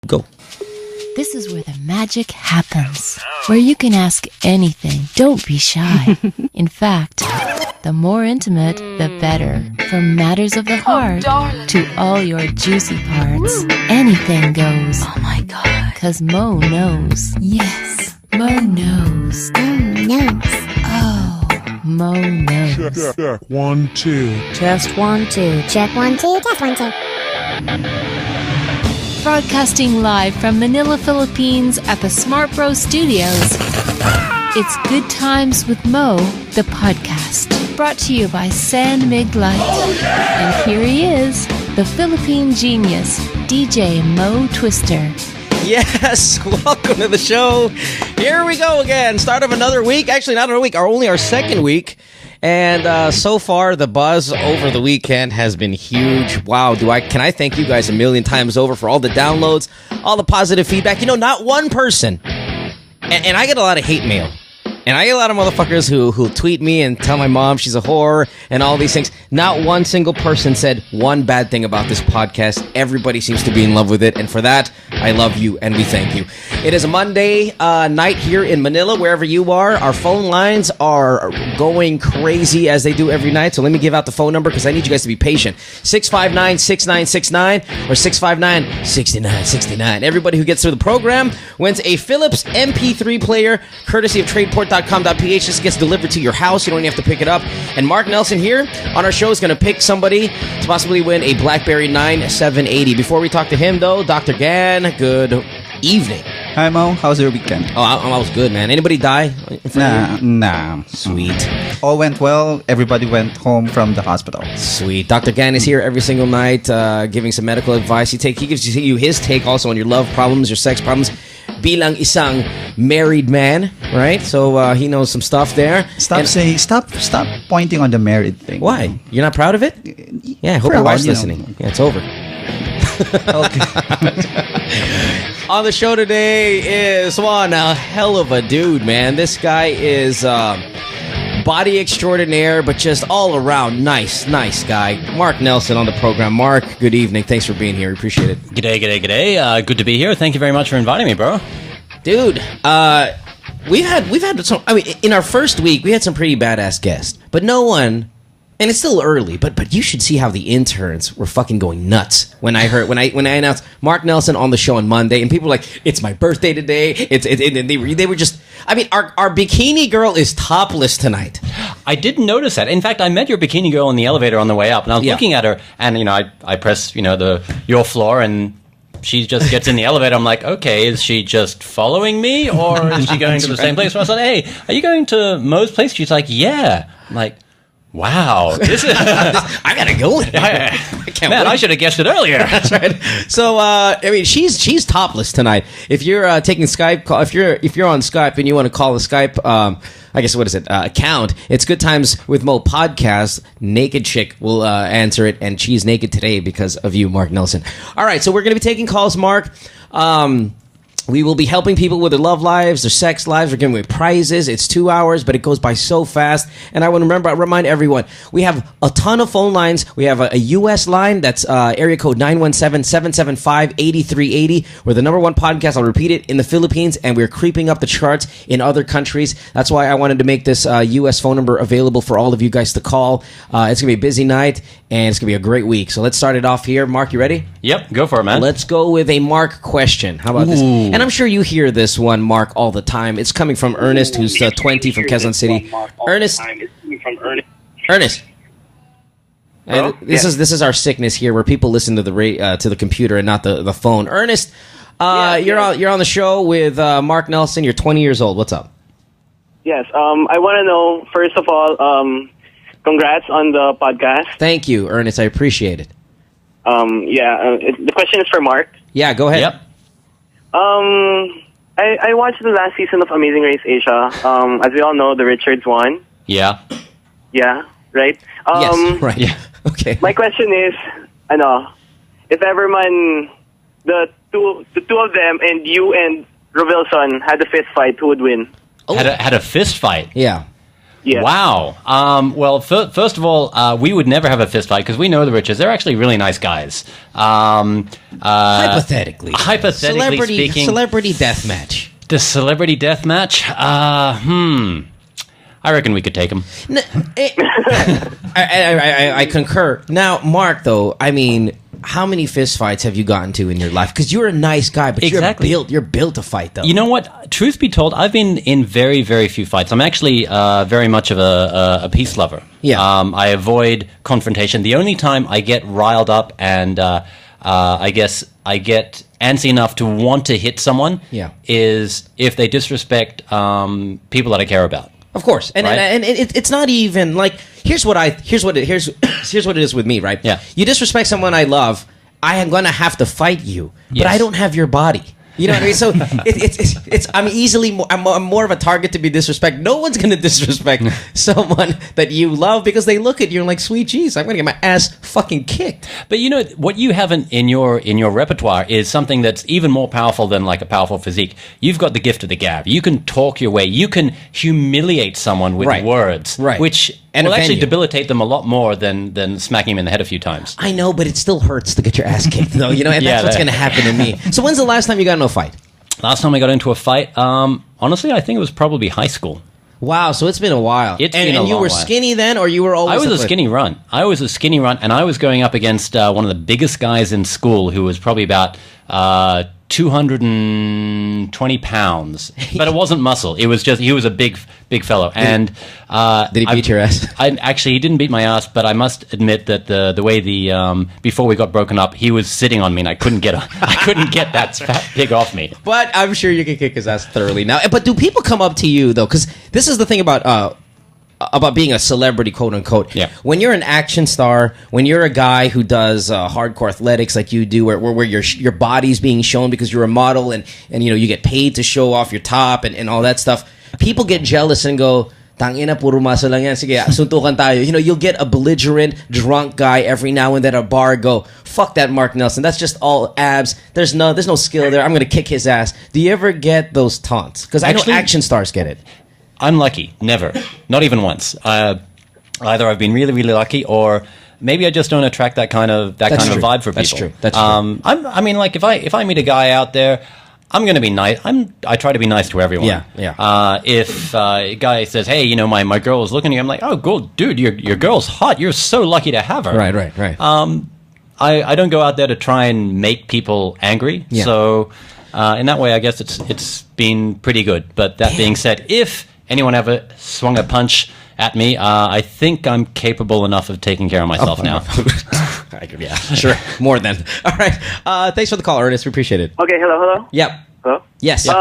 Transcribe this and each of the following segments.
Go. This is where the magic happens, where you can ask anything. Don't be shy. In fact, the more intimate, the better. From matters of the heart to all your juicy parts, anything goes. Oh my God. 'Cause Mo knows. Yes, Mo knows. Knows. Oh, Mo knows. Check. 1, 2. Just 1, 2. Check 1, 2. Test 1, 2. Broadcasting live from Manila, Philippines at the Smart Bro Studios. It's Good Times with Mo, the podcast. Brought to you by San Mig Light. And here he is, the Philippine genius, DJ Mo Twister. Yes, welcome to the show. Here we go again. Start of another week. Actually, not another week. Only our second week. And so far, the buzz over the weekend has been huge. Wow, can I thank you guys a million times over for all the downloads, all the positive feedback. You know, not one person, and I get a lot of hate mail. And I get a lot of motherfuckers who tweet me and tell my mom she's a whore and all these things. Not one single person said one bad thing about this podcast. Everybody seems to be in love with it. And for that, I love you and we thank you. It is a Monday night here in Manila, wherever you are. Our phone lines are going crazy as they do every night. So let me give out the phone number because I need you guys to be patient. 659-6969 or 659-6969. Everybody who gets through the program wins a Philips MP3 player courtesy of Tradeport.com.ph. This gets delivered to your house. You don't even have to pick it up. And Mark Nelson here on our show is going to pick somebody to possibly win a BlackBerry 9780. Before we talk to him, though, Dr. Gan, good evening. Hi, Mo. How's your weekend? Oh, I was good, man. Anybody die? Nah. Sweet. All went well. Everybody went home from the hospital. Sweet. Dr. Gan is here every single night giving some medical advice. He gives you his take also on your love problems, your sex problems. Bilang isang married man, right? So he knows some stuff there. Stop pointing on the married thing. Why? You're not proud of it? Yeah, I hope your wife's listening. Yeah, it's over. Okay. On the show today is one hell of a dude, man. This guy is body extraordinaire, but just all around nice guy. Mark Nelson on the program. Mark, good evening. Thanks for being here. Appreciate it. G'day. Good to be here. Thank you very much for inviting me, bro. Dude, we've had some. I mean, in our first week, we had some pretty badass guests, but no one. And it's still early, but you should see how the interns were fucking going nuts when I announced Mark Nelson on the show on Monday, and people were like, "It's my birthday today." And they were just. I mean, our bikini girl is topless tonight. I didn't notice that. In fact, I met your bikini girl in the elevator on the way up, and I was looking at her, and I press your floor, and she just gets in the elevator. I'm like, okay, is she just following me, or is she going to the same place? So I said, hey, are you going to Mo's place? She's like, yeah. I'm like, wow, this is I gotta go. I can't wait. I should have guessed it earlier. That's right. So, I mean, she's topless tonight. If you're taking Skype call, if you're on Skype and you want to call the Skype, I guess what is it? Account. It's Good Times with Mo podcast. Naked chick will answer it, and she's naked today because of you, Mark Nelson. All right, so we're gonna be taking calls, Mark. We will be helping people with their love lives, their sex lives. We're giving away prizes. It's 2 hours, but it goes by so fast. And I want to remind everyone, we have a ton of phone lines. We have a U.S. line. That's area code 917-775-8380. We're the number one podcast, I'll repeat it, in the Philippines, and we're creeping up the charts in other countries. That's why I wanted to make this U.S. phone number available for all of you guys to call. It's going to be a busy night, and it's going to be a great week. So let's start it off here. Mark, you ready? Yep, go for it, man. Let's go with a Mark question. How about this? And I'm sure you hear this one, Mark, all the time. It's coming from Ernest, who's 20 from Quezon City. Ernest. This is our sickness here, where people listen to the computer and not the phone. Ernest, you're on the show with Mark Nelson. You're 20 years old. What's up? Yes. I want to know, first of all, congrats on the podcast. Thank you, Ernest. I appreciate it. The question is for Mark. Yeah, go ahead. Yep. I watched the last season of Amazing Race Asia. As we all know, the Richards won. Yeah. Yeah, right? Yes, right. Yeah. Okay. My question is, if ever man, the two of them and you and Rovilson had a fist fight, who would win? Had a fist fight? Yeah. Yeah. Wow. Well, first of all, we would never have a fist fight because we know the Riches. They're actually really nice guys. Hypothetically speaking, celebrity death match. the celebrity death match. I reckon we could take them. I concur. Now, Mark, though, I mean, how many fist fights have you gotten to in your life? Because you're a nice guy, but Exactly. you're built to fight, though. You know what? Truth be told, I've been in very, very few fights. I'm actually very much of a peace lover. Yeah. I avoid confrontation. The only time I get riled up and I guess I get antsy enough to want to hit someone is if they disrespect people that I care about. Of course, and Right? and it's not even like here's what it is with me, right? Yeah. You disrespect someone I love, I am gonna have to fight you, but Yes. I don't have your body. You know what I mean? So I'm more of a target to be disrespected. No one's gonna disrespect someone that you love because they look at you and like, sweet jeez, I'm gonna get my ass fucking kicked. But you know what you haven't in your repertoire is something that's even more powerful than like a powerful physique. You've got the gift of the gab. You can talk your way. You can humiliate someone with Right. words, Right. which And will offend actually you. debilitate them a lot more than smacking him in the head a few times. I know, but it still hurts to get your ass kicked, though. You know, and Yeah, that's what's that- gonna happen to me. So when's the last time you got in a fight? Last time I got into a fight, honestly, I think it was probably high school. Wow, so it's been a while. It's and been a and you long were while. skinny then, or you were always? I was a fit? skinny run. And I was going up against one of the biggest guys in school who was probably about 220 pounds. But it wasn't muscle. It was just, he was a big fellow. And Did he beat your ass? He didn't beat my ass, but I must admit that the way before we got broken up, he was sitting on me and I couldn't get that fat pig off me. But I'm sure you can kick his ass thoroughly now. But do people come up to you though? Because this is the thing about being a celebrity, quote unquote. Yeah. When you're an action star, when you're a guy who does hardcore athletics like you do, where your body's being shown because you're a model and you know you get paid to show off your top and all that stuff, people get jealous and go, "Tangina, puro muscle lang yan. Sige, suntukan tayo." You know, you'll get a belligerent, drunk guy every now and then at a bar go, "Fuck that Mark Nelson. That's just all abs. There's no skill there. I'm gonna kick his ass." Do you ever get those taunts? Because I know Actually- action stars get it. I'm lucky. Never. Not even once. Either I've been really, really lucky, or maybe I just don't attract that kind of That's of true. vibe for That's people. true. That's true. I mean, like if I meet a guy out there, I'm going to be nice. I try to be nice to everyone. Yeah. If a guy says, "Hey, you know, my girl is looking at you," I'm like, "Oh, good, dude, your girl's hot. You're so lucky to have her." Right. I don't go out there to try and make people angry. Yeah. So in that way, I guess it's been pretty good. But that being said, if anyone ever swung a punch at me, I think I'm capable enough of taking care of myself now. Yeah, sure. More than. All right. Thanks for the call, Ernest. We appreciate it. Okay, hello? Yep. Hello? Yes. I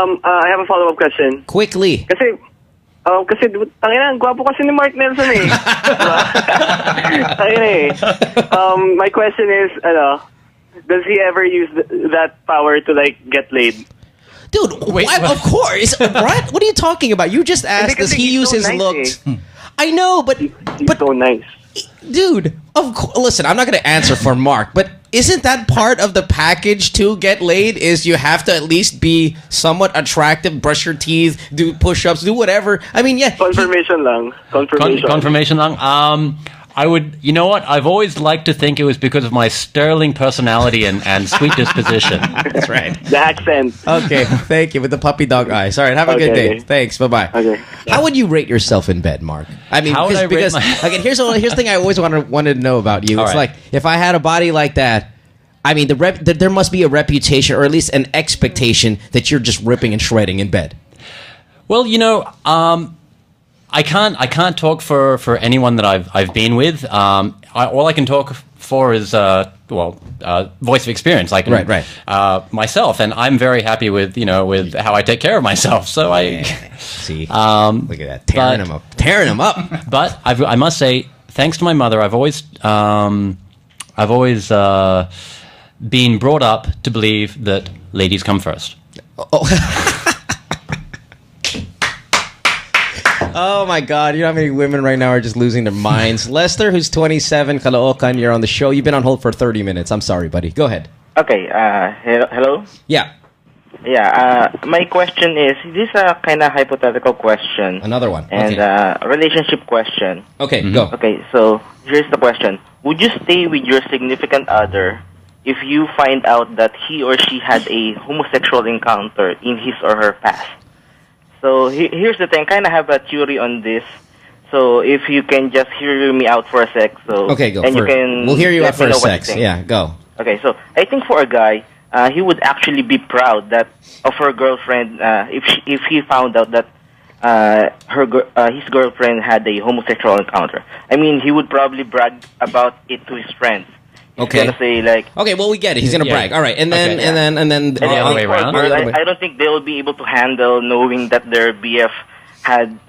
have a follow-up question. Quickly. Kasi tangina, ang gwapo kasi ni Mark Nelson eh. Tangina eh. My question is, does he ever use that power to like get laid? Dude, Wait, why, what? of course. What? What are you talking about? You just asked, Because does he use he's so his nice, looks? eh. I know, but He's so nice. dude, of course. Listen, I'm not going to answer for Mark, but isn't that part of the package to get laid? Is you have to at least be somewhat attractive, brush your teeth, do push-ups, do whatever. I mean, yeah. Confirmation lang. Confirmation. Confirmation lang. I would, you know what? I've always liked to think it was because of my sterling personality and sweet disposition. That's right. The accent. Okay, thank you with the puppy dog eyes. All right, have a good day. Okay. Thanks. Bye bye. Okay. How would you rate yourself in bed, Mark? I mean, How would I rate because my- again, here's the thing I always wanted to know about you. All It's right. like if I had a body like that, I mean, there must be a reputation or at least an expectation that you're just ripping and shredding in bed. Well, you know, I can't talk for anyone that I've been with. All I can talk for is voice of experience. I can myself, and I'm very happy with how I take care of myself. So See, look look at that, tearing him up. But I must say, thanks to my mother, I've always been brought up to believe that ladies come first. Oh my God! You know how many women right now are just losing their minds. Lester, who's 27, Caloocan, you're on the show. You've been on hold for 30 minutes. I'm sorry, buddy. Go ahead. Okay, hello? Yeah. My question is, this is a kind of hypothetical question. Another one. And Okay. relationship question. Okay, go. Okay, so here's the question. Would you stay with your significant other if you find out that he or she had a homosexual encounter in his or her past? So here's the thing. Kind of have a theory on this. So if you can just hear me out for a sec. So Okay, go. And for, you can we'll hear you let out for me a know what you sec. think. Yeah, go. Okay, so I think for a guy, he would actually be proud that of her girlfriend if he found out that his girlfriend had a homosexual encounter. I mean, he would probably brag about it to his friends. He's Okay. gonna say like, Okay, well, we get it. He's gonna Yeah. brag. All right, and then, Okay. and then, the other way around? I don't think they will be able to handle knowing that their BF had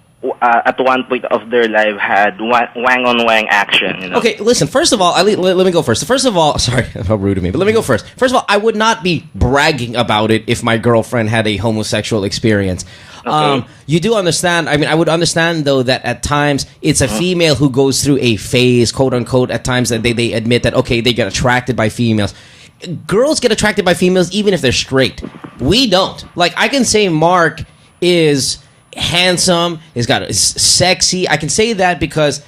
at one point of their life had wang on wang action. You know? Okay, listen. First of all, let me go first. First of all, sorry, how rude of me, but let me go first. First of all, I would not be bragging about it if my girlfriend had a homosexual experience. Okay. You do understand. I mean, I would understand though that at times it's a female who goes through a phase, quote unquote. At times that they admit that okay, they get attracted by females. Girls get attracted by females even if they're straight. We don't. Like I can say Mark is handsome, is sexy. I can say that because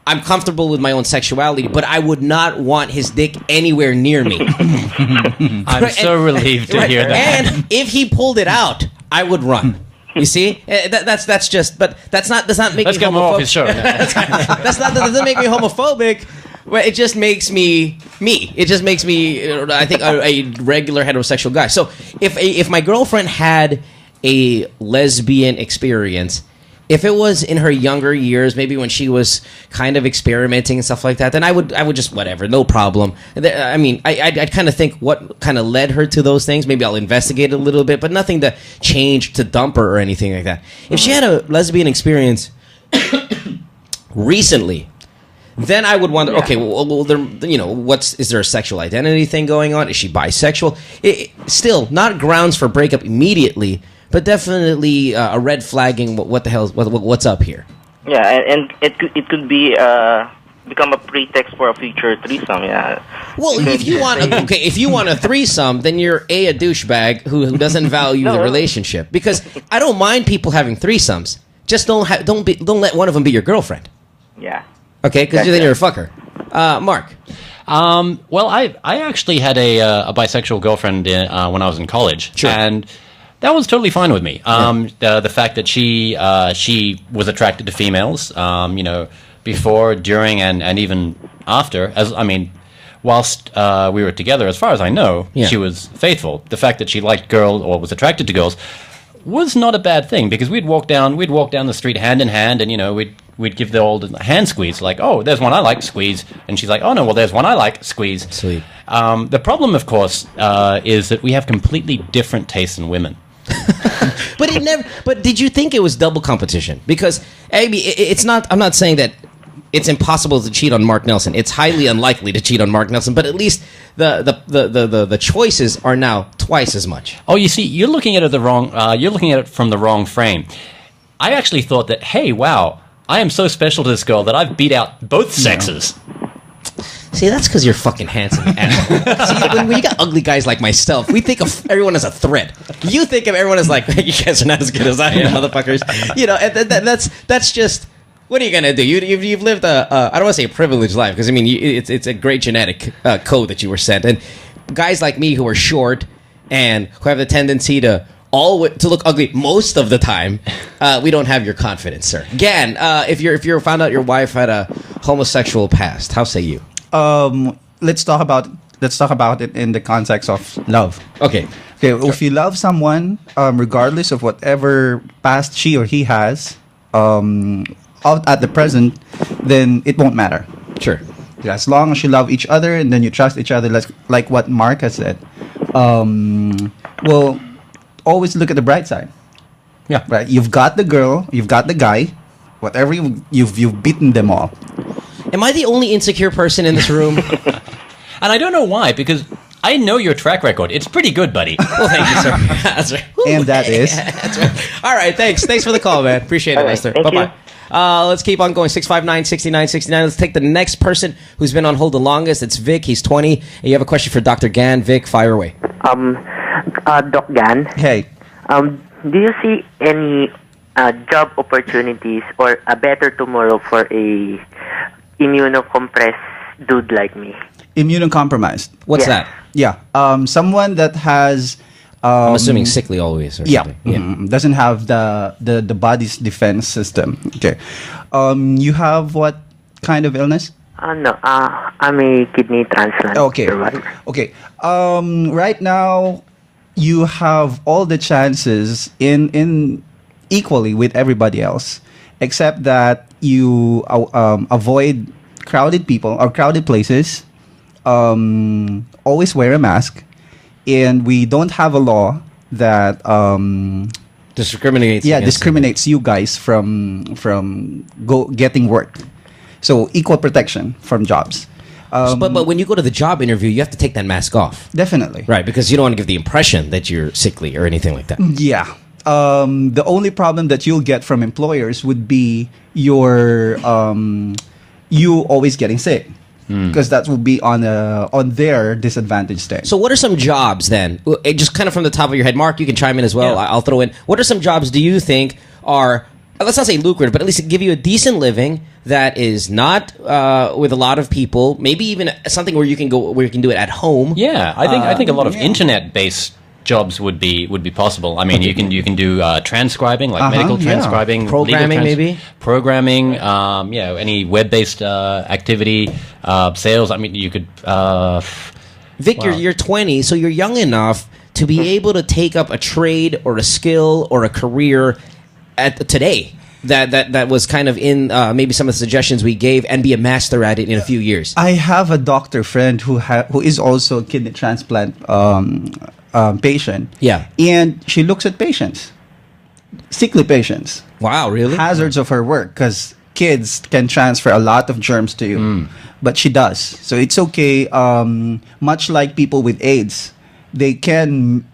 I'm comfortable with my own sexuality, but I would not want his dick anywhere near me. I'm so relieved to hear that. And if he pulled it out, I would run. You see, that's just. But does not make Let's me get him off his homophobic. show. That doesn't make me homophobic. Well, it just makes me me. It just makes me, I think, a regular heterosexual guy. So if my girlfriend had a lesbian experience, if it was in her younger years, maybe when she was kind of experimenting and stuff like that, then I would just whatever, no problem. I mean, I'd kind of think what kind of led her to those things. Maybe I'll investigate a little bit, but nothing to change to dump her or anything like that. If she had a lesbian experience recently, then I would wonder. Okay, well, there, is there a sexual identity thing going on? Is she bisexual? Still, not grounds for breakup immediately, but definitely a red flagging. What the hell? What's up here? Yeah, and it could be become a pretext for a future threesome. Yeah. Well, if you want a threesome, then you're a douchebag who doesn't value the relationship. Because I don't mind people having threesomes. Just don't let one of them be your girlfriend. Yeah. Okay, because then you're a fucker. Mark. Well, I actually had a bisexual girlfriend when I was in college, Sure. and that was totally fine with me. The fact that she was attracted to females, before, during, and even after. Whilst we were together, as far as I know, Yeah. she was faithful. The fact that she liked girls or was attracted to girls was not a bad thing, because we'd walk down the street hand in hand, and we'd give the old hand squeeze, like, oh, there's one I like, squeeze, and she's like, oh no, well, there's one I like, squeeze. Sweet. The problem, of course, is that we have completely different tastes in women. But did you think it was double competition? Because it's not. I'm not saying that it's impossible to cheat on Mark Nelson. It's highly unlikely to cheat on Mark Nelson. But at least the choices are now twice as much. Oh, you see, you're looking at it you're looking at it from the wrong frame. I actually thought that, hey, wow, I am so special to this girl that I've beat out both sexes. See, that's because you're fucking handsome, asshole. See, when you got ugly guys like myself, we think of everyone as a threat. You think of everyone as like, you guys are not as good as I am, motherfuckers. And that's just. What are you gonna do? You've lived I don't want to say a privileged life, because I mean it's a great genetic code that you were sent, and guys like me who are short and who have the tendency to look ugly most of the time, we don't have your confidence, sir. Gan, if you found out your wife had a homosexual past, how say you? Let's talk about it in the context of love. Okay. If you love someone, regardless of whatever past she or he has, at the present, then it won't matter. Sure. As long as you love each other and then you trust each other, like what Mark has said. Well, always look at the bright side. Yeah. Right. You've got the girl. You've got the guy. Whatever you've beaten them all. Am I the only insecure person in this room? And I don't know why, because I know your track record. It's pretty good, buddy. Well, thank you, sir. That's right. And that is. That's right. All right, thanks for the call, man. Appreciate it, All right, Lester. thank Bye-bye. Let's keep on going. 659-6969. Let's take the next person who's been on hold the longest. It's Vic. He's 20. And you have a question for Dr. Gan. Vic, fire away. Doc Gan, Hey, do you see any job opportunities or a better tomorrow for a immunocompressed dude like me? immunocompromised. What's Yes. that? Yeah. Someone that has. I'm assuming sickly always. Or Yeah, something. doesn't have the body's defense system. Okay. You have what kind of illness? No, I'm a kidney transplant Okay. survivor. Okay. Right now, you have all the chances in equally with everybody else, except that you avoid crowded people or crowded places. Always wear a mask, and we don't have a law that Discriminates. yeah against discriminates you guys from getting work. So equal protection from jobs. But when you go to the job interview, you have to take that mask off, Definitely. right? Because you don't want to give the impression that you're sickly or anything like that. Yeah. The only problem that you'll get from employers would be your you always getting sick, because that will be on their disadvantage state. So, what are some jobs then? Just kind of from the top of your head, Mark, you can chime in as well. Yeah. I'll throw in. What are some jobs do you think are, let's not say lucrative, but at least give you a decent living that is not with a lot of people? Maybe even something where you can go where you can do it at home. Yeah, I think a lot of internet-based jobs would be possible. I mean, you can do transcribing, like medical yeah. transcribing, Programming, legal maybe? programming. Any web-based activity, sales. I mean, you could. Vic, Wow. you're 20, so you're young enough to be able to take up a trade or a skill or a career at today. That was kind of in maybe some of the suggestions we gave, and be a master at it in a few years. I have a doctor friend who is also a kidney transplant patient. Yeah. And she looks at patients, sickly patients, Wow, really? hazards of her work, because kids can transfer a lot of germs to you, but she does. So it's okay. Much like people with AIDS, they can.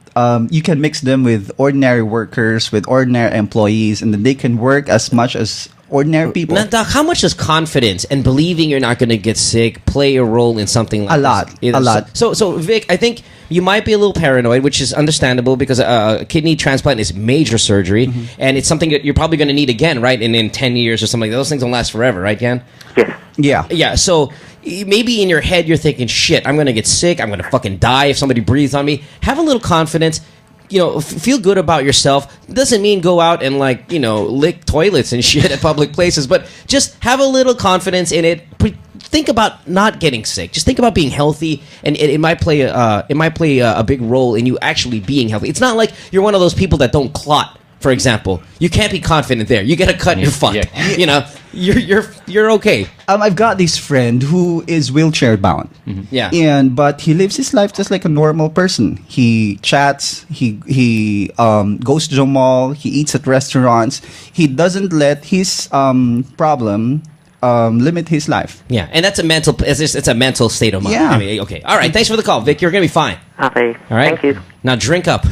You can mix them with ordinary workers, with ordinary employees, and then they can work as much as ordinary people. Now, Doc, how much does confidence and believing you're not going to get sick play a role in something like A lot, this? a lot. So, Vic, I think you might be a little paranoid, which is understandable because a kidney transplant is major surgery, and it's something that you're probably going to need again, right? In 10 years or something like that. Those things don't last forever, right, Jan? Yes. Yeah. Yeah, so maybe in your head you're thinking, shit, I'm going to get sick. I'm going to fucking die if somebody breathes on me. Have a little confidence. Feel good about yourself. Doesn't mean go out and lick toilets and shit at public places, but just have a little confidence in it. Think about not getting sick. Just think about being healthy, and it might play a big role in you actually being healthy. It's not like you're one of those people that don't clot, for example. You can't be confident there. You get a cut, you're fucked. Yeah. You're okay. I've got this friend who is wheelchair bound. Yeah. But he lives his life just like a normal person. He chats. He goes to the mall. He eats at restaurants. He doesn't let his problem limit his life. Yeah, and that's it's a mental state of mind. Yeah. I mean, okay. All right. Thanks for the call, Vic. You're gonna be fine. Okay. All right. Thank you. Now drink up.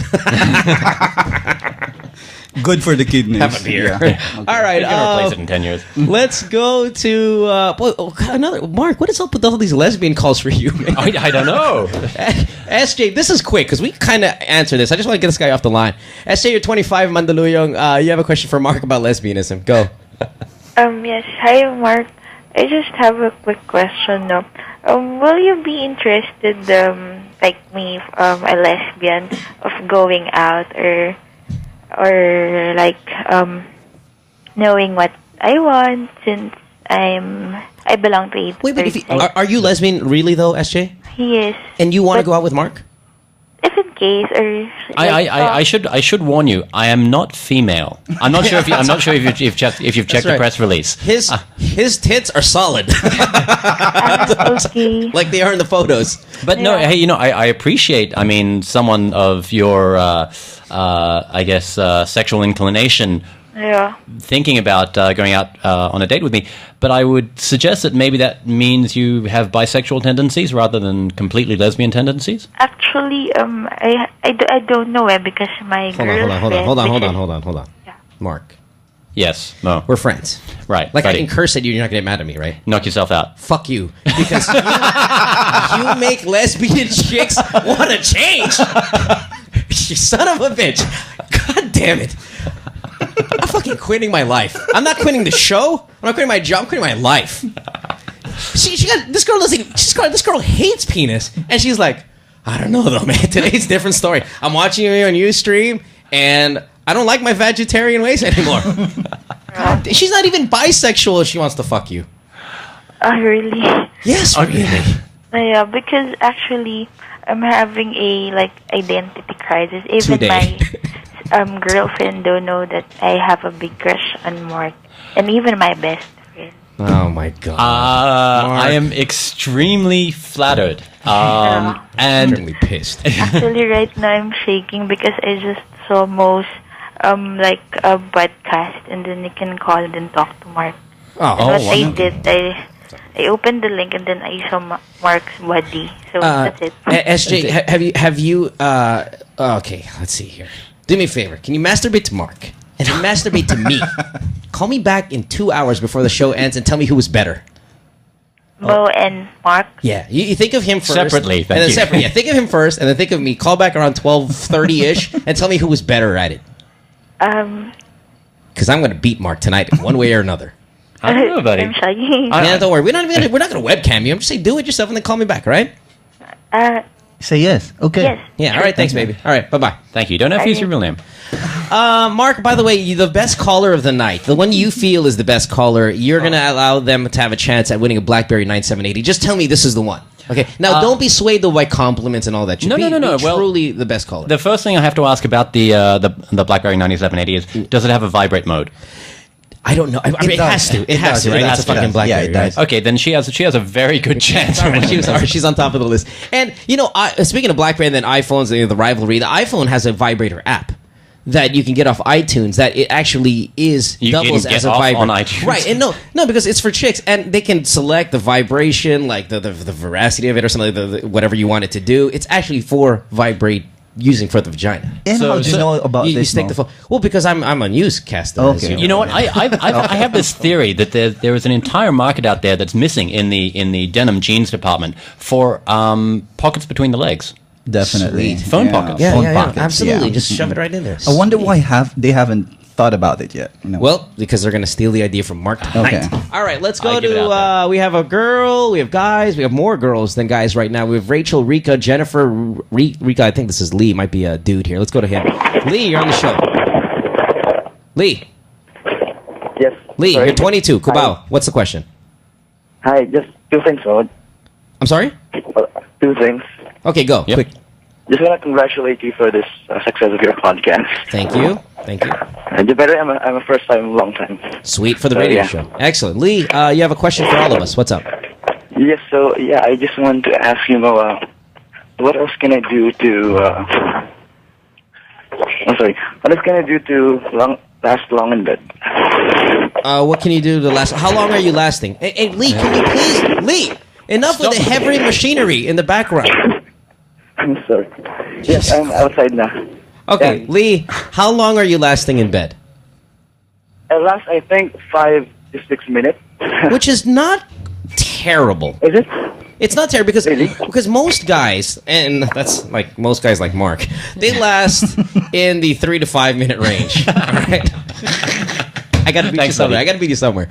Good for the kidneys. Have a beer. Yeah. All right. You can replace it in 10 years. Let's go to another Mark. What is up with all these lesbian calls for you, man? I don't know. SJ, this is quick because we kind of answer this. I just want to get this guy off the line. SJ, you're 25, Mandaluyong. You have a question for Mark about lesbianism. Go. Yes. Hi, Mark. I just have a quick question. No. Will you be interested, like me, a lesbian, of going out or like knowing what I want since I belong to a Wait, but third sex. are you lesbian really though, SJ? He is. And you want to But go out with Mark? if in case or I should warn you. I am not female. I'm not sure if you've checked That's the right. press release. His tits are solid, okay. like they are in the photos. But no, Yeah. hey, I appreciate. I mean, someone of your, I guess, sexual inclination Yeah. thinking about going out on a date with me. But I would suggest that maybe that means you have bisexual tendencies rather than completely lesbian tendencies. Actually, I don't know because my Hold on. Yeah. Mark, Yes. No. we're friends. Right. Like buddy. I can curse at you, you're not gonna get mad at me, right? Knock yourself out. Fuck you, because you make lesbian chicks want to change. You son of a bitch. God damn it. I'm fucking quitting my life. I'm not quitting the show. I'm not quitting my job. I'm quitting my life. She got this girl. This girl hates penis, and she's like, I don't know though, man. Today's a different story. I'm watching you on Ustream, and I don't like my vegetarian ways anymore. She's not even bisexual if she wants to fuck you. Really? Yes, really. Yeah, because actually, I'm having a identity crisis. Even Today. my girlfriend don't know that I have a big crush on Mark, and even my best friend. Oh my god. I am extremely flattered. And Extremely pissed. Actually, right now I'm shaking because I just saw Mo's a podcast, and then you can call and then talk to Mark. And what I did, I opened the link and then I saw Mark's body. So that's it. SJ, have you okay, let's see here. Do me a favor. Can you masturbate to Mark? And then masturbate to me. Call me back in 2 hours before the show ends and tell me who was better. Mo and Mark? Yeah. You think of him first. Separately, and then separately. Yeah, think of him first and then think of me. Call back around 12:30-ish and tell me who was better at it. Because I'm going to beat Mark tonight in one way or another. I don't know, buddy. I'm shaking. Yeah, don't worry. We're not going to webcam you. I'm just saying do it yourself and then call me back, all right? Say yes. Okay. Yes. Yeah, all right. Thanks, baby. All right, bye-bye. Thank you. Don't have to use your real name. Mark, by the way, the best caller of the night, the one you feel is the best caller, you're going to allow them to have a chance at winning a BlackBerry 9780. Just tell me this is the one. Okay. Now, don't be swayed though by compliments and all that. No. Be Well, truly the best caller. The first thing I have to ask about the BlackBerry 9780 is, does it have a vibrate mode? I don't know. I mean, it has to. It has to, right? It's a fucking BlackBerry, right? Okay, then she has a very good chance. She's on top of the list. And, speaking of BlackBerry and then iPhones, the rivalry, the iPhone has a vibrator app that you can get off iTunes that it actually doubles as a vibrator. On iTunes. Right. And no, because it's for chicks and they can select the vibration, like the veracity of it or something, whatever you want it to do. It's actually for vibrate using for the vagina. And how do you know about this? You stick the phone. Well, because I'm a newscaster. Okay. You know what? I have this theory that there is an entire market out there that's missing in the denim jeans department for pockets between the legs. Definitely. Sweet. Phone pockets. Yeah, Phone yeah, pockets, absolutely. yeah. Just shove it right in there. I wonder why they haven't thought about it yet. Well, because they're going to steal the idea from Mark tonight. Okay. All right, let's go I give it out to, we have a girl, we have guys, we have more girls than guys right now. We have Rachel, Rika, Jennifer, Rika, I think this is Lee, might be a dude here. Let's go to him. Lee, you're on the show. Lee. Yes. Lee, sorry. you're 22. Kubao, Hi. what's the question? Hi, just two things, Rod. I'm sorry? Two things. Okay, go. Yep. Quick. Just want to congratulate you for this success of your podcast. Thank you. Thank you. And you better, I'm a first time, long time. Sweet for the radio yeah. show. Excellent. Lee, you have a question for all of us. What's up? Yes, so, yeah, I just want to ask you, Mo, what else can I do to, what else can I do to last long in bed? What can you do to last? How long are you lasting? Hey, Lee, can you please... Lee, enough with the heavy machinery in the background. I'm sorry. Yes, I'm outside now. Okay, Yeah. Lee, how long are you lasting in bed? At last, I think 5 to 6 minutes. Which is not terrible. Is it? It's not terrible because Really? most guys, and that's like most guys like Mark, they last in the 3 to 5 minute range. All right. I gotta beat you Thanks, somewhere. buddy. I gotta beat you somewhere.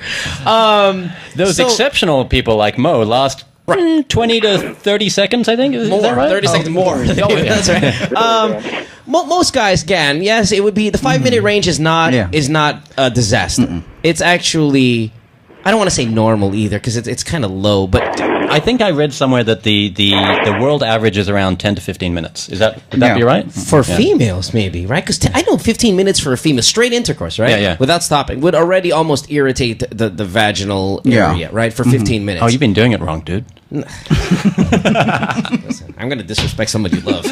Those So- exceptional people like Mo last 20 to 30 seconds, I think. Is More, that right? 30 seconds more. Oh, yeah. That's right. Most guys can. Yes, it would be the 5 minute range is not a disaster. It's actually, I don't want to say normal either because it's kind of low, but I think I read somewhere that the world average is around 10 to 15 minutes. Would that be right? for females maybe, right? Because I know 15 minutes for a female straight intercourse, right? Yeah. Without stopping would already almost irritate the vaginal area, right? For 15 minutes. Oh, you've been doing it wrong, dude. Listen, I'm going to disrespect somebody you love.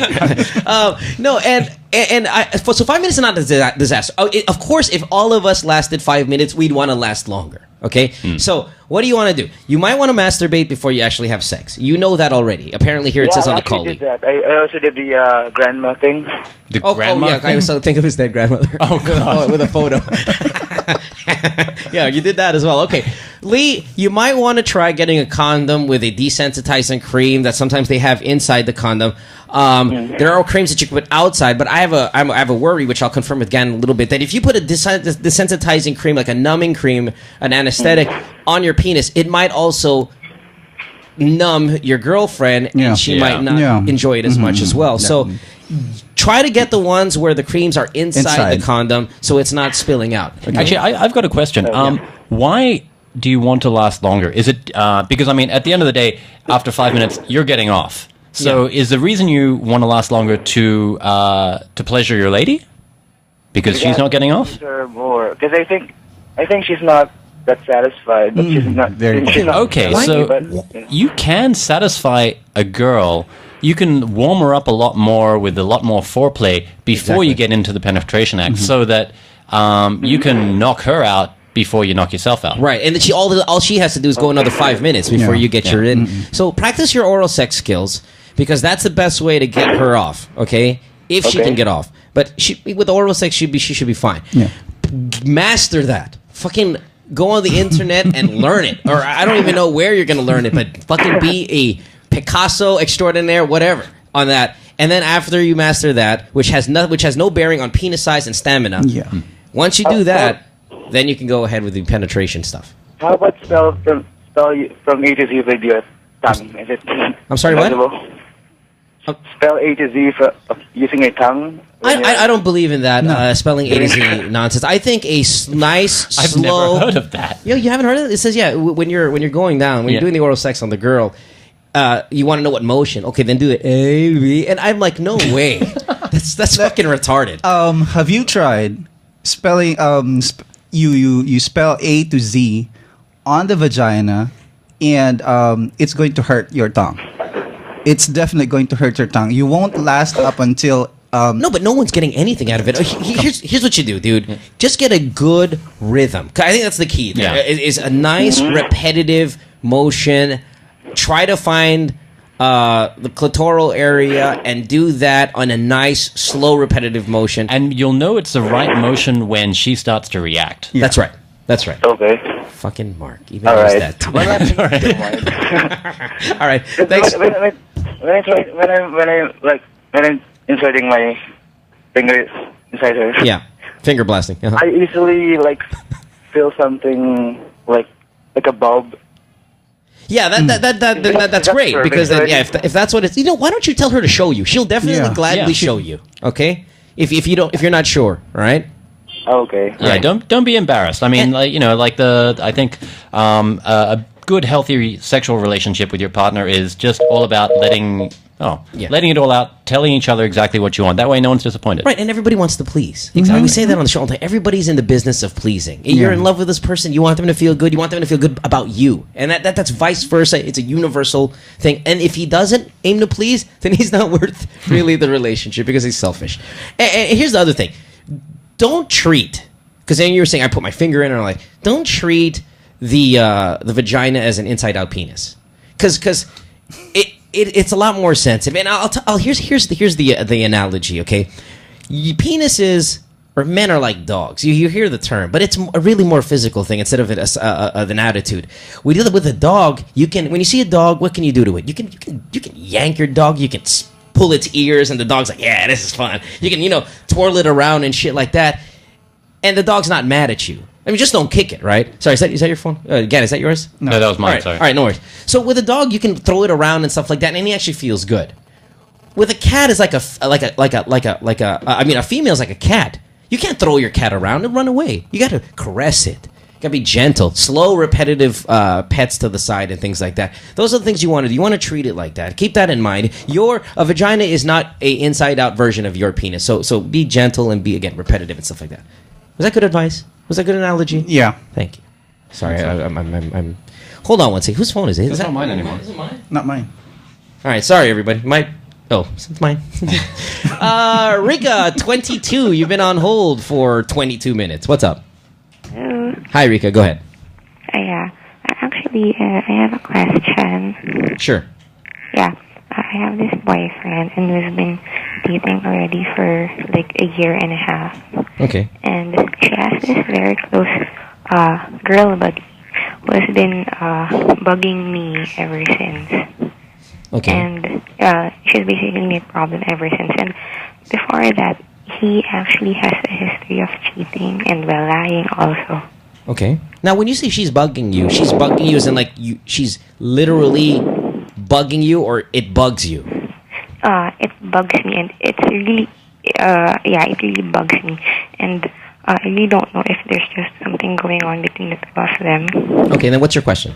No, so 5 minutes is not a disaster. Of course, if all of us lasted 5 minutes, we'd want to last longer. Okay, so what do you want to do? You might want to masturbate before you actually have sex. You know that already. Apparently, here it says on the call. I did that. I also did the grandma thing. The grandma yeah, I was thinking of his dead grandmother. Oh, God. With a photo. Yeah, you did that as well. Okay. Lee, you might want to try getting a condom with a desensitizing cream that sometimes they have inside the condom. There are creams that you can put outside, but I have a worry, which I'll confirm with Gan in a little bit, that if you put a desensitizing cream, like a numbing cream, an anesthetic, on your penis, it might also numb your girlfriend, and she might not enjoy it as much as well. So try to get the ones where the creams are inside the condom, so it's not spilling out. Okay? Actually, I've got a question. Why do you want to last longer? Is it because, I mean, at the end of the day, after 5 minutes, you're getting off. So is the reason you want to last longer to pleasure your lady? Because she's not getting off? More. Because I think she's not that satisfied, but she's not very okay, so you can satisfy a girl. You can warm her up a lot more with a lot more foreplay before you get into the penetration act, so that you can knock her out before you knock yourself out. Right, and then all she has to do is go another 5 minutes before you get your in. So practice your oral sex skills, because that's the best way to get her off. Okay, if she can get off, but with oral sex, she should be fine. Yeah. Master that. Fucking go on the internet and learn it, or I don't even know where you're gonna learn it, but fucking be a Picasso extraordinaire, whatever, on that. And then after you master that, which has no bearing on penis size and stamina. Yeah. Once you do that, then you can go ahead with the penetration stuff. How about spell from A to Z with your tongue? Is it? I'm sorry, possible? What? Spell A to Z using your tongue. I don't believe in that spelling A to Z nonsense. I think a nice, I've slow. never heard of that. You haven't heard of it? It says when you're going down, when you're doing the oral sex on the girl. You want to know what motion? Okay, then do it A, B, and I'm like, no way. That's fucking retarded. Have you tried spelling? You spell A to Z on the vagina, and it's going to hurt your tongue. It's definitely going to hurt your tongue. You won't last up until. No, but no one's getting anything out of it. Here's what you do, dude. Just get a good rhythm. I think that's the key. Yeah. Is a nice repetitive motion. Try to find the clitoral area and do that on a nice, slow, repetitive motion. And you'll know it's the right motion when she starts to react. Yeah. That's right. Okay. Fucking Mark. Even knows that too. All right. Thanks. When I'm inserting my fingers inside her. Yeah. Finger blasting. I easily feel something like a bulb. Yeah, that's great, because then, if that's what it's, why don't you tell her to show you? She'll definitely gladly show you. Okay, if you're not sure, all right? Okay. Yeah, don't be embarrassed. I mean, I think a good, healthy sexual relationship with your partner is just all about letting it all out, telling each other exactly what you want. That way, no one's disappointed. Right, and everybody wants to please. Exactly. We say that on the show all the time. Everybody's in the business of pleasing. You're in love with this person. You want them to feel good. You want them to feel good about you. And that's vice versa. It's a universal thing. And if he doesn't aim to please, then he's not worth really the relationship, because he's selfish. And here's the other thing. Don't treat, because then you were saying I put my finger in, and I'm like, don't treat the vagina as an inside-out penis, because it's a lot more sensitive. And here's the analogy. Okay, penises or men are like dogs. You hear the term, but it's a really more physical thing instead of an attitude. We deal with a dog. When you see a dog, what can you do to it? You can yank your dog. You can pull its ears, and the dog's like, yeah, this is fun. You can twirl it around and shit like that, and the dog's not mad at you. I mean, just don't kick it, right? Sorry, is that your phone? Again, is that yours? No, that was mine. All right, sorry. All right, no worries. So with a dog, you can throw it around and stuff like that, and he actually feels good. With a cat, it's a female's like a cat. You can't throw your cat around and run away. You got to caress it. You got to be gentle, slow, repetitive pets to the side and things like that. Those are the things you want to do. You want to treat it like that. Keep that in mind. A vagina is not a inside-out version of your penis. So be gentle and be, again, repetitive and stuff like that. Was that good advice? Was that a good analogy? Yeah. Thank you. Sorry, I'm. Hold on one second. Whose phone is it? It's not mine anymore. Is it mine? Not mine. All right. Sorry, everybody. It's mine. Rika, 22. You've been on hold for 22 minutes. What's up? Hello. Hi, Rika. Go ahead. Yeah. I actually actually, I have a question. Sure. Yeah, I have this boyfriend, and we've been dating already for like a year and a half. Okay. And she has this very close girl buddy who has been bugging me ever since. Okay. And she's basically my problem ever since. And before that, he actually has a history of cheating and lying also. Okay. Now, when you say she's bugging you as in like she's literally bugging you, or it bugs you? It bugs me, and it's really, it really bugs me. And I really don't know if there's just something going on between the two of them. Okay, then what's your question?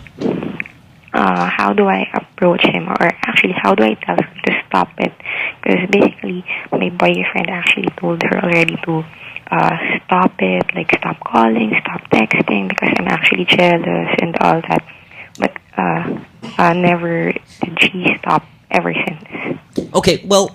How do I approach him, or actually, how do I tell him to stop it? Because basically, my boyfriend actually told her already to stop it, like stop calling, stop texting, because I'm actually jealous and all that. But never did she stop ever since. Okay, well,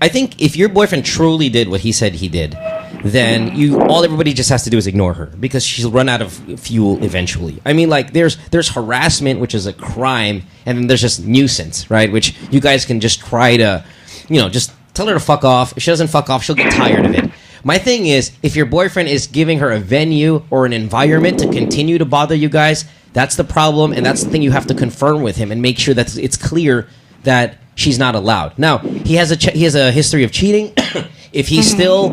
I think if your boyfriend truly did what he said he did, then all everybody just has to do is ignore her, because she'll run out of fuel eventually. I mean, like there's harassment, which is a crime, and then there's just nuisance, right? Which you guys can just try to, just tell her to fuck off. If she doesn't fuck off, she'll get tired of it. My thing is, if your boyfriend is giving her a venue or an environment to continue to bother you guys, that's the problem, and that's the thing you have to confirm with him and make sure that it's clear that she's not allowed. Now, he has a history of cheating. If he's still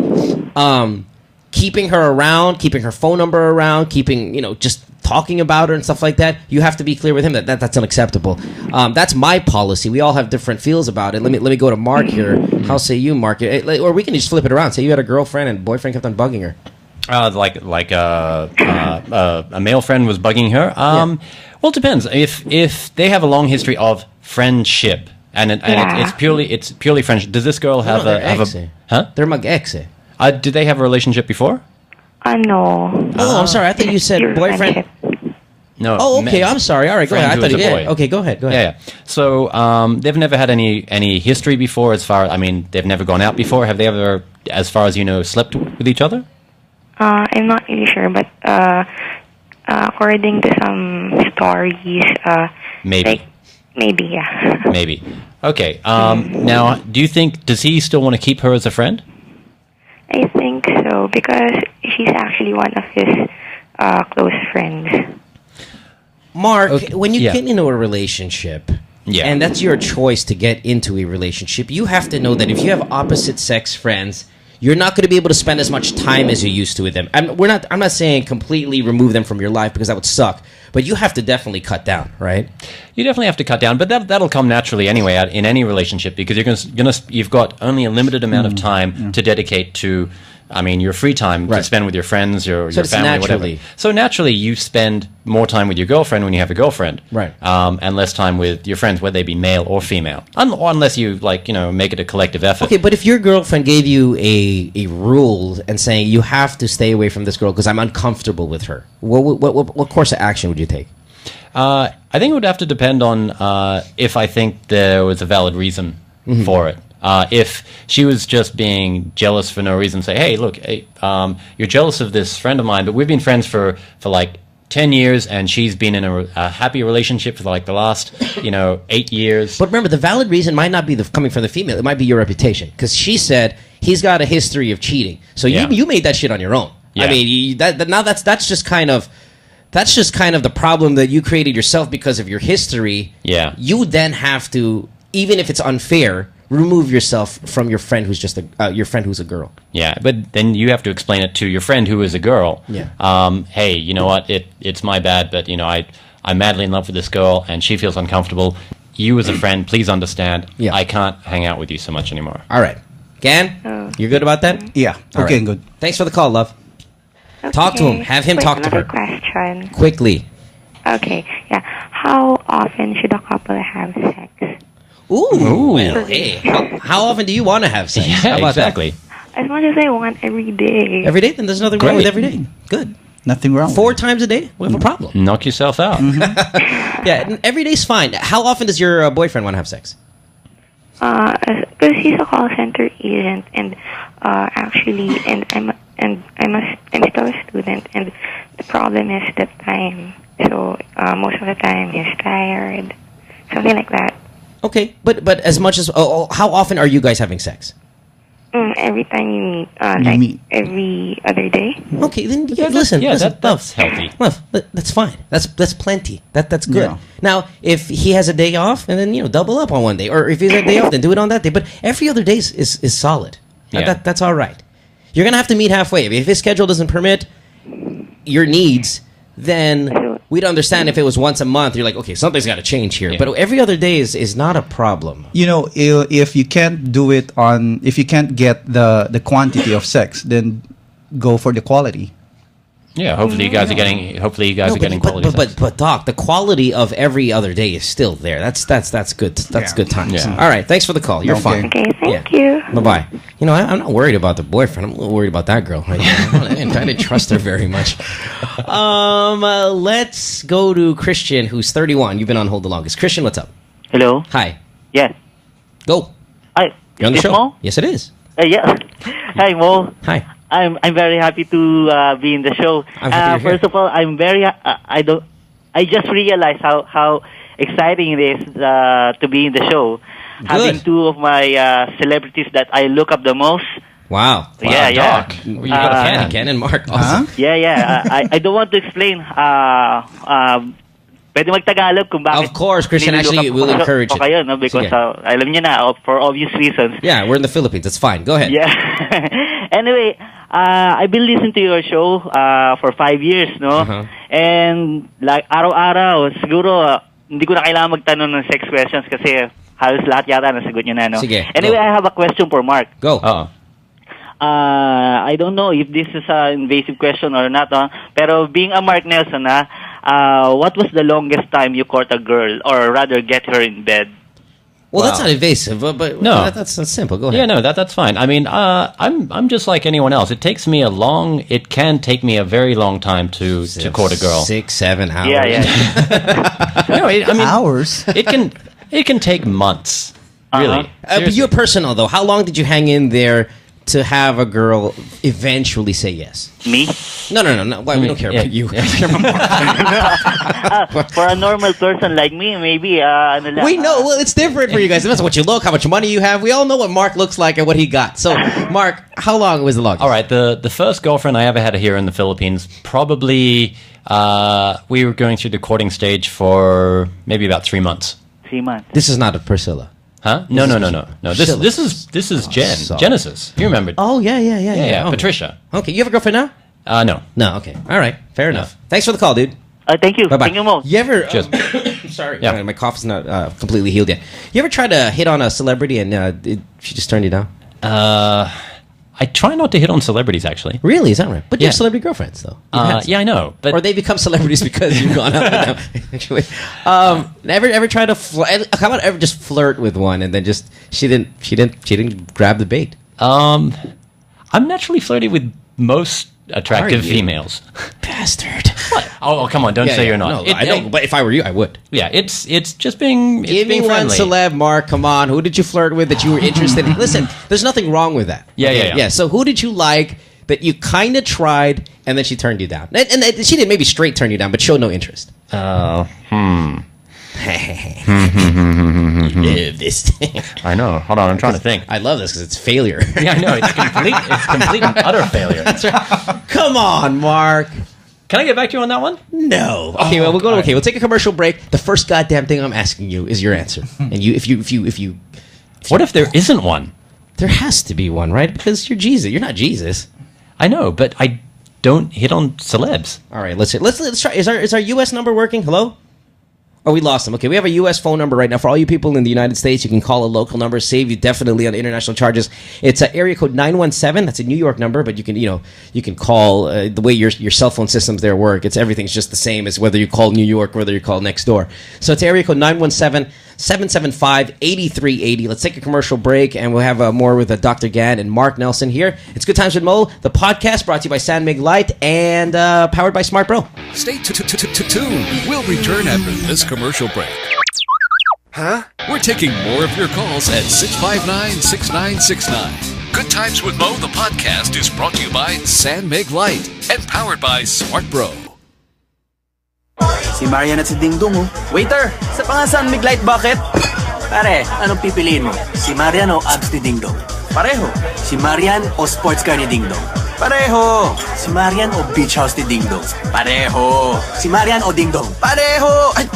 keeping her around, keeping her phone number around, keeping, just talking about her and stuff like that, you have to be clear with him that that's unacceptable. That's my policy. We all have different feels about it. Let me go to Mark here. How say you, Mark? Or we can just flip it around. Say you had a girlfriend and boyfriend kept on bugging her. Like a male friend was bugging her. Well, it depends. If they have a long history of friendship and it's purely friendship. Does this girl have a huh? They're mag-ex. Did they have a relationship before? No. Oh, I'm sorry. I thought you said boyfriend. No. Oh, okay. I'm sorry. All right, go ahead. I thought a boy. Okay, go ahead. Yeah. So they've never had any history before. They've never gone out before. Have they ever, as far as you know, slept with each other? I'm not really sure, but according to some stories, maybe. Maybe, yeah. Maybe. Okay. Now, does he still want to keep her as a friend? I think so, because she's actually one of his close friends. Mark, when you get into a relationship, and that's your choice to get into a relationship, you have to know that if you have opposite sex friends, you're not going to be able to spend as much time as you used to with them. I'm not saying completely remove them from your life, because that would suck, but you have to definitely cut down, right? You definitely have to cut down, but that'll come naturally anyway in any relationship, because you've got only a limited amount of time to dedicate to, your free time to spend with your friends, your family, whatever. So naturally, you spend more time with your girlfriend when you have a girlfriend, right? And less time with your friends, whether they be male or female, unless you make it a collective effort. Okay, but if your girlfriend gave you a rule and saying you have to stay away from this girl because I'm uncomfortable with her, what course of action would you take? I think it would have to depend on if I think there was a valid reason for it. If she was just being jealous for no reason, say, hey, look, you're jealous of this friend of mine, but we've been friends for like 10 years, and she's been in a happy relationship for like the last, 8 years. But remember, the valid reason might not be coming from the female. It might be your reputation. Because she said he's got a history of cheating. So you made that shit on your own. Yeah. I mean, that's just kind of the problem that you created yourself because of your history. Yeah. You then have to, even if it's unfair, remove yourself from your friend who's just your friend who's a girl. Yeah, but then you have to explain it to your friend who is a girl. Yeah. Hey, you know what? It's my bad, but I'm madly in love with this girl, and she feels uncomfortable. You as a friend, please understand. Yeah. I can't hang out with you so much anymore. All right, Gan, you're good about that? Yeah. All okay, right. good. Thanks for the call, love. Okay. Talk to him. Have him talk to her. Question. Quickly. Okay, yeah. How often should a couple have sex? Ooh. Well, hey, how often do you want to have sex? Yeah, how about exactly. As much as I want every day. Every day? Then there's nothing wrong with every day. Good. Nothing wrong. 4 times a day? We have a problem. Knock yourself out. Yeah, every day's fine. How often does your boyfriend want to have sex? Because he's a call center agent, and actually, and I'm still a student, and the problem is the time. So most of the time he's tired. Something like that. Okay, but as much as how often are you guys having sex? Every time you meet, every other day. Okay, then listen. That's healthy. Love, that's fine. That's plenty. That's good. Yeah. Now, if he has a day off, and then double up on one day, or if he has a day off, then do it on that day. But every other day is solid. Yeah. That's all right. You're gonna have to meet halfway. If his schedule doesn't permit your needs, then we'd understand if it was once a month. You're like, okay, something's got to change here. Yeah. But every other day is not a problem. If you can't do it if you can't get the quantity of sex, then go for the quality. Yeah, hopefully you guys are getting quality sex. But Doc, the quality of every other day is still there. That's good. That's good times. Yeah. All right, thanks for the call. You're fine. Okay, thank you. Bye bye. I'm not worried about the boyfriend. I'm a little worried about that girl. I didn't trust her very much. Let's go to Christian, who's 31. You've been on hold the longest. Christian, what's up? Hello. Hi. Yes. Go. Hi. You're on the Is show. Mo? Yes, it is. Yeah. Hi, Mo. Hi. I'm very happy to be in the show. I'm happy you're First of all, I'm very I just realized how exciting it is to be in the show. Good. Having two of my celebrities that I look up the most. Wow. Yeah, yeah. Doc. You got a fan. Ken and Mark. Awesome. Yeah. I don't want to explain. Pwede mag-Tagalog kung bakit. Of course, Christian. nililook Actually, up we'll ko encourage it. kayo, no? Because Sige. alam niyo na, for obvious reasons. Yeah, we're in the Philippines. That's fine. Go ahead. Yeah. Anyway, I've been listening to your show for 5 years, no? Uh-huh. And like araw-araw, siguro hindi ko na kailangan magtanong ng sex questions kasi halos lahat yata nasagot niyo na, no? Sige, Anyway, go. I have a question for Mark. Go. I don't know if this is an invasive question or not, pero being a Mark Nelson, what was the longest time you caught a girl, or rather get her in bed? Well, that's not invasive, but No. that's simple. Go ahead. Yeah, no, that's fine. I mean, I'm just like anyone else. It can take me a very long time to court a girl. 6-7 hours. Yeah. No, I mean, Hours? it can take months. Really. But you're personal though. How long did you hang in there to have a girl eventually say yes? Me? No. Why, we don't care about you. For a normal person like me, maybe ano lang. We know. Well, it's different for you guys. It depends on what you look, how much money you have. We all know what Mark looks like and what he got. So, Mark, how long was the longest? All right, the first girlfriend I ever had here in the Philippines, probably we were going through the courting stage for maybe about 3 months. 3 months. This is not a Priscilla. Huh? No. This is Jen. sorry. Genesis. You remember? Oh, yeah. Yeah, Oh. Patricia. Okay, you have a girlfriend now? No. No, okay. All right, fair enough. Thanks for the call, dude. Thank you. Bye-bye. Thank you, Mo. You ever... Cheers. sorry. Yeah. My cough's not completely healed yet. You ever try to hit on a celebrity and she just turned you down? I try not to hit on celebrities, actually. Really? Is that right? But you Yeah. have celebrity girlfriends, though. You've had some. Yeah, I know. But Or they become celebrities because you've gone out with them. Actually, ever try to how about ever just flirt with one and then just she didn't grab the bait? I'm naturally flirty with most attractive Are you? females. Bastard. Oh, come on! Don't say you're not. No, I don't. But if I were you, I would. Yeah, it's just being Give me being one friendly. celeb, Mark. Come on. Who did you flirt with that you were interested in? Listen, there's nothing wrong with that. Yeah. So who did you like that you kind of tried and then she turned you down? And she didn't maybe straight turn you down, but showed no interest. This. I know. Hold on, I'm trying to think. I love this because it's failure. Yeah, I know. It's complete and utter failure. That's right. Come on, Mark. Can I get back to you on that one? No. Okay, well, we'll take a commercial break. The first goddamn thing I'm asking you is your answer. And if you What if there isn't one? there has to be one, right? Because you're Jesus. You're not Jesus. I know, but I don't hit on celebs. All right, let's try. Is our US number working? Hello? Oh, we lost them. Okay, we have a U.S. phone number right now. For all you people in the United States, you can call a local number, save you definitely on international charges. It's area code 917. That's a New York number, but you can call the way your cell phone systems there work. Everything's just the same as whether you call New York, whether you call next door. So it's area code 917-775-8380. Let's take a commercial break, and we'll have more with Dr. Gan and Mark Nelson here. It's Good Times with Mo, the podcast brought to you by San Mig Light and powered by Smart Bro. Stay tuned. We'll return after this commercial break. Huh? We're taking more of your calls at 659-6969. Good Times with Mo, the podcast, is brought to you by San Mig Light and powered by Smart Bro. Si Marian at si Ding Dong, oh. Waiter, sa pangasan Mig Light Bucket. Pare, anong pipiliin mo? Si Marian o abs ni Ding Dong? Pareho. Si Marian o sports car ni Ding Dong? Pareho. Si Marian o beach house ni Ding Dong? Pareho. Si Marian o Ding Dong? Pareho. Ay!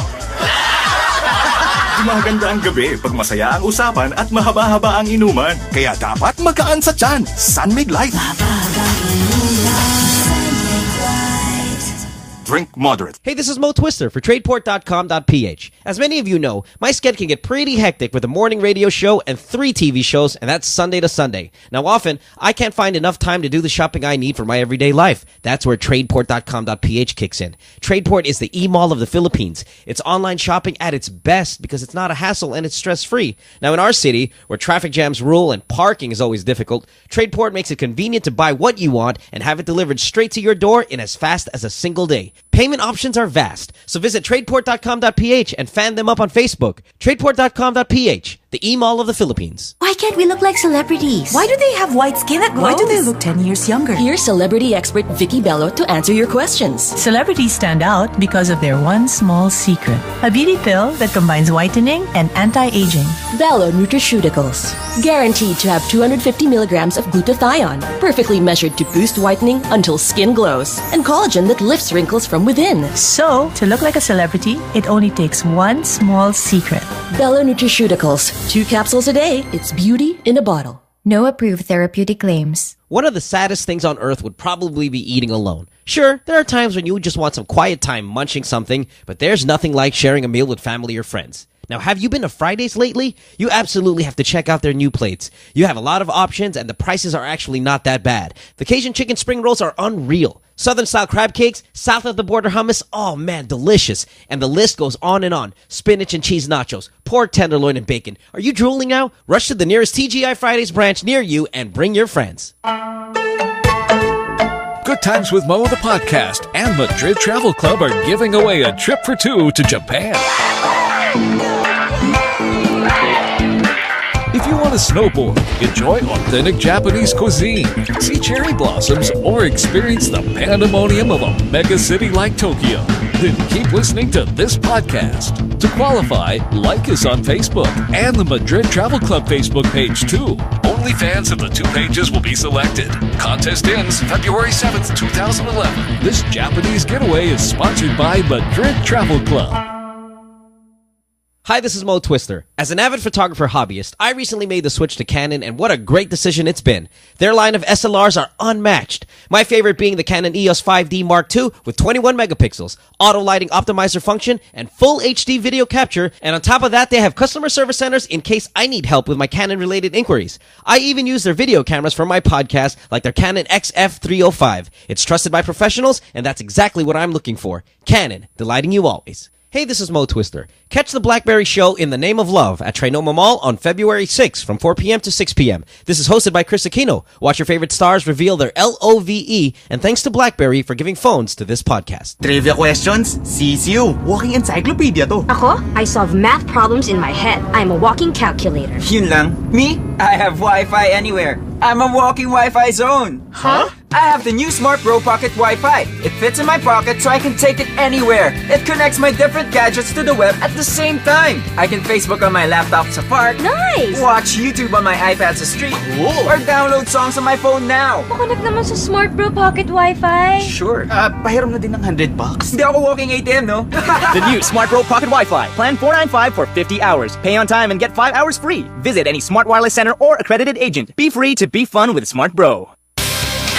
Gumaganda ang gabi pag masaya ang usapan at mahaba-haba ang inuman. Kaya dapat magaan sa tiyan. Sunmig Light. Drink moderate. Hey, this is Mo Twister for Tradeport.com.ph. As many of you know, my schedule can get pretty hectic with a morning radio show and 3 TV shows, and that's Sunday to Sunday. Now, often, I can't find enough time to do the shopping I need for my everyday life. That's where Tradeport.com.ph kicks in. Tradeport is the e-mall of the Philippines. It's online shopping at its best because it's not a hassle and it's stress-free. Now, in our city, where traffic jams rule and parking is always difficult, Tradeport makes it convenient to buy what you want and have it delivered straight to your door in as fast as a single day. Payment options are vast, so visit Tradeport.com.ph and fan them up on Facebook. Tradeport.com.ph, the e-mall of the Philippines. Why can't we look like celebrities? Why do they have white skin that glows? Why do they look 10 years younger? Here's celebrity expert Vicky Bello to answer your questions. Celebrities stand out because of their one small secret. A beauty pill that combines whitening and anti-aging. Bello Nutraceuticals. Guaranteed to have 250 milligrams of glutathione. Perfectly measured to boost whitening until skin glows. And collagen that lifts wrinkles from within. So, to look like a celebrity, it only takes one small secret. Bello Nutraceuticals. 2 capsules a day. It's beauty in a bottle. No approved therapeutic claims. One of the saddest things on earth would probably be eating alone. Sure, there are times when you just want some quiet time munching something, but there's nothing like sharing a meal with family or friends. Now, have you been to Fridays lately? You absolutely have to check out their new plates. You have a lot of options, and the prices are actually not that bad. The Cajun chicken spring rolls are unreal. Southern-style crab cakes, south-of-the-border hummus, oh man, delicious. And the list goes on and on. Spinach and cheese nachos, pork tenderloin and bacon. Are you drooling now? Rush to the nearest TGI Fridays branch near you and bring your friends. Good Times with Mo, the podcast, and Madrid Travel Club are giving away a trip for 2 to Japan. If you want to snowboard, enjoy authentic Japanese cuisine, see cherry blossoms, or experience the pandemonium of a mega city like Tokyo, then keep listening to this podcast. To qualify, like us on Facebook and the Madrid Travel Club Facebook page too. Only fans of the 2 pages will be selected. Contest ends February 7th, 2011. This Japanese getaway is sponsored by Madrid Travel Club. Hi, this is Mo Twister. As an avid photographer hobbyist, I recently made the switch to Canon, and what a great decision it's been. Their line of SLRs are unmatched. My favorite being the Canon EOS 5D Mark II with 21 megapixels, auto lighting optimizer function, and full HD video capture, and on top of that, they have customer service centers in case I need help with my Canon-related inquiries. I even use their video cameras for my podcast, like their Canon XF305. It's trusted by professionals, and that's exactly what I'm looking for. Canon, delighting you always. Hey, this is Mo Twister. Catch the BlackBerry Show in the Name of Love at Trinoma Mall on February 6th from 4 p.m. to 6 p.m. This is hosted by Chris Aquino. Watch your favorite stars reveal their LOVE, and thanks to BlackBerry for giving phones to this podcast. Trivia questions? CCU. Walking encyclopedia to. Ako, I solve math problems in my head. I'm a walking calculator. Yun lang. Me? I have Wi-Fi anywhere. I'm a walking Wi-Fi zone. Huh? I have the new Smart Pro Pocket Wi-Fi. It fits in my pocket so I can take it anywhere. It connects my different gadgets to the web at the same time. I can Facebook on my laptop sa park. Nice! Watch YouTube on my iPad sa street. Cool! Or download songs on my phone now. Makonek naman sa Smart Pro Pocket Wi-Fi. Sure. Pahiram na din ng $100. Hindi ako walking ATM, no? The new Smart Pro Pocket Wi-Fi. Plan $495 for 50 hours. Pay on time and get 5 hours free. Visit any Smart Wireless Center or accredited agent. Be free to be fun with Smart Bro.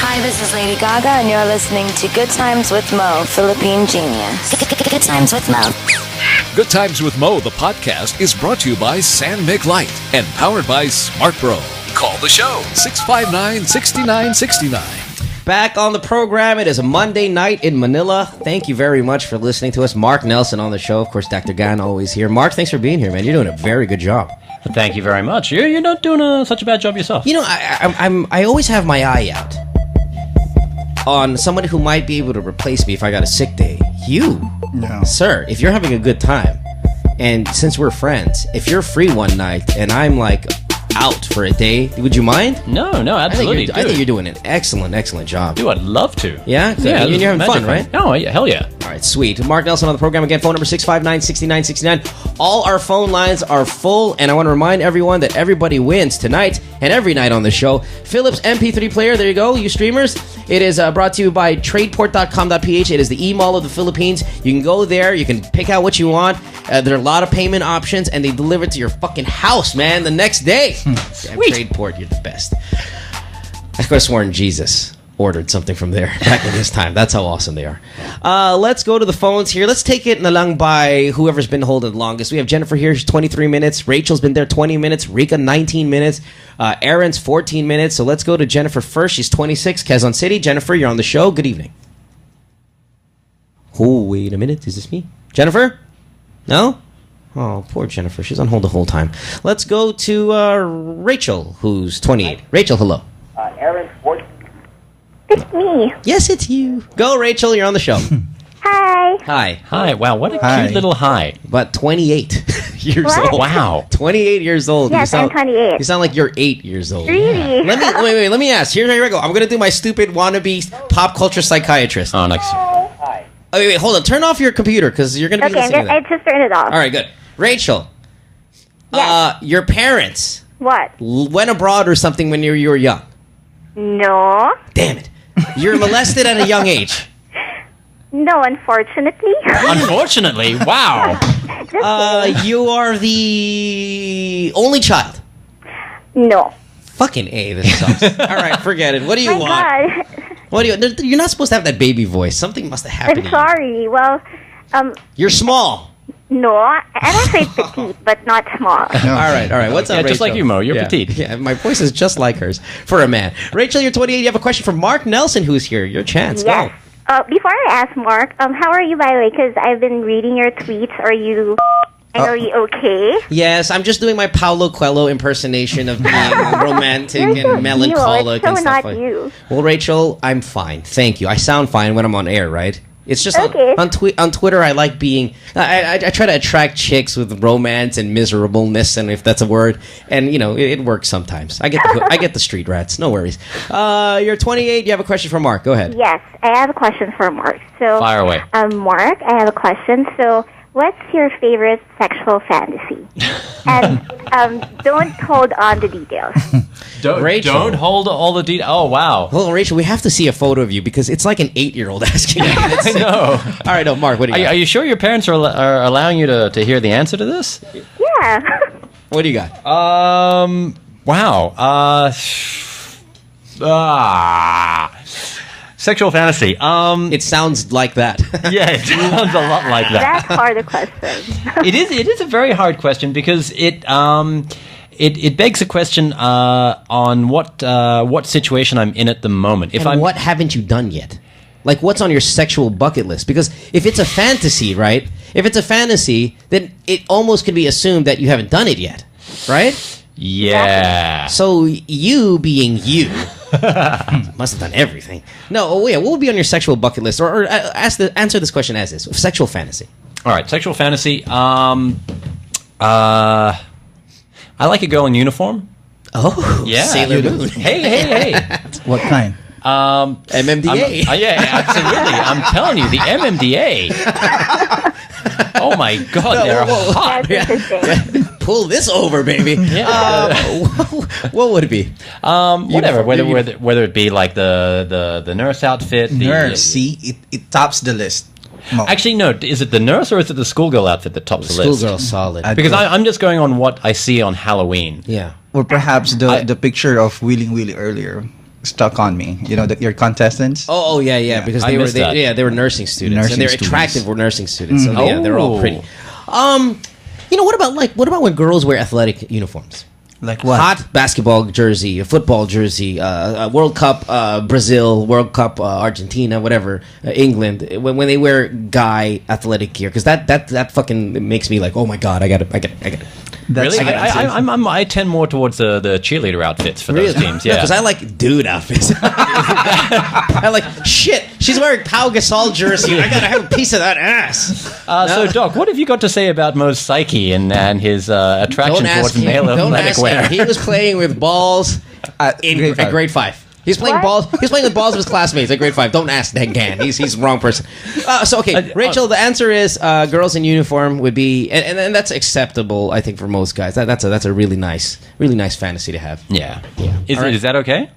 Hi, this is Lady Gaga, and you're listening to Good Times with Mo, Philippine Genius. Good Times with Mo. Good Times with Mo, the podcast, is brought to you by San Mig Light and powered by Smart Bro. Call the show, 659-6969. Back on the program, it is a Monday night in Manila. Thank you very much for listening to us. Mark Nelson on the show. Of course, Dr. Gan always here. Mark, thanks for being here, man. You're doing a very good job. Thank you very much. You're not doing such a bad job yourself. You know, I always have my eye out on somebody who might be able to replace me if I got a sick day. You, sir, if you're having a good time, and since we're friends, if you're free one night and I'm like out for a day. Would you mind? No, absolutely. I think you're doing an excellent job. Dude, I'd love to. Yeah? Yeah, and you're having fun, right? Oh, yeah, hell yeah. All right, sweet. Mark Nelson on the program again. Phone number 659-6969. All our phone lines are full, and I want to remind everyone that everybody wins tonight and every night on the show. Philips MP3 player. There you go, you streamers. It is brought to you by tradeport.com.ph. It is the e-mall of the Philippines. You can go there. You can pick out what you want. There are a lot of payment options, and they deliver it to your fucking house, man, the next day. Sweet. Tradeport, you're the best. I could have sworn Jesus ordered something from there back in his time. That's how awesome they are. Let's go to the phones here. Let's take it na lang by whoever's been holding the longest. We have Jennifer here. She's 23 minutes. Rachel's been there 20 minutes. Rika, 19 minutes. Aaron's 14 minutes. So let's go to Jennifer first. She's 26. Quezon City. Jennifer, you're on the show. Good evening. Oh, wait a minute. Is this me? Jennifer? No? Oh, poor Jennifer. She's on hold the whole time. Let's go to Rachel, who's 28. Rachel, hello. Aaron's 14. It's me. Yes, it's you. Go, Rachel. You're on the show. Hi. Hi. Hi. Wow, what a cute little hi. But 28 years What? old. Wow. 28 years old. Yes, I'm 28. You sound like you're 8 years old. Really? Let me ask. Here I go. I'm going to do my stupid wannabe pop culture psychiatrist. Oh, nice. Hi. Oh, wait, hold on. Turn off your computer because you're going to be Okay, listening to I that. just turned it off. All right, good. Rachel. Yes. Your parents What? went abroad or something when you were young. No. Damn it. You're molested at a young age. No, unfortunately. Unfortunately, wow. You are the only child. No. Fucking A, this sucks. All right, forget it. What do you My want? God. What do you? You're not supposed to have that baby voice. Something must have happened. I'm sorry. Well, You're small. no. I'm actually petite, but not small. All right. What's up, Yeah, Rachel? just like you, Mo. You're Yeah. petite. Yeah, my voice is just like hers for a man. Rachel, you're 28. You have a question for Mark Nelson, who's here. Your chance. Yes. Go. Before I ask Mark, how are you, by the way? Because I've been reading your tweets. Are you okay? Yes, I'm just doing my Paulo Coelho impersonation of being romantic You're so and melancholic evil. and It's so stuff not like. you. Well, Rachel, I'm fine. Thank you. I sound fine when I'm on air, right? It's just Okay. on Twitter. I like being. I try to attract chicks with romance and miserableness, and if that's a word, and it works sometimes. I get the street rats. No worries. You're 28. You have a question for Mark. Go ahead. Yes, I have a question for Mark. So, Fire away. Mark, I have a question. So, what's your favorite sexual fantasy? And don't hold on to details. Rachel. Don't hold all the details. Oh, wow. Well, Rachel, we have to see a photo of you because it's like an 8-year-old asking. I know. All right, no, Mark. What do you got? Are you sure your parents are allowing you to hear the answer to this? Yeah. What do you got? Wow. Sexual fantasy. It sounds like that. Yeah, it sounds a lot like that. That's hard question. It is a very hard question because it begs a question on what situation I'm in at the moment. What haven't you done yet? Like, what's on your sexual bucket list? Because if it's a fantasy, right? If it's a fantasy, then it almost could be assumed that you haven't done it yet, right? Yeah. So you being you must have done everything. No, yeah. What would be on your sexual bucket list? Or answer this question as is: sexual fantasy. All right, sexual fantasy. I like a girl in uniform. Oh, yeah. Sailor Moon. Hey. What kind? MMDA. Yeah, absolutely. I'm telling you, the MMDA. Oh my God, they're hot. Pull this over, baby. Yeah. What would it be? Whatever. Whether it be like the nurse outfit. See, it tops the list. Mo. Actually, no. Is it the nurse or is it the schoolgirl outfit that tops the list? Schoolgirl's solid. Because I'm just going on what I see on Halloween. Yeah. Or perhaps the picture of Wheeling Willie earlier stuck on me. You know, your contestants. Oh yeah. Because they were nursing students, and they're attractive. Were nursing students, so yeah, they're all pretty. What about when girls wear athletic uniforms? Like what? Hot basketball jersey, a football jersey, World Cup Brazil, World Cup Argentina, whatever, England. When they wear guy athletic gear, because that fucking makes me like, oh my God, I got it. Really? I tend more towards the cheerleader outfits for those teams. Yeah, because I like dude outfits. I like shit. She's wearing Pau Gasol jersey. I gotta have a piece of that ass. So, Doc, what have you got to say about Mo's psyche and his attraction towards male athletic wear? player. He was playing with balls at grade 5. He's playing balls. He's playing with balls of his classmates at grade 5. Don't ask Dan. He's the wrong person. So okay, Rachel. The answer is girls in uniform would be, and that's acceptable. I think for most guys. That's a really nice fantasy to have. Yeah. Is that okay?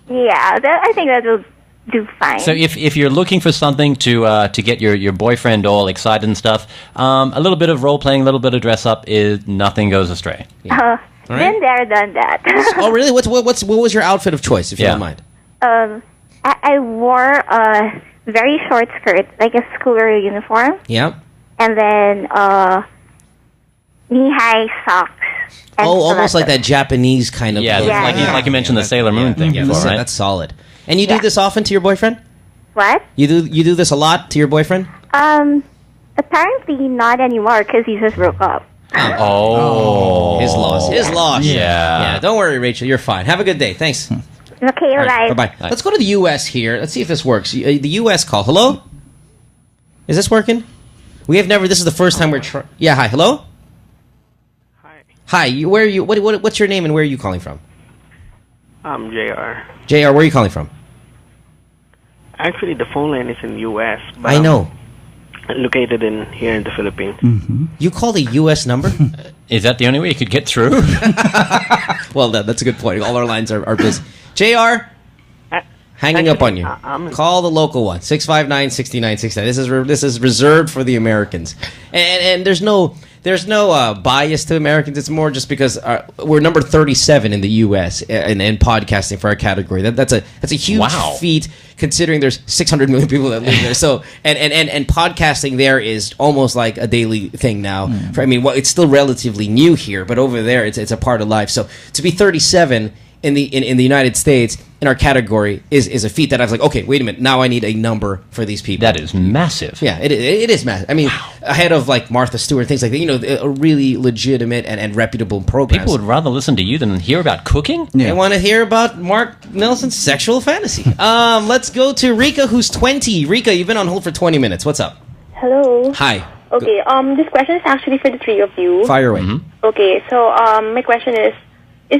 Yeah, I think that will do fine. So if you're looking for something to get your boyfriend all excited and stuff, a little bit of role playing, a little bit of dress up is nothing goes astray. Been there, done that. Oh, really? What was your outfit of choice, if you don't mind? I wore a very short skirt, like a school uniform. Yeah. And then knee-high socks. And almost like that Japanese kind of. Yeah, look. like you mentioned the Sailor Moon thing before, right? That's solid. And you do this often to your boyfriend? What? You do this a lot to your boyfriend? Apparently not anymore because he just broke up. Oh. His loss. Yeah. Don't worry, Rachel. You're fine. Have a good day. Thanks. Okay, bye. Bye-bye. Let's go to the U.S. here. Let's see if this works. The U.S. call. Hello? Is this working? This is the first time we're trying. Yeah, hi. Hello? Hi. Where are you? What's your name and where are you calling from? I'm JR. JR, where are you calling from? Actually, the phone line is in the U.S. But I know. Located here in the Philippines. Mm-hmm. You called a U.S. number? Is that the only way you could get through? Well, that's a good point. All our lines are busy. JR, hanging up on you. Call the local one, 659-6969. This is reserved for the Americans. And there's no bias to Americans. It's more just because we're number 37 in the U.S. in podcasting for our category. That's a huge feat considering there's 600 million people that live there. So and podcasting there is almost like a daily thing now. It's still relatively new here, but over there it's a part of life. So to be 37 in the United States in our category is a feat that I was like, okay, wait a minute, now I need a number for these people. That is massive. Yeah, it is massive. I mean, ahead of like Martha Stewart, things like that. A really legitimate and reputable program. People would rather listen to you than hear about cooking. They want to hear about Mark Nelson's sexual fantasy. Let's go to Rika, who's 20. Rika, you've been on hold for 20 minutes. What's up? Hello. Hi. Okay. This question is actually for the three of you. Fire away. Okay. So my question is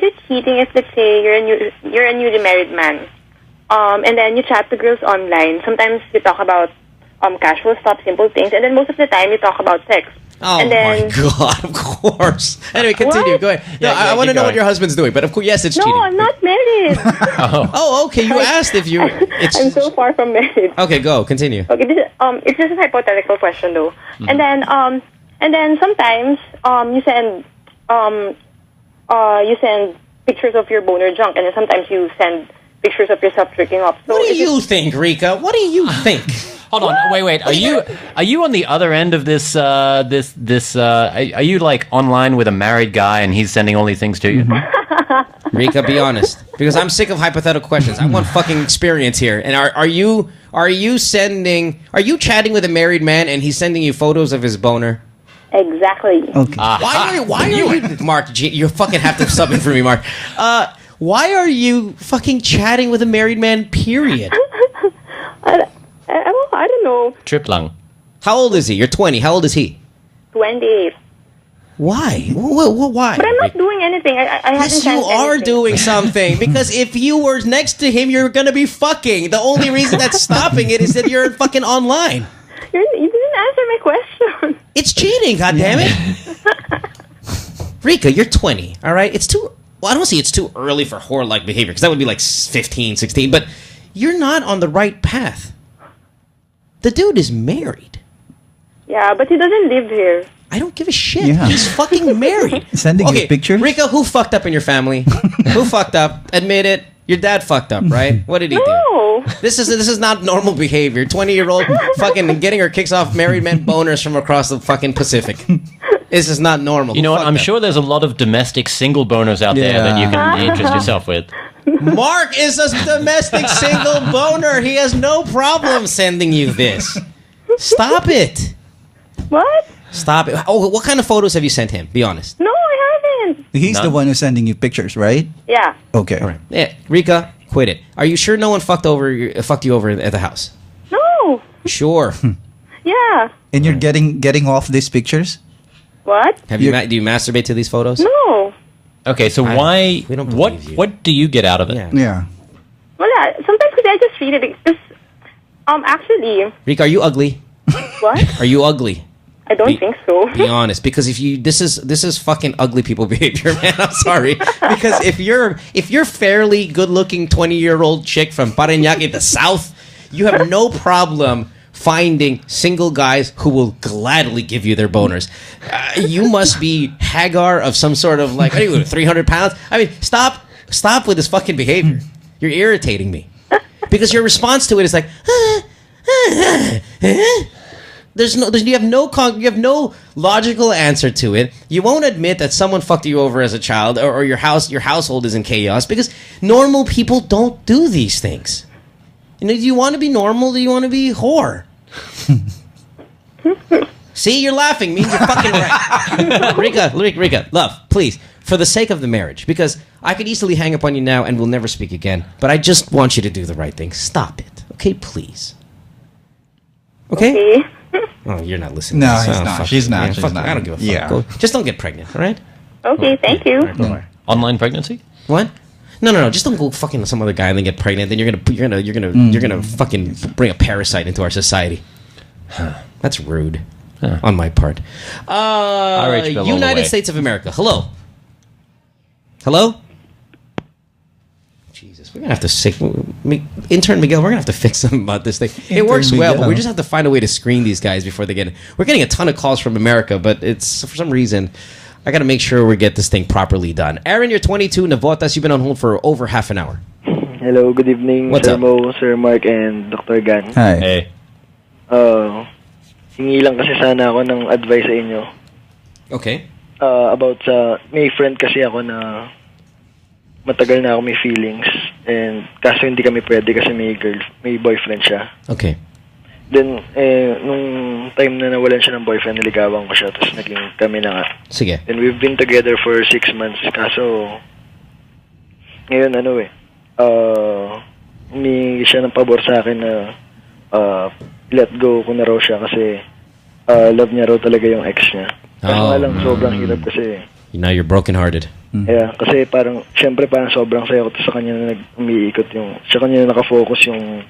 it cheating if, let's say, you're a newly married man, and then you chat to girls online? Sometimes you talk about casual stuff, simple things, and then most of the time you talk about sex. Oh and then, my God! Of course. Anyway, continue. What? Go ahead. No, I want to know what your husband's doing, but of course, yes, it's cheating. No, I'm not married. Oh, okay. You asked if you. I'm so far from married. Okay, go. Continue. Okay, it's just a hypothetical question though. And then sometimes you send pictures of your boner junk, and then sometimes you send pictures of yourself jerking off. So what do you think, Rika? What do you think? Hold on, wait. Are you on the other end of this? Are you like online with a married guy and he's sending all these things to you? Rika, be honest, because I'm sick of hypothetical questions. I want fucking experience here. And are you chatting with a married man and he's sending you photos of his boner? Exactly. Okay. Why are you Mark? You fucking have to sub in for me, Mark. Why are you fucking chatting with a married man? Period. I don't know. Trip lang. How old is he? You're 20. How old is he? 28. Why? Why? But I'm not doing anything. Yes, you are doing something. Because if you were next to him, you're gonna be fucking. The only reason that's stopping it is that you're fucking online. You didn't answer my question. It's cheating, goddammit. Rika, you're 20, all right? It's too... Well, I don't see it's too early for whore-like behavior, because that would be like 15, 16, but you're not on the right path. The dude is married. Yeah, but he doesn't live here. I don't give a shit. Yeah. He's fucking married. Sending you pictures? Rika, who fucked up in your family? Who fucked up? Admit it. Your dad fucked up, right? What did he do? This is not normal behavior. 20-year-old fucking getting her kicks off married men boners from across the fucking Pacific. This is not normal. You know what? I'm sure there's a lot of domestic single boners out there that you can interest yourself with. Mark is a domestic single boner. He has no problem sending you this. Stop it. What? Stop it. Oh, what kind of photos have you sent him? Be honest. No, I haven't. He's the one who's sending you pictures, right? Yeah. Okay. All right. Yeah, Rika, quit it. Are you sure no one fucked you over at the house? No. Sure. Yeah. And you're getting off these pictures? What? Do you masturbate to these photos? No. Okay, so why? What do you get out of it? Yeah. Well, sometimes because I just read it because actually. Rika, are you ugly? What? Are you ugly? I don't think so. Be honest, because if you this is fucking ugly people behavior, man. I'm sorry, because if you're fairly good looking 20-year-old chick from Parañaque, the South, you have no problem finding single guys who will gladly give you their boners. You must be Hagar of some sort of like 300 pounds. I mean, stop with this fucking behavior. You're irritating me because your response to it is like. You have no logical answer to it. You won't admit that someone fucked you over as a child, or your household is in chaos because normal people don't do these things. Do you want to be normal? Do you want to be whore? See, you're laughing. Means you're fucking right. Rika, love, please, for the sake of the marriage, because I could easily hang up on you now and we'll never speak again. But I just want you to do the right thing. Stop it, okay? Please. Okay. Oh, you're not listening. No, to he's this. not. She's not. She's not. I don't give a fuck. Yeah. Just don't get pregnant, all right? Okay, thank you. Right, Online pregnancy? What? No. Just don't go fucking with some other guy and then get pregnant. Then you're gonna fucking bring a parasite into our society. That's rude on my part. United States of America. Hello. Jesus, we're gonna have to intern Miguel. We're gonna have to fix something about this thing. It works well, but we just have to find a way to screen these guys before they get in. We're getting a ton of calls from America, but it's for some reason I got to make sure we get this thing properly done. Aaron, you're 22. Navotas, you've been on hold for over half an hour. Hello, good evening, What's Sir up? Mo, Sir Mark, and Dr. Gan. Hi. Hey. Hingi lang kasi sana ako ng advice sa inyo. Okay. About may friend kasi ako na matagal na ako may feelings, and kaso hindi kami pwede kasi may boyfriend siya. Okay. Then, nung time na nawalan siya ng boyfriend, niligawan ko siya, tapos naging kami na nga. Sige. And we've been together for 6 months, kaso ngayon humingi siya ng pabor sa akin na let go ko na raw siya kasi love niya raw talaga yung ex niya. Kaso nga lang, sobrang hirap kasi. Now you're brokenhearted. Yeah, kasi parang, syempre parang sobrang saya ko sa kanya na umiikot sa kanya na nakafocus yung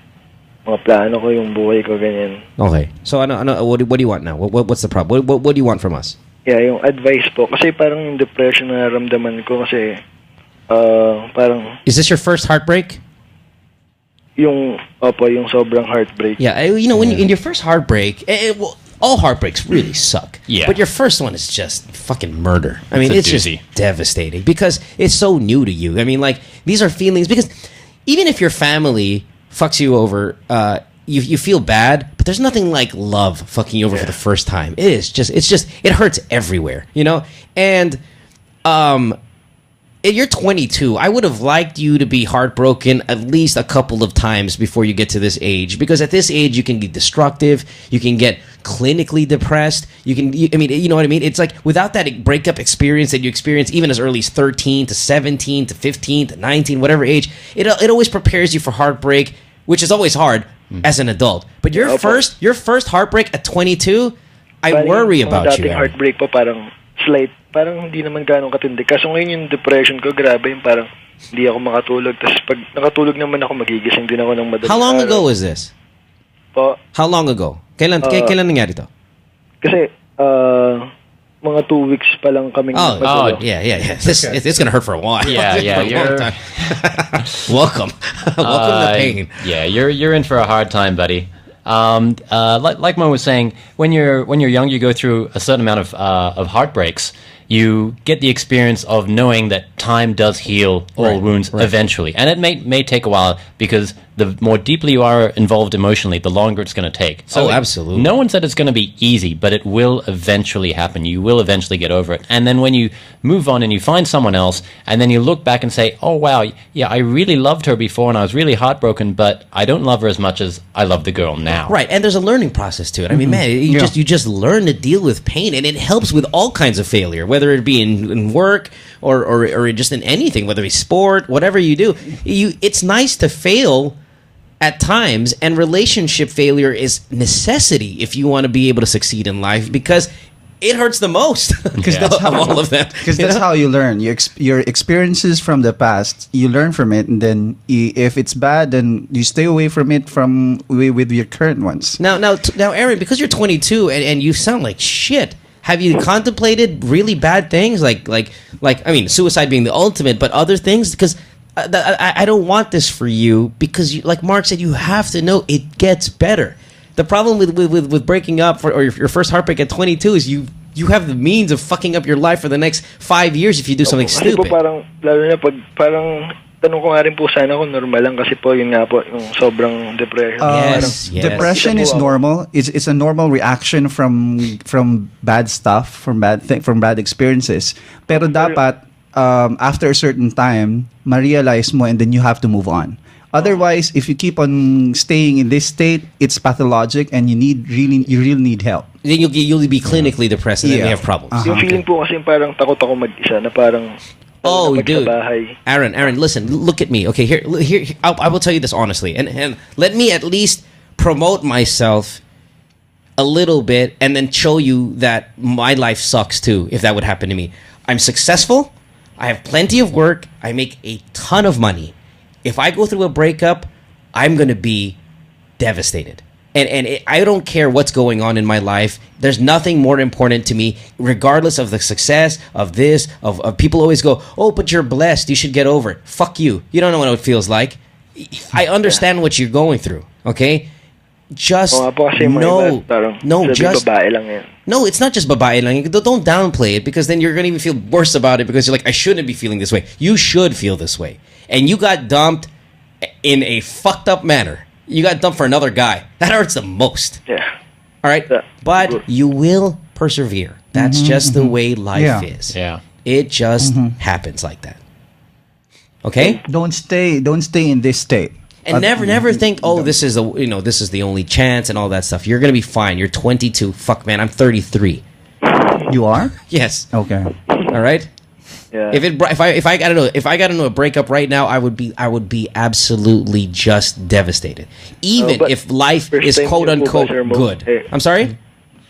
mga plano ko, yung buhay ko, ganyan. Okay. So, what do you want now? What's the problem? What do you want from us? Yeah, yung advice po. Kasi parang yung depression na naramdaman ko kasi parang... Is this your first heartbreak? Yung sobrang heartbreak. Yeah, when in your first heartbreak, all heartbreaks really suck. Yeah. But your first one is just fucking murder. I mean, it's just doozy. devastating because it's so new to you. I mean, like, these are feelings, because even if your family fucks you over, you feel bad, but there's nothing like love fucking you over for the first time. It hurts everywhere, And you're 22. I would have liked you to be heartbroken at least a couple of times before you get to this age, because at this age you can be destructive, you can get clinically depressed, you know what I mean? It's like without that breakup experience that you experience even as early as 13 to 17 to 15 to 19, whatever age, it always prepares you for heartbreak, which is always hard as an adult. But your first heartbreak at 22, I worry about you. Dating heartbreak pa parang slight, parang hindi naman ganong katindi. Kaso ngayon yung depression ko, grabe yung parang hindi ako makatulog. Tapos pag nakatulog naman ako, magigising din ako ng madaling How long araw. ago was this? Po? How long ago? Kailan nangyari to? Kasi, mga 2 weeks pa lang kaming Yeah. It's gonna hurt for a while. Yeah. For a long time. Welcome to pain. Yeah, you're in for a hard time, buddy. Like Mo was saying, when you're young, you go through a certain amount of heartbreaks. You get the experience of knowing that time does heal all wounds eventually, and it may take a while, because the more deeply you are involved emotionally, the longer it's going to take. So absolutely. No one said it's going to be easy, but it will eventually happen. You will eventually get over it, and then when you move on and you find someone else, and then you look back and say, "Oh wow, yeah, I really loved her before, and I was really heartbroken, but I don't love her as much as I love the girl now." Right, and there's a learning process to it. I mean, man, you just learn to deal with pain, and it helps with all kinds of failure, whether it be in work or just in anything, whether it be sport, whatever you do. It's nice to fail at times, and relationship failure is necessity if you want to be able to succeed in life, because it hurts the most because that's of all of them. Because that's how you learn. Your experiences from the past, you learn from it, and then if it's bad, then you stay away from it with your current ones. Now, Aaron, because you're 22 and you sound like shit. Have you contemplated really bad things like I mean, suicide being the ultimate, but other things? Because I don't want this for you because, like Mark said, you have to know it gets better. The problem with breaking up or your first heartbreak at 22 is you have the means of fucking up your life for the next 5 years if you do something stupid. Kasi po parang, lalo na pag parang tanong ko nga rin po sana kung normal lang kasi po yun nga po yung sobrang depression. Yes. Depression is normal. It's a normal reaction from bad stuff, from bad experiences. Pero dapat after a certain time, ma-realize mo and then you have to move on. Otherwise, if you keep on staying in this state, it's pathologic and you really need help. Then you'll be clinically depressed and then you have problems. Yung feeling po kasi parang takot ako mag-isa na parang oh, dude. Aaron, listen, look at me. Okay, here I will tell you this honestly. And let me at least promote myself a little bit and then show you that my life sucks too, if that would happen to me. I'm successful. I have plenty of work. I make a ton of money. If I go through a breakup, I'm going to be devastated. And I don't care what's going on in my life. There's nothing more important to me, regardless of the success of this. Of people always go, oh, but you're blessed. You should get over it. Fuck you. You don't know what it feels like. I understand what you're going through. Okay, just no, it's not just babae lang. Don't downplay it because then you're gonna even feel worse about it because you're like, I shouldn't be feeling this way. You should feel this way, and you got dumped in a fucked up manner. You got dumped for another guy. That hurts the most. Yeah. All right, but you will persevere. That's just the way life is. Yeah. It just happens like that. Okay. Don't stay in this state. And never think, oh, this is the only chance and all that stuff. You're gonna be fine. You're 22. Fuck, man, I'm 33. You are? Yes. Okay. All right. Yeah. If I got into a breakup right now, I would be absolutely just devastated. Even if life is quote unquote good. I'm sorry.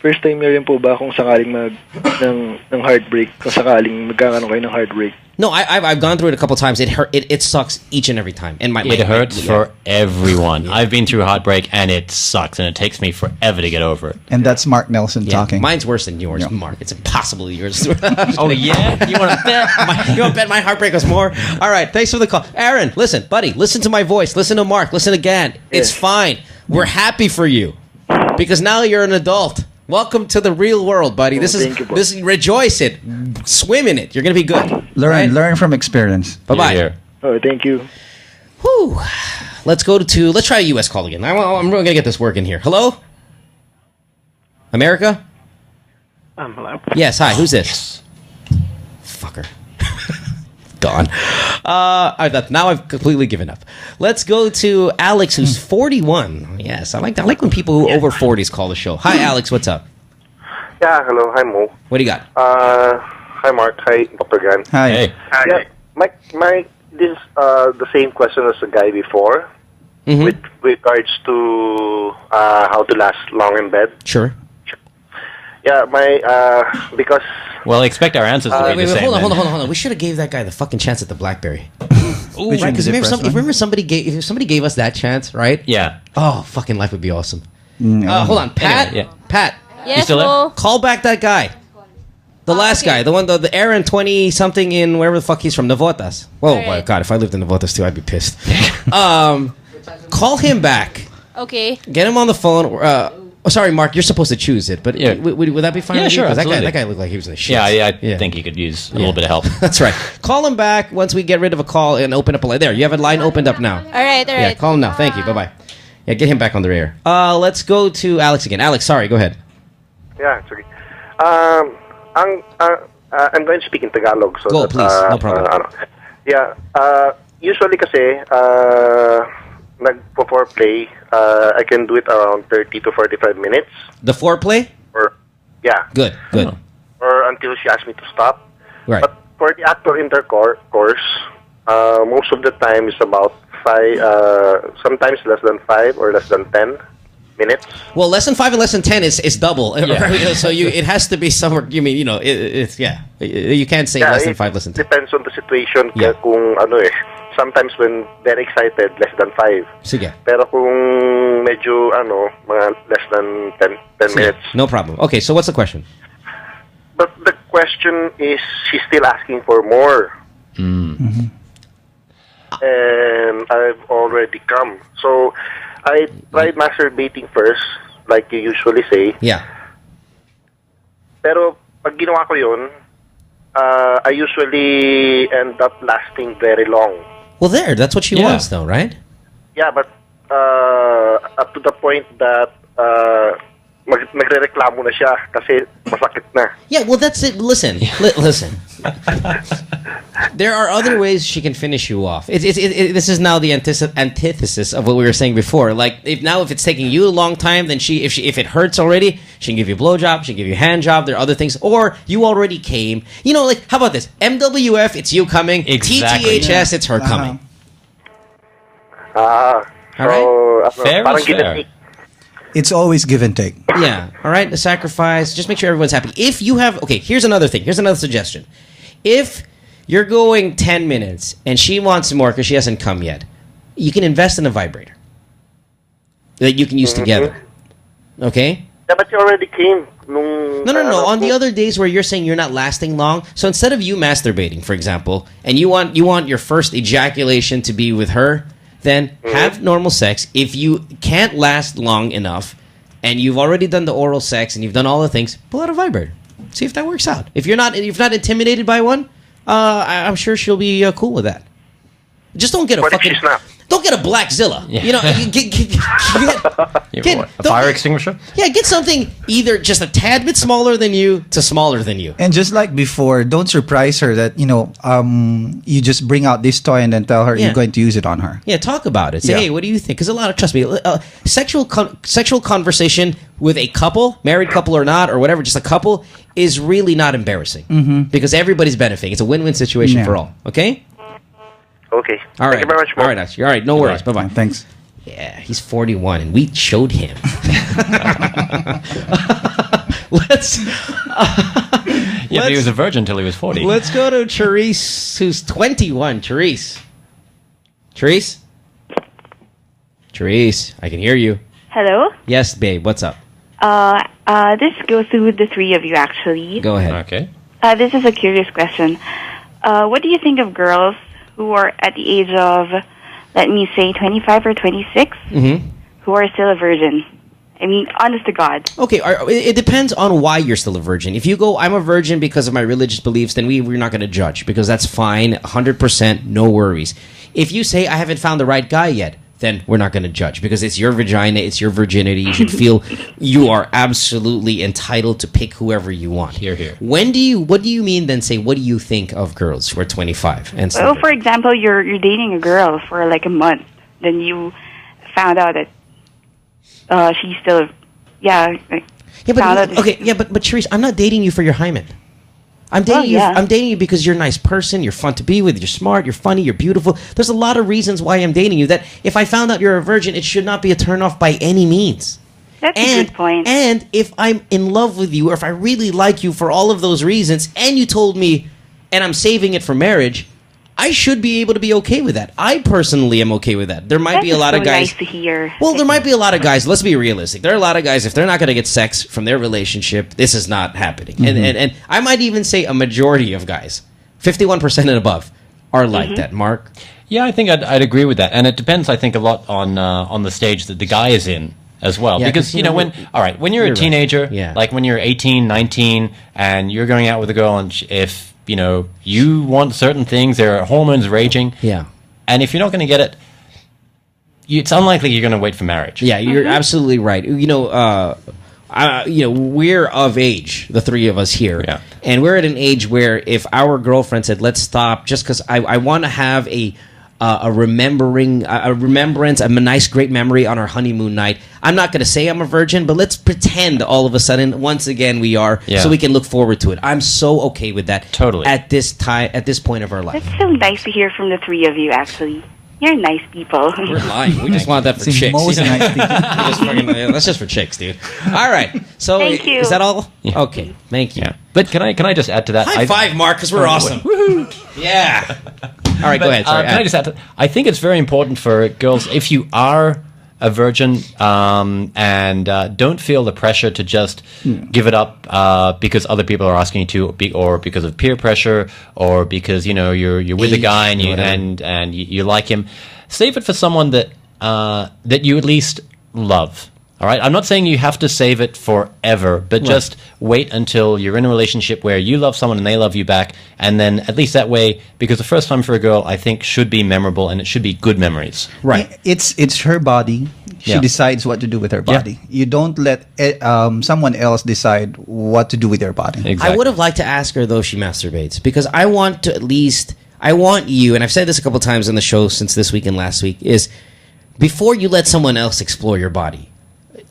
First time niyo rin po ba kung sakaling ng heartbreak, kung sakaling magkakaroon kayo ng heartbreak? No, I've gone through it a couple times. It sucks each and every time. And it hurts for everyone. Yeah. I've been through heartbreak and it sucks and it takes me forever to get over it. And that's Mark Nelson talking. Mine's worse than yours, Mark. It's impossible yours. Oh yeah? You want to bet? You want to bet my heartbreak was more? All right, thanks for the call. Aaron, listen, buddy, listen to my voice. Listen to Mark. Listen again. Yeah. It's fine. We're happy for you because now you're an adult. Welcome to the real world, buddy. This is rejoice it, swim in it. You're gonna be good. Learn from experience. Bye bye. Oh, thank you. Whew. Let's try a U.S. call again. I'm really gonna get this working here. Hello, America. Hello. Yes. Hi. Who's this? Fucker. Gone. Now I've completely given up. Let's go to Alex, who's 41. Yes, I like when people who over 40s call the show. Hi, Alex. What's up? Yeah, hello. Hi, Mo. What do you got? Hi, Mark. Hi, Dr. Gan. Hi. Hey. Yeah, my this is the same question as the guy before, with regards to how to last long in bed. Sure. Yeah, because... Well, I expect our answers to be the same. Hold on. We should have gave that guy the fucking chance at the BlackBerry. Ooh, right? Because if somebody gave us that chance, right? Yeah. Oh, fucking life would be awesome. Hold on, Pat. Anyway, yeah. Pat. Yes, you still there? Call back that guy. The last guy, the one, the Aaron 20 something in wherever the fuck he's from, Navotas. Oh my god, if I lived in Navotas too, I'd be pissed. Call him back. Okay. Get him on the phone. Sorry, Mark, you're supposed to choose it, but would that be fine? Yeah, with you? sure. That guy looked like he was in the shit. Yeah, I think he could use a little bit of help. That's right. Call him back once we get rid of a call and open up a line. There, you have a line opened up now. All right. Yeah, call him now. Thank you. Bye-bye. Yeah, get him back on the air. Let's go to Alex again. Alex, sorry, go ahead. Yeah, it's okay. I'm going to speak in Tagalog. So go, please. No problem. Usually kasi, nagpo-foreplay, I can do it around 30 to 45 minutes. The foreplay? Yeah. Good. Or until she asks me to stop. Right. But for the actual intercourse, most of the time is about 5, sometimes less than 5 or less than 10 minutes. Well, less than 5 and less than 10 is double. Right? So it has to be somewhere. You mean it's you can't say less than 5, less than 10. Depends on the situation. Kung sometimes when very excited, less than 5. Sige. Pero kung medyo mga less than 10 minutes. No problem. Okay, so what's the question? But the question is, she's still asking for more. Mm-hmm. And I've already come. So I tried masturbating first, like you usually say. Yeah. Pero pag ginawa ko yun, I usually end up lasting very long. Well, that's what she wants, though, right? Yeah, but up to the point that nagrereklamo na siya kasi masakit na. Yeah, well, that's it. Listen. There are other ways she can finish you off. This is now the antithesis of what we were saying before. Like, if it's taking you a long time, then if it hurts already, she can give you a blowjob, she can give you a hand job. There are other things, or you already came. Like, how about this? MWF, it's you coming. Exactly. TTHS, it's her coming. All right. Fair is fair. It's always give and take. Yeah. All right. The sacrifice. Just make sure everyone's happy. If you have... Okay, here's another thing. Here's another suggestion. If you're going 10 minutes and she wants more because she hasn't come yet, you can invest in a vibrator that you can use together. Okay? Yeah, but you already came. No. On the other days where you're saying you're not lasting long, so instead of you masturbating, for example, and you want your first ejaculation to be with her, then have normal sex. If you can't last long enough and you've already done the oral sex and you've done all the things, pull out a vibrator. See if that works out. If you're not intimidated by one, I'm sure she'll be cool with that. Just don't get don't get a Blackzilla. Yeah. A fire extinguisher? Yeah, get something either just a tad bit smaller than you to smaller than you. And just like before, don't surprise her that, you just bring out this toy and then tell her you're going to use it on her. Yeah, talk about it. Say, hey, what do you think? Because trust me, sexual conversation with a couple, married couple or not, or whatever, just a couple, is really not embarrassing. Because everybody's benefiting. It's a win-win situation for all. Okay? Okay. All right. Thank you very much, Mo. All right, Ash. All right, no worries. Bye-bye. Thanks. Yeah, he's 41, and we showed him. Let's... but he was a virgin until he was 40. Let's go to Therese, who's 21. Therese, I can hear you. Hello? Yes, babe. What's up? This goes to the three of you, actually. Go ahead. Okay. This is a curious question. What do you think of girls who are at the age of, let me say, 25 or 26, who are still a virgin? I mean, honest to God. Okay, it depends on why you're still a virgin. If you go, I'm a virgin because of my religious beliefs, then we're not going to judge, because that's fine, 100%, no worries. If you say, I haven't found the right guy yet, then we're not going to judge, because it's your vagina, it's your virginity. You should feel you are absolutely entitled to pick whoever you want. Here. What do you mean then say, what do you think of girls who are 25? And well, for example, you're dating a girl for like a month, then you found out that she's still, but Therese, I'm not dating you for your hymen. I'm dating you. I'm dating you because you're a nice person. You're fun to be with. You're smart. You're funny. You're beautiful. There's a lot of reasons why I'm dating you. That if I found out you're a virgin, it should not be a turnoff by any means. That's a good point. And if I'm in love with you, or if I really like you for all of those reasons, and you told me, and I'm saving it for marriage, I should be able to be okay with that. I personally am okay with that. There might be a lot of guys. Nice to hear. Well, there might be a lot of guys. Let's be realistic. There are a lot of guys. If they're not going to get sex from their relationship, this is not happening. And I might even say a majority of guys, 51% and above, are like that. Mark. Yeah, I think I'd agree with that, and it depends. I think a lot on the stage that the guy is in as well, because when you're a teenager, like when you're 18, 19, and you're going out with a girl, and if you want certain things, there are hormones raging. Yeah. And if you're not going to get it, it's unlikely you're going to wait for marriage. Yeah, you're absolutely right. We're of age, the three of us here. Yeah. And we're at an age where if our girlfriend said, let's stop, just because I want to have a remembrance, a nice, great memory on our honeymoon night. I'm not going to say I'm a virgin, but let's pretend all of a sudden, once again, we are, so we can look forward to it. I'm so okay with that. Totally. At this time, at this point of our life. That's so nice to hear from the three of you, actually. You're nice people. We're lying. We just want that for See, chicks. Mo's a nice That's just for chicks, dude. All right. So Thank you. is that all? Yeah. Okay. Thank you. Yeah. But can I just add to that? High five, Mark, because we're awesome. Yeah. All right, go ahead. Sorry, can I just add to that? I think it's very important for girls, if you are a virgin, and don't feel the pressure to just give it up because other people are asking you to, or because of peer pressure, or because you're with a guy and you like him. Save it for someone that you at least love. All right, I'm not saying you have to save it forever, but just wait until you're in a relationship where you love someone and they love you back, and then at least that way, because the first time for a girl, I think, should be memorable and it should be good memories. Right. It's her body. She decides what to do with her body. You don't let someone else decide what to do with your body. Exactly. I would have liked to ask her, though, if she masturbates, because I want to at least, I want you, and I've said this a couple times on the show since this week and last week, is before you let someone else explore your body,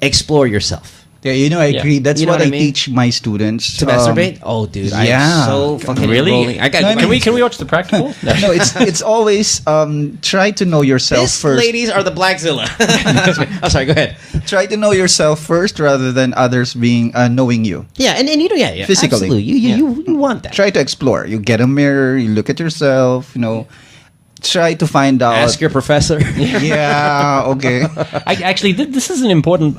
explore yourself. Yeah, I agree. That's what I teach my students to masturbate. Oh, dude, I'm so fucking really. Rolling. Can we watch the practical? No, it's always try to know yourself first. Ladies are the Blackzilla. Oh, sorry. Go ahead. Try to know yourself first, rather than others being knowing you. Yeah, and physically, absolutely. You want that. Try to explore. You get a mirror. You look at yourself. Try to find out. Ask your professor. Yeah, okay. Actually, this is an important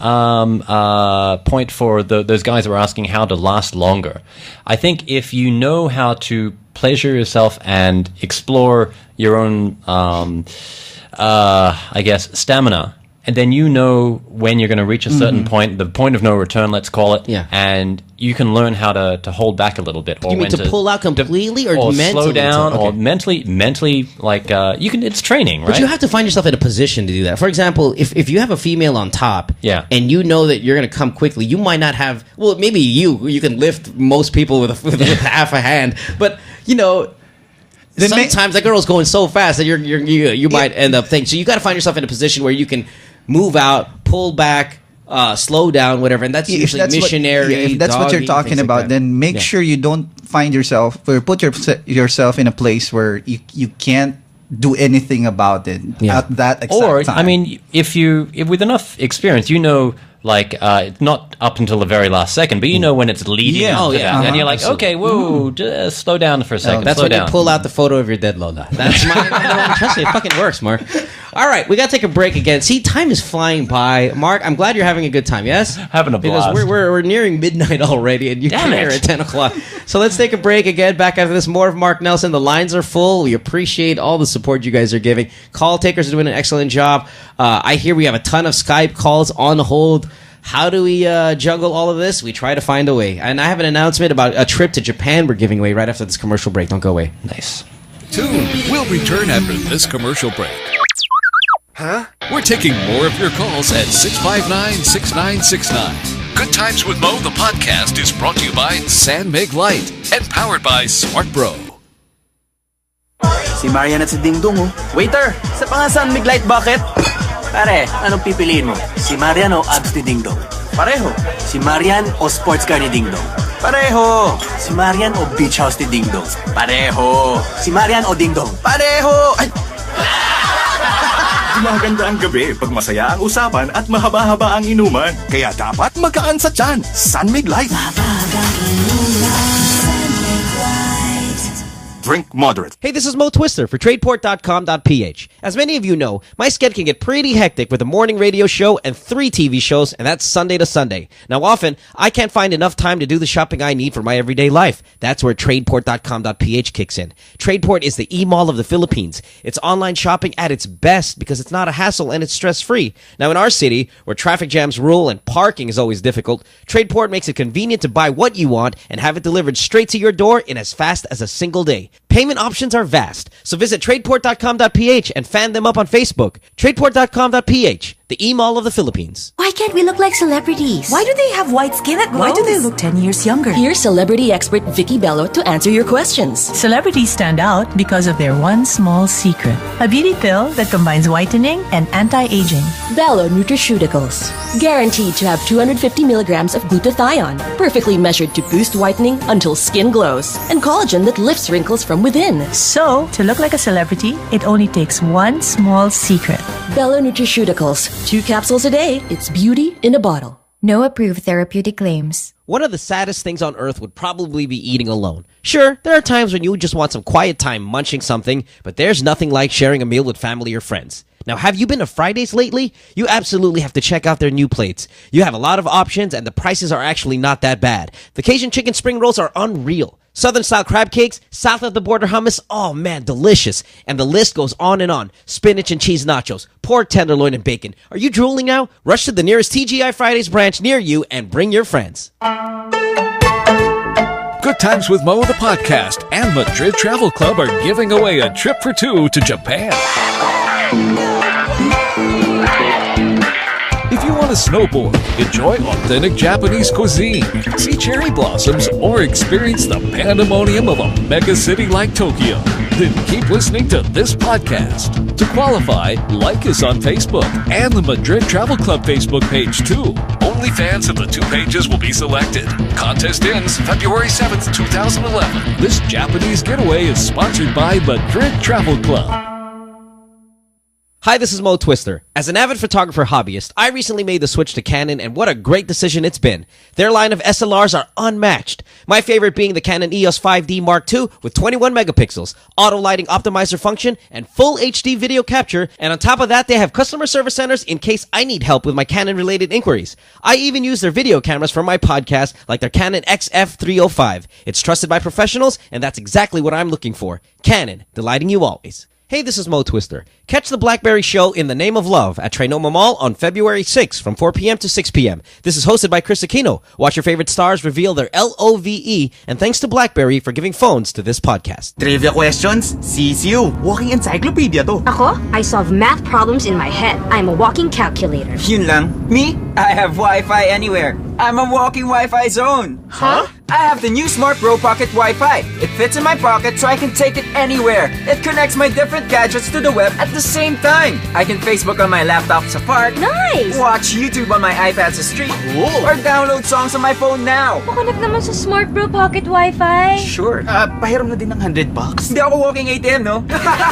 point for those guys who are asking how to last longer. I think if you know how to pleasure yourself and explore your own, stamina, and then when you're going to reach a certain point, the point of no return, let's call it, and you can learn how to hold back a little bit. Or you mean to pull out completely, or mentally slow down, okay. or mentally, like you can. It's training, right? But you have to find yourself in a position to do that. For example, if you have a female on top, and you know that you're going to come quickly, you might not have. Well, maybe you can lift most people with half a hand, but sometimes that girl's going so fast that you might end up thinking. So you got to find yourself in a position where you can move out, pull back, slow down, whatever, and that's usually missionary. If that's what you're talking about, then make sure you don't find yourself or put yourself in a place where you can't do anything about it at that exact time. I mean, if with enough experience, like it's not up until the very last second, but when it's leading up to that, and you're like, okay, whoa, just slow down for a second. That's when you pull out the photo of your dead Lola. That's my trust me, it fucking works, Mark. All right, we got to take a break again. See, time is flying by. Mark, I'm glad you're having a good time, yes? Having a blast. Because we're nearing midnight already, and you're here at 10 o'clock. So let's take a break again. Back after this, more of Mark Nelson. The lines are full. We appreciate all the support you guys are giving. Call takers are doing an excellent job. I hear we have a ton of Skype calls on hold. How do we juggle all of this? We try to find a way. And I have an announcement about a trip to Japan we're giving away right after this commercial break. Don't go away. Nice. We'll return after this commercial break. Huh? We're taking more of your calls at 659-6969. Good Times with Mo, the podcast, is brought to you by San Mig Light and powered by Smart Bro. Si Marian at si Ding Dong, Waiter, sa San Mig Light bucket. Pare, anong pipiliin mo? Si Marian o abs ni Ding Dong? Pareho. Si Marian o sports car ni Ding Dong? Pareho. Si Marian o beach house ni Ding Dong? Pareho. Si Marian o Ding Dong? Pareho. Ay! Gumaganda ang gabi pag masaya ang usapan at mahaba-haba ang inuman. Kaya dapat magkaan sa tiyan. San Mig Light. Drink moderate. Hey, this is Mo Twister for Tradeport.com.ph. As many of you know, my schedule can get pretty hectic with a morning radio show and 3 TV shows, and that's Sunday to Sunday. Now, often, I can't find enough time to do the shopping I need for my everyday life. That's where Tradeport.com.ph kicks in. Tradeport is the e-mall of the Philippines. It's online shopping at its best because it's not a hassle and it's stress-free. Now, in our city, where traffic jams rule and parking is always difficult, Tradeport makes it convenient to buy what you want and have it delivered straight to your door in as fast as a single day. Payment options are vast, so visit Tradeport.com.ph and fan them up on Facebook. Tradeport.com.ph, the e-mall of the Philippines. Why can't we look like celebrities? Why do they have white skin that glows? Why do they look 10 years younger? Here's celebrity expert Vicky Bello to answer your questions. Celebrities stand out because of their one small secret. A beauty pill that combines whitening and anti-aging. Bello Nutraceuticals. Guaranteed to have 250 milligrams of glutathione. Perfectly measured to boost whitening until skin glows. And collagen that lifts wrinkles from from within. So, to look like a celebrity, it only takes one small secret. Bella Nutraceuticals. 2 capsules a day. It's beauty in a bottle. No approved therapeutic claims. One of the saddest things on earth would probably be eating alone. Sure, there are times when you just want some quiet time munching something, but there's nothing like sharing a meal with family or friends. Now, have you been to Fridays lately? You absolutely have to check out their new plates. You have a lot of options, and the prices are actually not that bad. The Cajun chicken spring rolls are unreal. Southern-style crab cakes, south-of-the-border hummus, oh man, delicious. And the list goes on and on. Spinach and cheese nachos, pork tenderloin and bacon. Are you drooling now? Rush to the nearest TGI Fridays branch near you and bring your friends. Good Times with Mo, the podcast, and Madrid Travel Club are giving away a trip for 2 to Japan. If you want to snowboard, enjoy authentic Japanese cuisine, see cherry blossoms, or experience the pandemonium of a mega city like Tokyo, then keep listening to this podcast. To qualify, like us on Facebook and the Madrid Travel Club Facebook page too. Only fans of the 2 pages will be selected. Contest ends February 7th, 2011. This Japanese getaway is sponsored by Madrid Travel Club. Hi, this is Mo Twister. As an avid photographer hobbyist, I recently made the switch to Canon, and what a great decision it's been. Their line of SLRs are unmatched. My favorite being the Canon EOS 5D Mark II with 21 megapixels, auto lighting optimizer function, and full HD video capture. And on top of that, they have customer service centers in case I need help with my Canon-related inquiries. I even use their video cameras for my podcast, like their Canon XF305. It's trusted by professionals, and that's exactly what I'm looking for. Canon, delighting you always. Hey, this is Mo Twister. Catch the BlackBerry Show in the Name of Love at Trinoma Mall on February 6th from 4 p.m. to 6 p.m. This is hosted by Chris Aquino. Watch your favorite stars reveal their LOVE, and thanks to BlackBerry for giving phones to this podcast. Trivia questions? CCU. Walking encyclopedia to. Ako, I solve math problems in my head. I'm a walking calculator. Yun lang. Me? I have Wi-Fi anywhere. I'm a walking Wi-Fi zone. Huh? I have the new Smart Bro Pocket Wi-Fi. It fits in my pocket so I can take it anywhere. It connects my different gadgets to the web at the same time. I can Facebook on my laptop sa park. Nice! Watch YouTube on my iPad sa street. Cool! Or download songs on my phone now. Makonek naman sa Smart Bro Pocket Wi-Fi. Sure. Pahiram na din ng $100. Hindi ako walking ATM, no?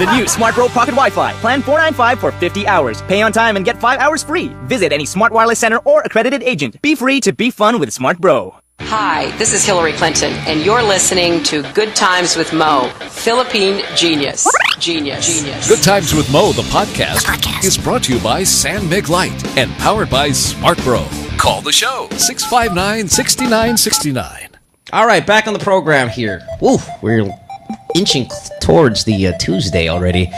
The new Smart Bro Pocket Wi-Fi. Plan $495 for 50 hours. Pay on time and get 5 hours free. Visit any Smart Wireless Center or accredited agent. Be free to be fun with Smart Bro. Hi, this is Hillary Clinton, and you're listening to Good Times with Mo, Philippine Genius. Genius. Good Times with Mo, the podcast, is brought to you by San Mig Light and powered by Smart Bro. Call the show, 659-6969. All right, back on the program here. Woo, we're inching towards the Tuesday already.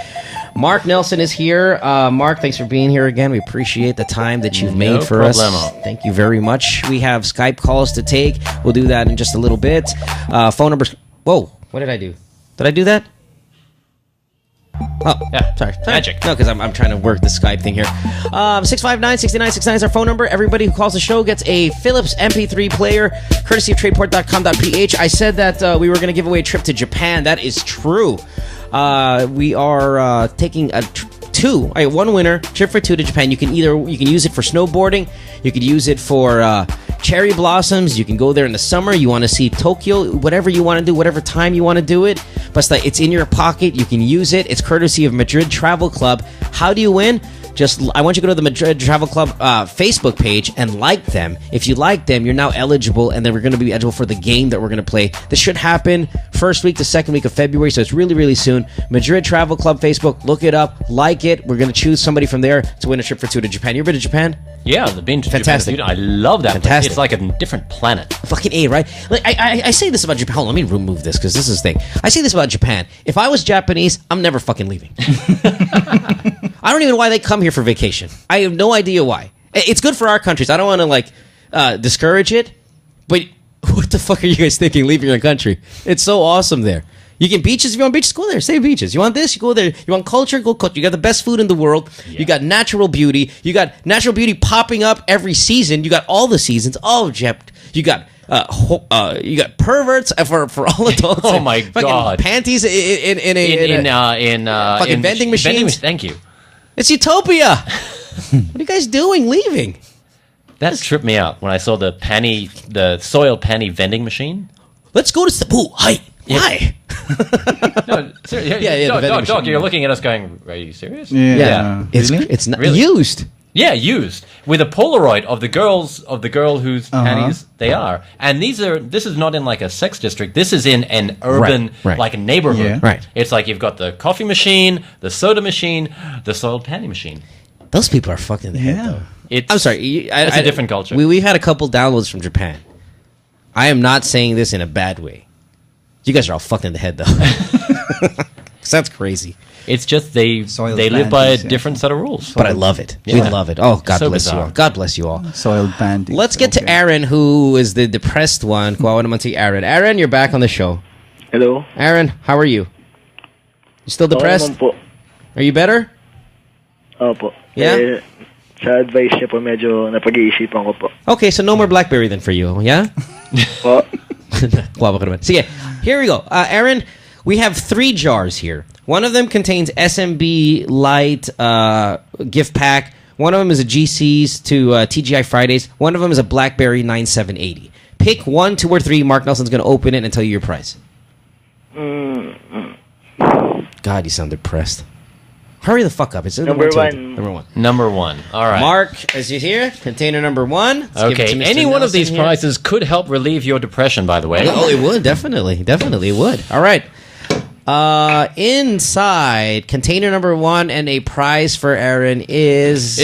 Mark Nelson is here. Mark, thanks for being here again. We appreciate the time that you've made for us. Thank you very much. We have Skype calls to take. We'll do that in just a little bit. Phone numbers. Whoa, what did I do? Did I do that? Oh, yeah, sorry. Magic. No, because I'm trying to work the Skype thing here. 659-6969 is our phone number. Everybody who calls the show gets a Philips MP3 player, courtesy of tradeport.com.ph. I said that we were going to give away a trip to Japan. That is true. We are taking one winner, trip for 2 to Japan. You can use it for snowboarding, you could use it for cherry blossoms, you can go there in the summer, you want to see Tokyo, whatever you want to do, whatever time you want to do it, but it's in your pocket, you can use it. It's courtesy of Madrid Travel Club. How do you win? I want you to go to the Madrid Travel Club Facebook page and like them. If you like them, you're now eligible, and then we're going to be eligible for the game that we're going to play. This should happen first week to second week of February, so it's really, really soon. Madrid Travel Club Facebook, look it up, like it. We're going to choose somebody from there to win a trip for 2 to Japan. You ever been to Japan? Yeah, I've been to Fantastic. Japan. Dude, I love that. Fantastic. It's like a different planet. Fucking A, right? Like I say this about Japan. Hold on, let me remove this because this is the thing. I say this about Japan. If I was Japanese, I'm never fucking leaving. I don't even know why they come here for vacation. I have no idea why. It's good for our countries. I don't want to discourage it, but what the fuck are you guys thinking leaving your country? It's so awesome there. You can beaches. If you want beaches, go there. Stay beaches. You want this? You go there. You want culture? Go culture. You got the best food in the world. Yeah. You got natural beauty. You got natural beauty popping up every season. You got all the seasons. Oh, Jep. You got perverts for all adults. Oh my god! Panties in fucking vending machines. Thank you. It's utopia. What are you guys doing? Leaving? That tripped me out when I saw the soil panty vending machine. Let's go to Cebu. Hi. Why? No, yeah. Doc, you're looking at us going, "Are you serious?" Yeah. It's not Really? used. Yeah, used with a Polaroid of the girl whose panties they are, and this is not in like a sex district. This is in an urban like a neighborhood. Yeah. Right. It's like you've got the coffee machine, the soda machine, the soiled panty machine. Those people are fucked in the head, though. I'm sorry. It's a different culture. We had a couple downloads from Japan. I am not saying this in a bad way. You guys are all fucked in the head, though. 'Cause that's crazy. It's just they live by a different set of rules. But I love it. We love it. Oh, God So bless you bizarre. all. God bless you all. Soiled panties. Let's get to Aaron, who is the depressed one. Kawawa naman si Aaron. Aaron, you're back on the show. Hello. Aaron, how are you? You still depressed? naman po. Are you better? Opo. Yeah? Sa advice niya po, medyo napag-iisipan ko po. Okay, so no more BlackBerry then for you, yeah? Po. Kawawa ka naman. Sige, here we go. Aaron, we have 3 jars here. One of them contains SMB Light gift pack. One of them is a GC's to TGI Fridays. One of them is a BlackBerry 9780. Pick 1, 2, or 3. Mark Nelson's going to open it and tell you your price. God, you sound depressed. Hurry the fuck up. It's Number 1. Number 1. All right. Mark, as you hear, container number 1. Let's give it to Okay. Mr. Any one of Nelson these here. prizes could help relieve your depression, by the way. Oh, it would. Definitely. Definitely it would. All right. Inside, container number 1 and a prize for Aaron is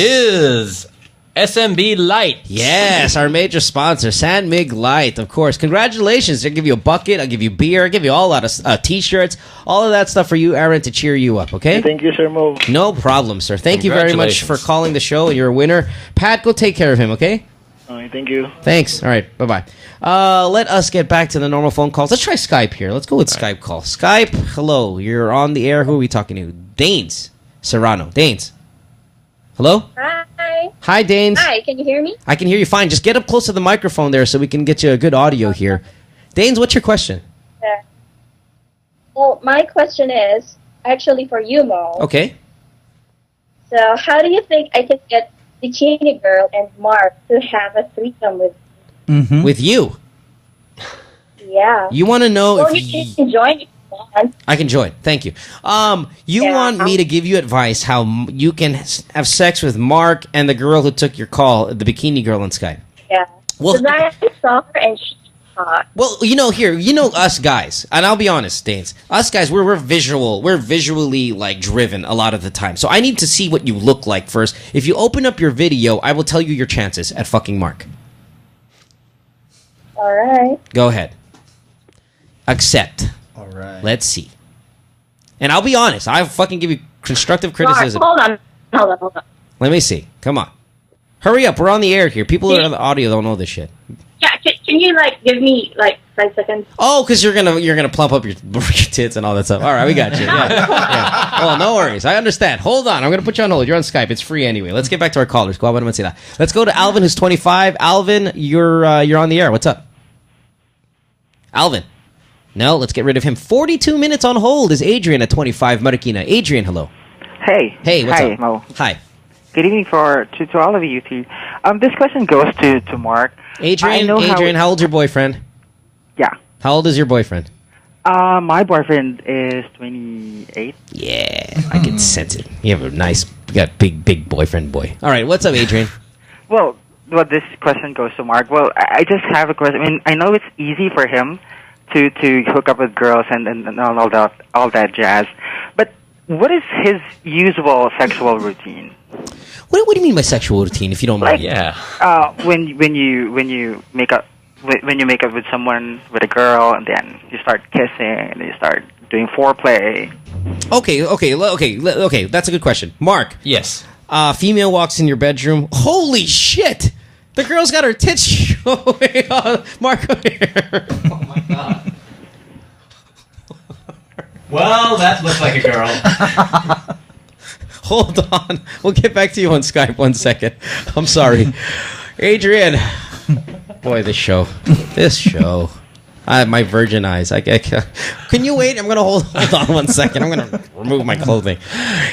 SMB Light. Yes, our major sponsor, San Mig Light, of course. Congratulations. They'll give you a bucket. I'll give you beer. I'll give you all lot of T-shirts. All of that stuff for you, Aaron, to cheer you up, okay? Thank you, Sir Mo. No problem, sir. Thank you very much for Congratulations. calling the show. You're a winner. Pat, go take care of him, okay? Okay, thank you. Thanks. All right. Bye-bye. Let us get back to the normal phone calls. Let's try Skype here. Let's go with Skype call. Skype, hello. You're on the air. Who are we talking to? Danes Serrano. Danes. Hello? Hi. Hi, Danes. Hi, can you hear me? I can hear you fine. Just get up close to the microphone there so we can get you a good audio here. Danes, what's your question? Well, my question is actually for you, Mo. Okay. So, how do you think I can get the Bikini Girl and Mark to have a threesome with With you. Yeah. You want to know well, if you can join if you want. I can join. Thank you. You want me to give you advice how you can have sex with Mark and the girl who took your call, the Bikini Girl on Skype. Yeah. Well- Because I saw her and she's hot. Well, us guys, and I'll be honest, Danes. Us guys, we're visually like driven a lot of the time. So I need to see what you look like first. If you open up your video, I will tell you your chances at fucking Mark. All right. Go ahead. Accept. All right. Let's see. And I'll be honest, I'll fucking give you constructive criticism. Mark, hold on. Let me see. Come on. Hurry up. We're on the air here. People who are on the audio don't know this shit. Yeah, can you give me 5 seconds? Oh, because you're gonna plump up your tits and all that stuff. All right, we got you. Yeah. Oh, no worries. I understand. Hold on. I'm gonna put you on hold. You're on Skype. It's free anyway. Let's get back to our callers. Let's go to Alvin, who's 25. Alvin, you're on the air. What's up? Alvin. No, let's get rid of him. 42 minutes on hold is Adrian at 25, Marikina. Adrian, hello. Hey. Hey, what's Hi, up? Mo. Hi. Good evening to all of you two. This question goes to Mark. Adrian, how old's your boyfriend? Yeah. How old is your boyfriend? My boyfriend is 28. Yeah, I can sense it. You have you got big boyfriend boy. All right, what's up, Adrian? Well, this question goes to Mark. Well, I just have a question. I mean, I know it's easy for him to hook up with girls and all that jazz, but what is his usual sexual routine? What do you mean by sexual routine, if you don't mind? When you make up with someone, with a girl, and then you start kissing and you start doing foreplay. Okay. That's a good question, Mark. Yes. Female walks in your bedroom. Holy shit! The girl's got her tits showing. Mark, come here. Oh my god. Well, that looks like a girl. Hold on. We'll get back to you on Skype 1 second. I'm sorry. Adrian. Boy, this show. My virgin eyes. Can you wait? I'm going to hold on 1 second. I'm going to remove my clothing.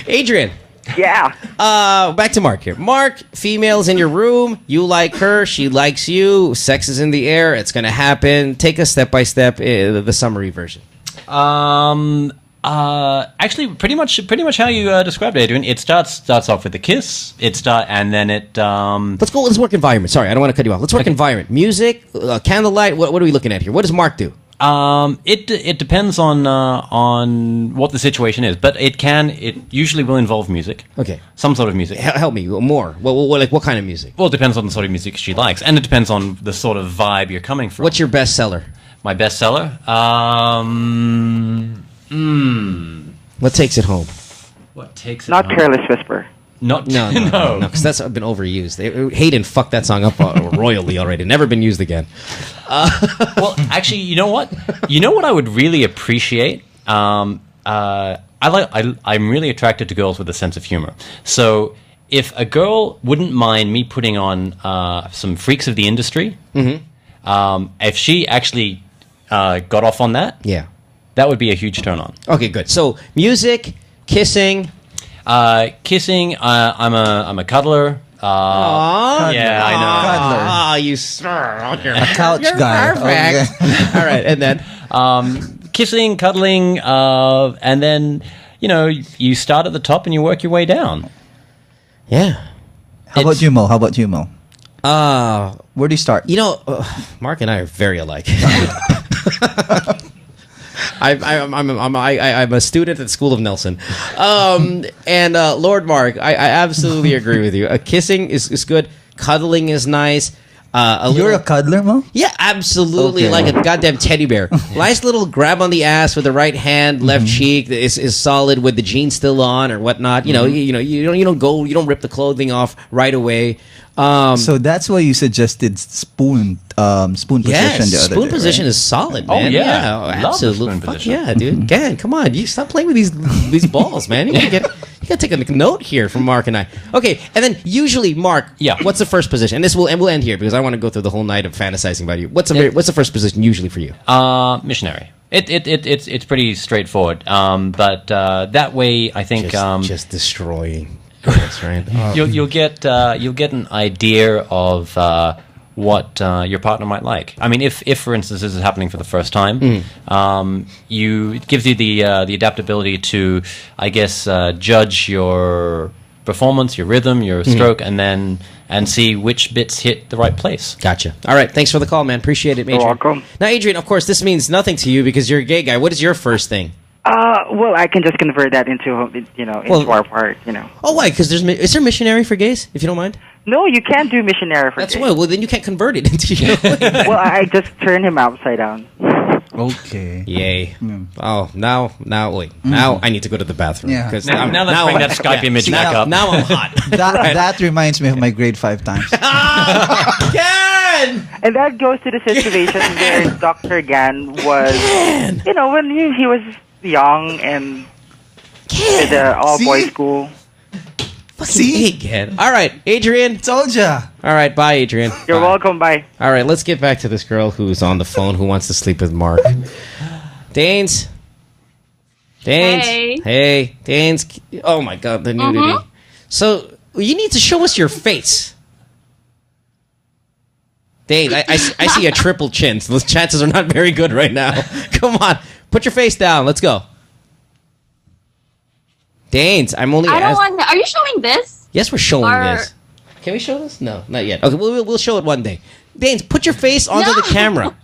Adrian. Yeah. Back to Mark here. Mark, female's in your room. You like her. She likes you. Sex is in the air. It's going to happen. Take us step by step, the summary version. Actually, pretty much how you described it, Adrian. It starts off with a kiss. And then it. Let's work environment. Sorry, I don't want to cut you off. Let's work environment. Music, candlelight. What are we looking at here? What does Mark do? It depends on what the situation is, but it usually will involve music. Okay, some sort of music. Help me more. What kind of music? Well, it depends on the sort of music she likes, and it depends on the sort of vibe you're coming from. What's your bestseller? My bestseller. What takes it home? What takes it Not home? Careless Whisper. Not no, because that's been overused. Hayden fucked that song up royally already. Never been used again. Well, actually, you know what? You know what I would really appreciate. I'm really attracted to girls with a sense of humor. So if a girl wouldn't mind me putting on some Freaks of the Industry, if she actually got off on that, that would be a huge turn on. Okay, good. So music, kissing. Kissing. I'm a cuddler. Yeah, I know. Ah, you a couch guy. Perfect. Okay. All right, and then kissing, cuddling, and then you start at the top and you work your way down. Yeah. How about you, Mo? Where do you start? Mark and I are very alike. I'm a student at the School of Nelson, and Lord Mark, I absolutely agree with you. Kissing is good. Cuddling is nice. You're a cuddler, Mo? Yeah, absolutely. Okay. Like a goddamn teddy bear. Nice little grab on the ass with the right hand, left cheek is solid with the jeans still on or whatnot. You don't rip the clothing off right away. So that's why you suggested spoon position the other spoon day, position right? is solid, Oh, man. yeah. Love the absolutely. spoon Fuck position. yeah, dude. Gan, come on, you stop playing with these balls, man. You gotta take a note here from Mark and I. Okay, and then usually, Mark, what's the first position? And we'll end here because I want to go through the whole night of fantasizing about you. What's the first position usually for you? Missionary. It's pretty straightforward. But that way, I think just destroying. That's right. You'll get an idea of what your partner might like. I mean, if for instance this is happening for the first time, it gives you the adaptability to, I guess, judge your performance, your rhythm, your stroke, and see which bits hit the right place. Gotcha. All right, thanks for the call, man. Appreciate it, Adrian. You're welcome. Now, Adrian, of course, this means nothing to you because you're a gay guy. What is your first thing? Well, I can just convert that into our part. Oh, why? Because is there missionary for gays? If you don't mind. No, you can't do missionary for That's gays. why. Well, then you can't convert it into. Well, I just turn him upside down. Okay. Yay. Oh, now, wait. Now I need to go to the bathroom. Yeah. Now let's bring that Skype image back up. Now I'm hot. That reminds me of my grade 5 times. Gan! And that goes to the situation where Dr. Gan was, when he was young and at the all-boys school. See? Gan. All right, Adrian. Told ya. All right, bye, Adrian. You're welcome, bye. All right, let's get back to this girl who's on the phone who wants to sleep with Mark. Danes. Hey. Danes. Oh, my God, the nudity. So, you need to show us your face. Danes, I see a triple chin, so those chances are not very good right now. Come on, put your face down. Let's go. Danes, I'm only. I don't want. Are you showing this? Yes, we're showing this. Can we show this? No, not yet. Okay, we'll show it one day. Danes, put your face onto the camera.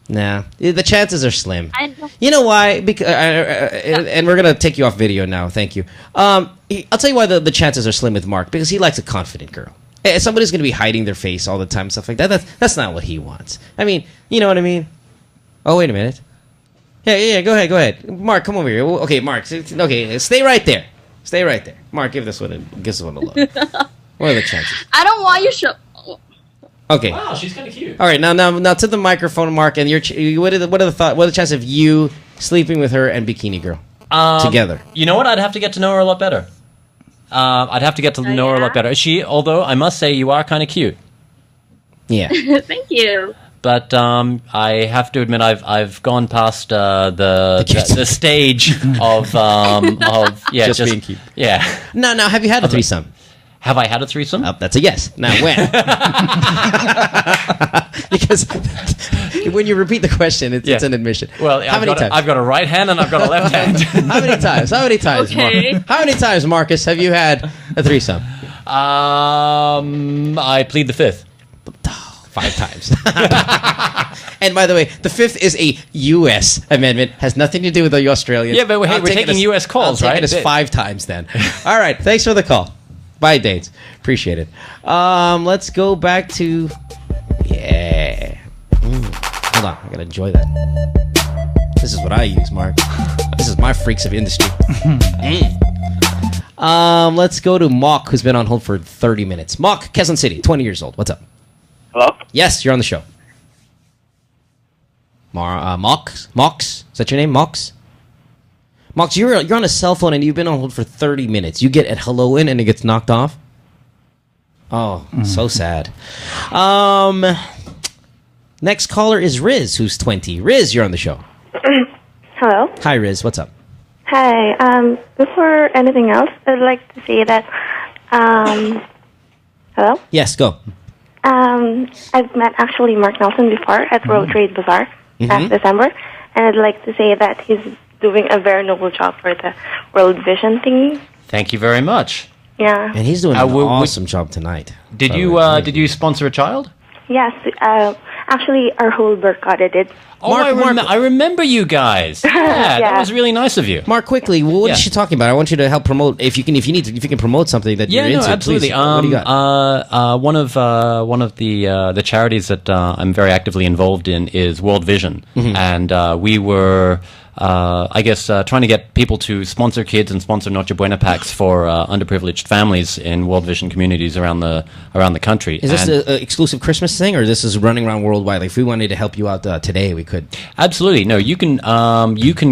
Nah, the chances are slim. You know why? Because and we're gonna take you off video now. Thank you. I'll tell you why the chances are slim with Mark, because he likes a confident girl. Somebody's gonna be hiding their face all the time, stuff like that. That's not what he wants. I mean, you know what I mean? Oh, wait a minute. Yeah. Go ahead. Mark, come over here. Okay, Mark. Okay, stay right there. Mark, give this one a look. What are the chances? I don't want you show. Okay. Wow, she's kind of cute. All right, now to the microphone, Mark. And what are the chances of you sleeping with her and Bikini Girl together? You know what? I'd have to get to know her a lot better. I'd have to get to know her a lot better. Although I must say, you are kind of cute. Yeah. Thank you. But I have to admit, I've gone past the stage of just being cute. Yeah. Now, have you had a threesome? Have I had a threesome? That's a yes. Now when? Because when you repeat the question, it's an admission. Well, how many times? I've got a right hand and I've got a left hand. How many times? How many times? Okay. How many times, Marcus, have you had a threesome? I plead the fifth. 5 times. And by the way, the fifth is a U.S. amendment. Has nothing to do with the Australian. Yeah, but we're taking U.S. calls, right? right? It's 5 times then. All right. Thanks for the call. Bye, Dates. Appreciate it. Let's go back to... Yeah. Hold on. I got to enjoy that. This is what I use, Mark. This is my freaks of industry. Let's go to Mock, who's been on hold for 30 minutes. Mock, Quezon City, 20 years old. What's up? Hello? Yes, you're on the show. Mox? Is that your name, Mox? Mox, you're on a cell phone and you've been on hold for 30 minutes. You get at hello in and it gets knocked off? Oh, so sad. Next caller is Riz, who's 20. Riz, you're on the show. Hello? Hi, Riz. What's up? Hi. Before anything else, I'd like to say that, hello? Yes, go. I've met actually Mark Nelson before at World Trade Bazaar last December, and I'd like to say that he's doing a very noble job for the World Vision thingy. Thank you very much. Yeah. And he's doing an awesome job tonight. Did you sponsor a child? Yes. Actually, our whole Burkada did. Oh, I remember you guys. Yeah, that was really nice of you. Mark, quickly, what is she talking about? I want you to help promote if you can promote something that you're into. Absolutely. Please. What do you got? One of the charities that I'm very actively involved in is World Vision, and we were. Trying to get people to sponsor kids and sponsor Noche Buena packs for underprivileged families in World Vision communities around the country. Is this an exclusive Christmas thing, or this is running around worldwide? Like, if we wanted to help you out today, we could. Absolutely. No, you can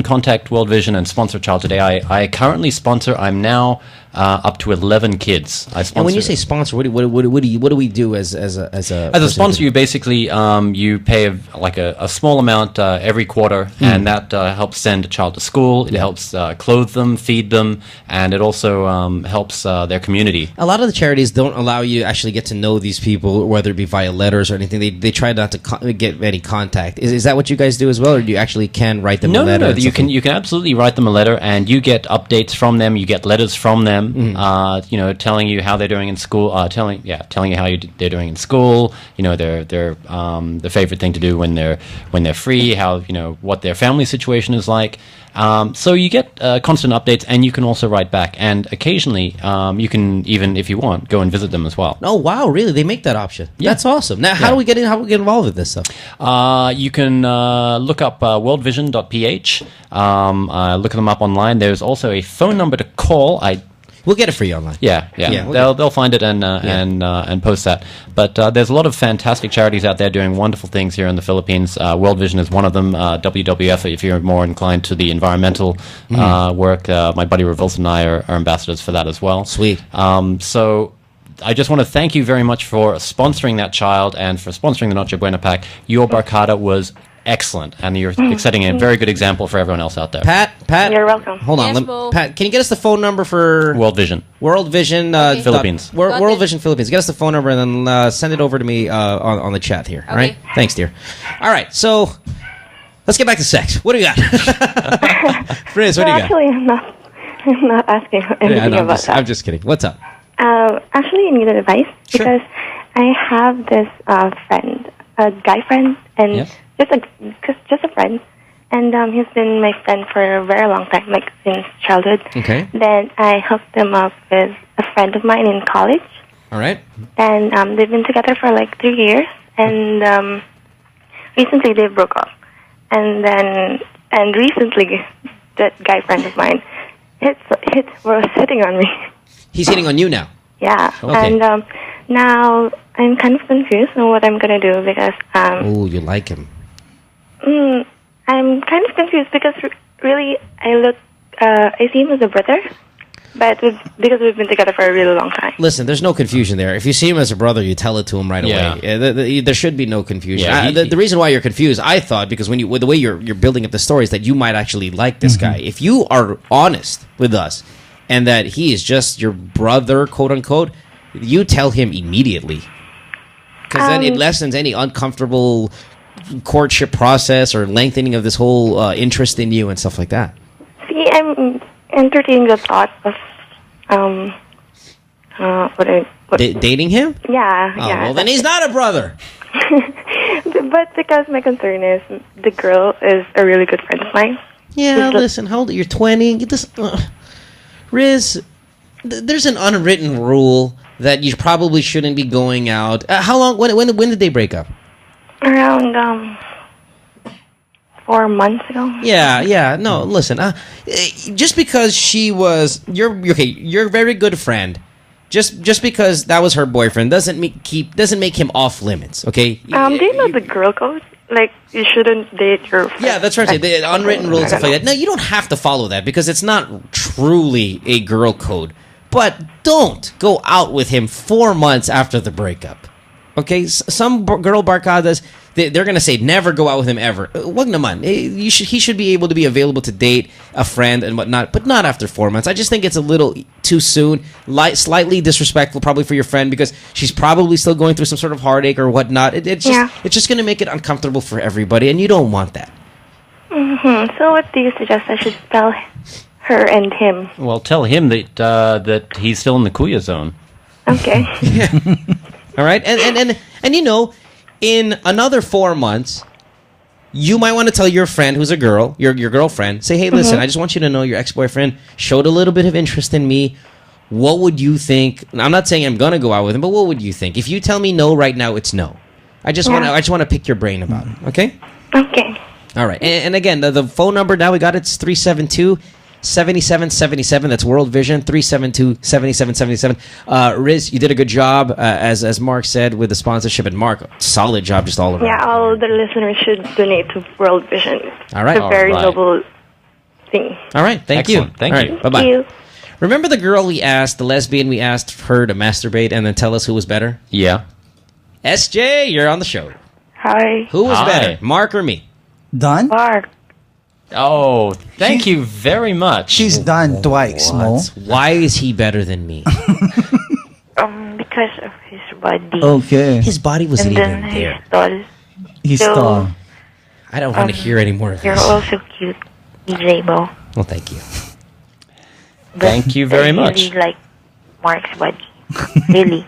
contact World Vision and sponsor a child today. I currently sponsor. I'm now up to 11 kids. I sponsor. And when you say sponsor, what do we do as a sponsor? You basically you pay a small amount every quarter, and that helps send a child to school. It helps clothe them, feed them, and it also helps their community. A lot of the charities don't allow you to actually get to know these people, whether it be via letters or anything. They try not to get any contact. Is that what you guys do as well, or do you actually can write them a letter? No. You can absolutely write them a letter, and you get updates from them. You get letters from them. Telling you how they're doing in school, telling you how they're doing in school. Their favorite thing to do when they're free. How what their family situation is like. So you get constant updates, and you can also write back. And occasionally, you can even, if you want, go and visit them as well. Oh wow, really? They make that option. Yeah. That's awesome. Now, how do we get in? How do we get involved with this stuff? You can look up worldvision.ph. Look them up online. There's also a phone number to call. We'll get it for you online. Yeah. They'll find it and post that. But there's a lot of fantastic charities out there doing wonderful things here in the Philippines. World Vision is one of them. WWF, if you're more inclined to the environmental work, my buddy Revilson and I are ambassadors for that as well. Sweet. So I just want to thank you very much for sponsoring that child and for sponsoring the Noche Buena pack. Your Barcada was excellent, and you're setting a very good example for everyone else out there. Pat, you're welcome. Hold on, Pat. Can you get us the phone number for World Vision? World Vision Philippines. World Vision Philippines. Get us the phone number and then send it over to me on the chat here. All right. Thanks, dear. All right. So let's get back to sex. What do you got, Friz? What do you got? Actually, I'm not asking anything about that. I'm just kidding. What's up? Actually, I need advice because I have this friend, a guy friend, and just a friend, and he's been my friend for a very long time, like since childhood. Okay. Then I hooked him up with a friend of mine in college. All right. And they've been together for like 3 years, and recently they broke up. And recently that guy friend of mine was hitting on me. He's hitting on you now? Yeah. Okay. And now I'm kind of confused on what I'm going to do because... oh, you like him. I'm kind of confused because really I see him as a brother, but because we've been together for a really long time. Listen, there's no confusion there. If you see him as a brother, you tell it to him right away. There should be no confusion. Yeah, the reason why you're confused, I thought, because with the way you're building up the story, is that you might actually like this guy. If you are honest with us, and that he is just your brother, quote unquote, you tell him immediately, because then it lessens any uncomfortable courtship process or lengthening of this whole interest in you and stuff like that? See, I'm entertaining the thought of Dating him? Yeah, Oh, yeah. well, then he's not a brother. But because my concern is the girl is a really good friend of mine. Yeah, listen, how old are you? You're 20. Riz, there's an unwritten rule that you probably shouldn't be going out. How long? When did they break up? Around 4 months ago. Yeah. No, listen. Just because she was your very good friend, just because that was her boyfriend doesn't make him off limits. Okay. Do you know the girl code? Like, you shouldn't date your friend. Yeah, that's right. The unwritten rules and stuff like that. No, you don't have to follow that because it's not truly a girl code. But don't go out with him 4 months after the breakup. Okay? Some girl barcadas, they're going to say never go out with him ever. Wag naman. He should be able to be available to date a friend and whatnot, but not after 4 months. I just think it's a little too soon. Slightly disrespectful probably for your friend because she's probably still going through some sort of heartache or whatnot. It's just going to make it uncomfortable for everybody, and you don't want that. Mm-hmm. So what do you suggest I should tell her and him? Well, tell him that he's still in the Kuya zone. Okay. All right, and you know, in another 4 months, you might want to tell your friend who's a girl, your girlfriend, say, hey, listen, I just want you to know your ex-boyfriend showed a little bit of interest in me. What would you think? I'm not saying I'm gonna go out with him, but what would you think? If you tell me no right now, it's no. I just want to pick your brain about it. Okay. Okay. All right, and again, the phone number now we got it's 372-7777. That's World Vision 372-7777. Riz, you did a good job, as Mark said, with the sponsorship, and Mark, solid job just all around. Yeah, all the listeners should donate to World Vision. All right. It's a very noble thing. All right, thank you. Thank you. Bye-bye. Thank you. Remember the girl we asked, the lesbian we asked her to masturbate and then tell us who was better? Yeah. SJ, you're on the show. Hi. Who was better, Mark or me? Done? Mark. Oh, thank you very much. She's done twice, Mo. Why is he better than me? Because of his body. Okay. His body wasn't and even then there. He's tall. He's So, tall. I don't want to hear any more of You're this. also cute, DJ Mo. Well, thank you. Thank you very much. I really like Mark's body. Really.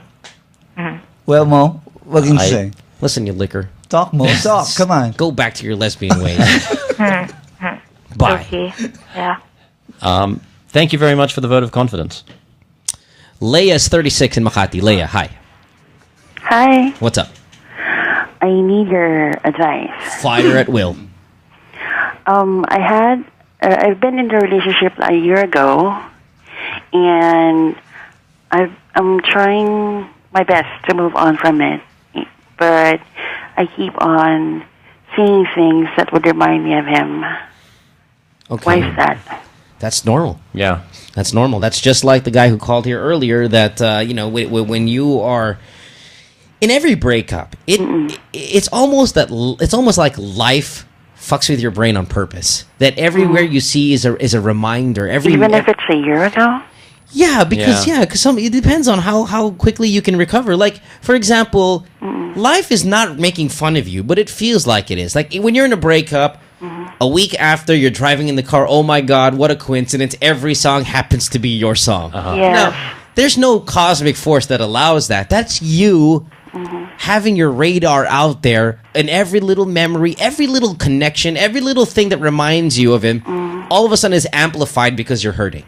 Well, Mo, what can you say? Listen, you liquor. Talk, Mo. Talk. Come on. Go back to your lesbian ways. Bye. Okay. Yeah. Thank you very much for the vote of confidence. Leia's 36 in Makati. Leia, hi. Hi. What's up? I need your advice. Fire at will. I've been in a relationship a year ago, and I'm trying my best to move on from it, but I keep on seeing things that would remind me of him. Okay. Why is that? That's normal. Yeah. That's normal. That's just like the guy who called here earlier that, when you are in every breakup, it's almost like life fucks with your brain on purpose. That everywhere you see is a reminder. Even if it's a year ago? Yeah, because it depends on how quickly you can recover. Like, for example, life is not making fun of you, but it feels like it is. Like when you're in a breakup, a week after you're driving in the car, oh my God, what a coincidence. Every song happens to be your song. Now, there's no cosmic force that allows that. That's you having your radar out there, and every little memory, every little connection, every little thing that reminds you of him, all of a sudden is amplified because you're hurting.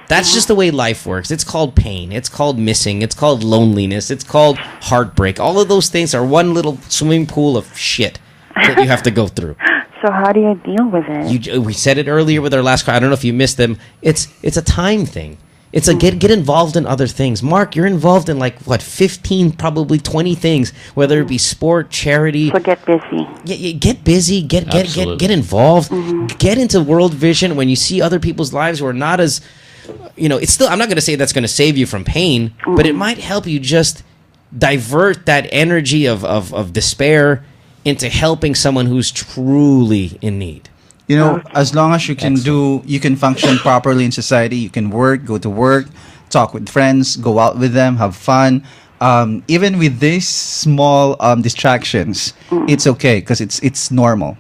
That's just the way life works. It's called pain. It's called missing. It's called loneliness. It's called heartbreak. All of those things are one little swimming pool of shit that you have to go through. So how do you deal with it? We said it earlier with our last call. I don't know if you missed them. It's a time thing. It's a get involved in other things. Mark, you're involved in 15, probably 20 things, whether it be sport, charity. So get busy. Yeah, get busy. Get involved. Get into World Vision. When you see other people's lives who are not as, it's still. I'm not going to say that's going to save you from pain, but it might help you just divert that energy of despair into helping someone who's truly in need. As long as you can you can function properly in society, you can go to work, talk with friends, go out with them, have fun. even with these small distractions, it's okay because it's normal.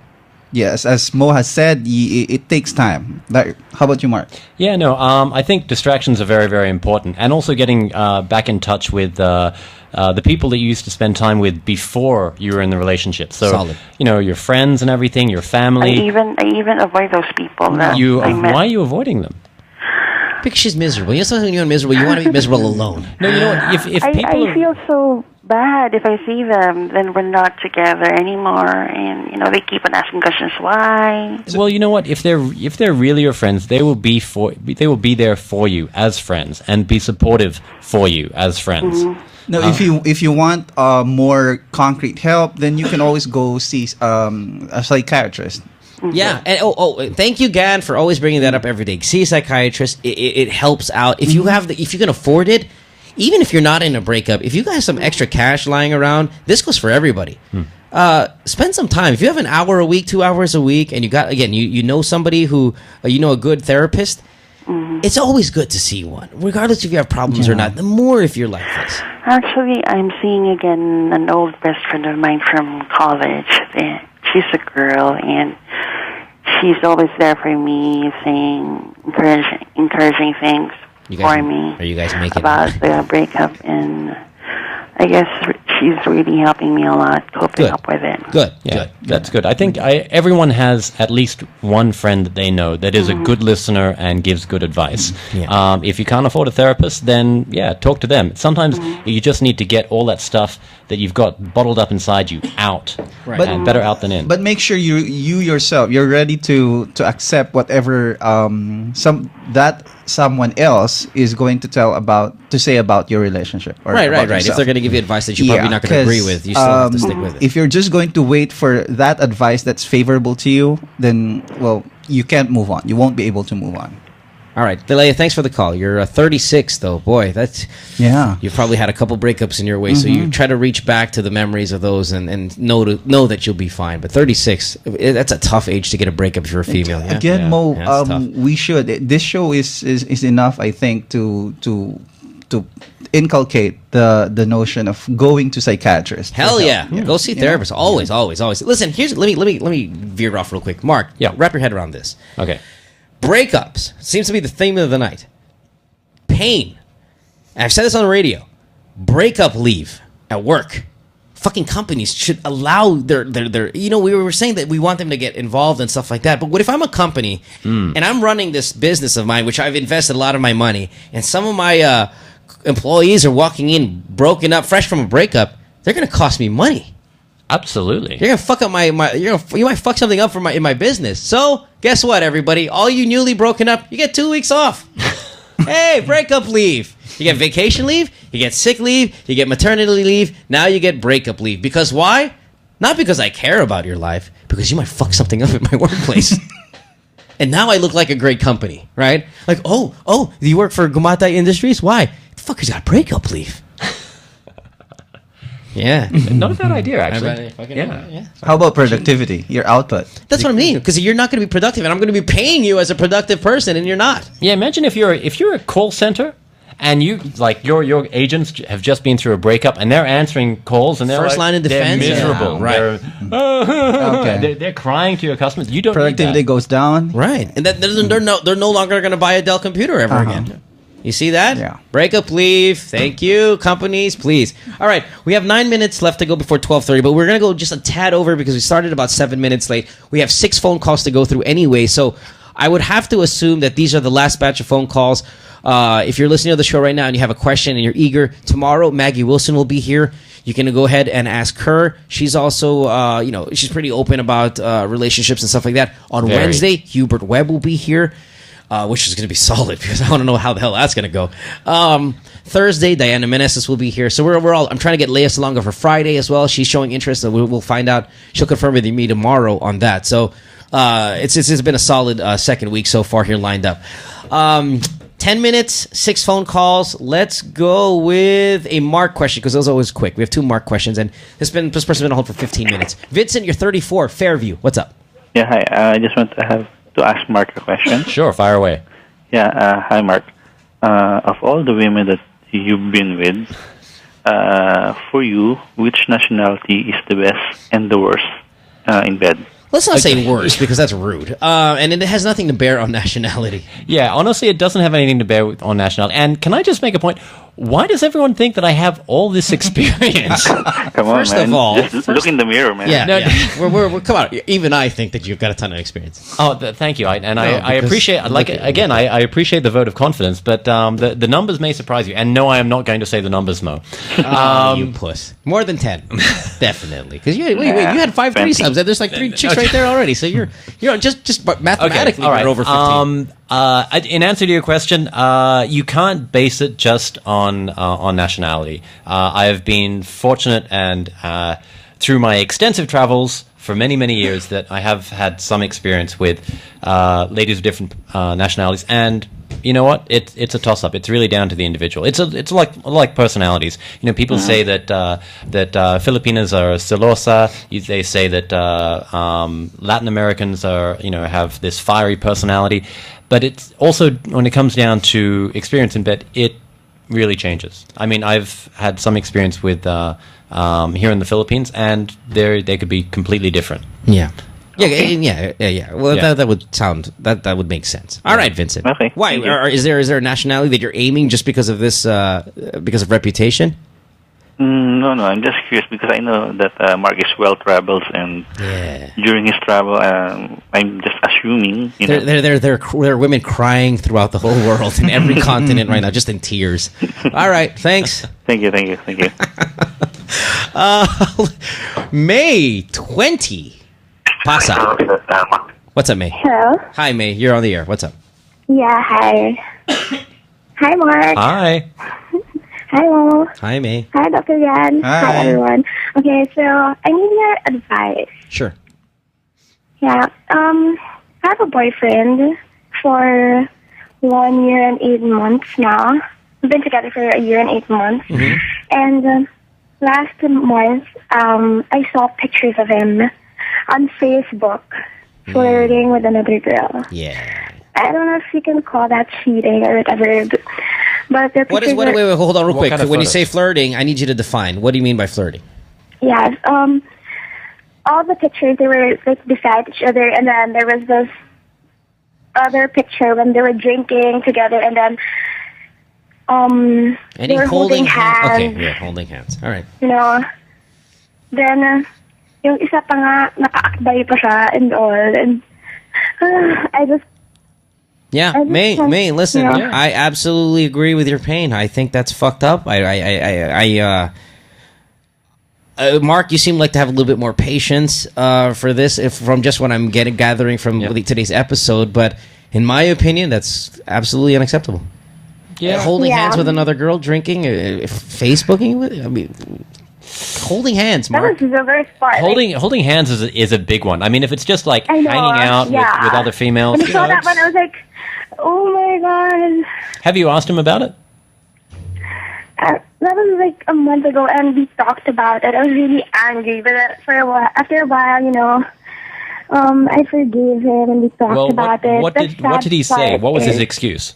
Yes, as Mo has said, it takes time. How about you, Mark? Yeah, no, I think distractions are very, very important. And also getting back in touch with the people that you used to spend time with before you were in the relationship. So, Solid. Your friends and everything, your family. I even avoid those people. That I met. Why are you avoiding them? Because she's miserable. You know something, you're miserable. You want to be miserable alone. No, you know what? If people I feel so bad if I see them, then we're not together anymore, and they keep on asking questions why. Well, you know what? If they're really your friends, they will be there for you as friends and be supportive for you as friends. No, if you want more concrete help, then you can always go see a psychiatrist. Yeah, and thank you, Gan, for always bringing that up every day. See a psychiatrist; it helps out if you if you can afford it. Even if you're not in a breakup, if you guys have some extra cash lying around, this goes for everybody. Spend some time. If you have an hour a week, 2 hours a week, and you know somebody who a good therapist, it's always good to see one, regardless if you have problems or not. The more if you're like this. Actually, I'm seeing again an old best friend of mine from college. She's a girl, and she's always there for me, saying encouraging things for me. Are you guys making about the breakup? And I guess she's really helping me a lot coping up with it. Good. That's good. I think everyone has at least one friend that they know that is a good listener and gives good advice. If you can't afford a therapist, then talk to them. Sometimes you just need to get all that stuff that you've got bottled up inside you out. Right. And better out than in. But make sure you yourself, you're ready to accept whatever someone else is going to say about your relationship. Or Right. yourself. If they're going to give you advice that you're probably not going to agree with, you still have to stick with it. If you're just going to wait for that advice that's favorable to you, then, you can't move on. You won't be able to move on. All right, Delia, thanks for the call. You're 36, though. Boy, that's... Yeah. You've probably had a couple breakups in your way, so you try to reach back to the memories of those and know that you'll be fine. But 36, that's a tough age to get a breakup if you're a female. Yeah? Again, Mo, tough. we should... This show is enough, I think, to inculcate the notion of going to psychiatrists. Hell yeah. Go see therapists. Always. Listen, let me veer off real quick. Mark, wrap your head around this. Okay. Breakups seems to be the theme of the night. Pain. And I've said this on the radio. Breakup leave at work. Fucking companies should allow their we were saying that we want them to get involved and stuff like that. But what if I'm a company and I'm running this business of mine, which I've invested a lot of my money, and some of my employees are walking in broken up, fresh from a breakup, they're going to cost me money. Absolutely. You're gonna fuck up you might fuck something up in my business. So guess what, everybody? All you newly broken up, you get 2 weeks off. Hey, breakup leave. You get vacation leave, you get sick leave, you get maternity leave. Now you get breakup leave. Because why? Not because I care about your life, because you might fuck something up at my workplace. And now I look like a great company, right? Like, oh, do you work for Gumatay Industries? Why? The fucker's got breakup leave. Yeah. Not a bad idea, actually. Yeah. How about productivity, your output? That's what I mean, because you're not going to be productive, and I'm going to be paying you as a productive person, and you're not. Yeah, imagine if you're a call center, and you your agents have just been through a breakup, and they're answering calls, and they're first line of defense, they're miserable, right? They're crying to your customers. You don't. Productivity goes down, right? And they're no longer going to buy a Dell computer ever again. You see that? Yeah. Breakup leave. Thank you, companies, please. All right, we have 9 minutes left to go before 12:30, but we're going to go just a tad over because we started about 7 minutes late. We have 6 phone calls to go through anyway, so I would have to assume that these are the last batch of phone calls. If you're listening to the show right now and you have a question and you're eager, tomorrow Maggie Wilson will be here. You can go ahead and ask her. She's also, she's pretty open about relationships and stuff like that. On Wednesday, Hubert Webb will be here. Which is going to be solid because I want to know how the hell that's going to go. Thursday, Diana Meneses will be here. So we're all. I'm trying to get Leia Salonga for Friday as well. She's showing interest, so we'll find out. She'll confirm with me tomorrow on that. So it's been a solid second week so far here lined up. 10 minutes, 6 phone calls. Let's go with a Mark question because those are always quick. We have 2 Mark questions, and this person's been on hold for 15 minutes. Vincent, you're 34, Fairview. What's up? Yeah, hi. I just want to ask Mark a question. Sure, fire away. Yeah, hi Mark. Of all the women that you've been with, For you, which nationality is the best and the worst in bed? Let's not say worse, because that's rude. And it has nothing to bear on nationality. Yeah, honestly, it doesn't have anything to bear on nationality. And can I just make a point? Why does everyone think that I have all this experience? Come on, First man. of all, Just look in the mirror, man. Yeah, No, yeah. We're come on. Even I think that you've got a ton of experience. Oh, thank you. I because- appreciate, I appreciate the vote of confidence, but the numbers may surprise you. And no, I am not going to say the numbers, Mo. You puss. More than 10. Definitely. Because you had 5 threesomes, and there's like 3 chicks right there already. So you're just mathematically all right. you're over 15. In answer to your question, you can't base it just on nationality. I have been fortunate and through my extensive travels for many, many years that I have had some experience with ladies of different nationalities, and you know what? It's a toss-up. It's really down to the individual. It's like personalities. You know, people say that Filipinas are celosa. They say that Latin Americans are have this fiery personality, but it's also when it comes down to experience in bed, it really changes. I mean, I've had some experience with here in the Philippines, and they could be completely different. Yeah. Yeah. Well, Yeah. that would sound that would make sense. All right, Vincent. Okay. Why is there a nationality that you're aiming just because of this because of reputation? No, I'm just curious because I know that Mark is well traveled, and during his travel, I'm just assuming. There are women crying throughout the whole world in every continent right now, just in tears. All right, thanks. Thank you. May 20. Pasa. What's up, May? Hello. Hi, May. You're on the air. What's up? Yeah, hi. Hi, Mark. Hi. Hi, Mo. Hi, May. Hi, Dr. Yan. Hi. Everyone. Okay, so I need your advice. Sure. Yeah, I have a boyfriend for 1 year and 8 months now. We've been together for 1 year and 8 months. Mm-hmm. And last month, I saw pictures of him on Facebook flirting with another girl. Yeah. I don't know if you can call that cheating or whatever, but the pictures wait, hold on real What quick. kind of When you photos? say flirting, I need you to define. What do you mean by flirting? Yes, all the pictures, they were like beside each other, and then there was this other picture when they were drinking together, and then they were holding hands. Okay, yeah, holding hands. All right. You know, then yung isa pa nga, nakaakbay pa siya and all, and I just... Yeah, I just May, can't- listen, Yeah. I absolutely agree with your pain. I think that's fucked up. Mark, you seem like to have a little bit more patience for this, from just what I'm gathering from today's episode. But in my opinion, that's absolutely unacceptable. Yeah. Holding Yeah. hands with another girl, drinking, Facebooking with. I mean, holding hands, That Mark. was the worst part. Holding hands is a big one. I mean, if it's just like I know, hanging out yeah. with other females, When I saw that one, I was like, oh my god. have you asked him about it? That was like a month ago, and we talked about it. I was really angry, but after a while, you know, I forgave him, and we talked about it. What The did he sad say? part What was his is- excuse?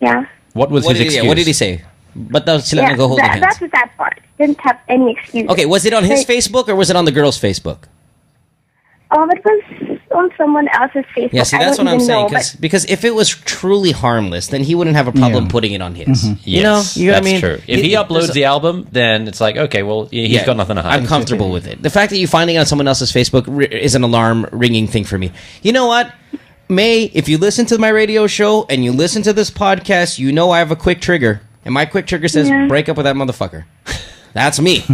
Yeah. What was his excuse? What did he say? But sila Yeah, go holding hands. that's the sad part. Didn't have any excuse. Okay, was it on his Like, Facebook or was it on the girl's Facebook? It was on someone else's Facebook. Yeah, see, I that's don't what I'm even saying. know, Because if it was truly harmless, then he wouldn't have a problem putting it on his. You know, Yes, you know what I that's mean? true. If he uploads the album, then it's like, okay, well, he's got nothing to hide. I'm comfortable with it. The fact that you're finding it on someone else's Facebook is an alarm ringing thing for me. You know what? May, if you listen to my radio show and you listen to this podcast, you know I have a quick trigger. And my quick trigger says, break up with that motherfucker. That's me.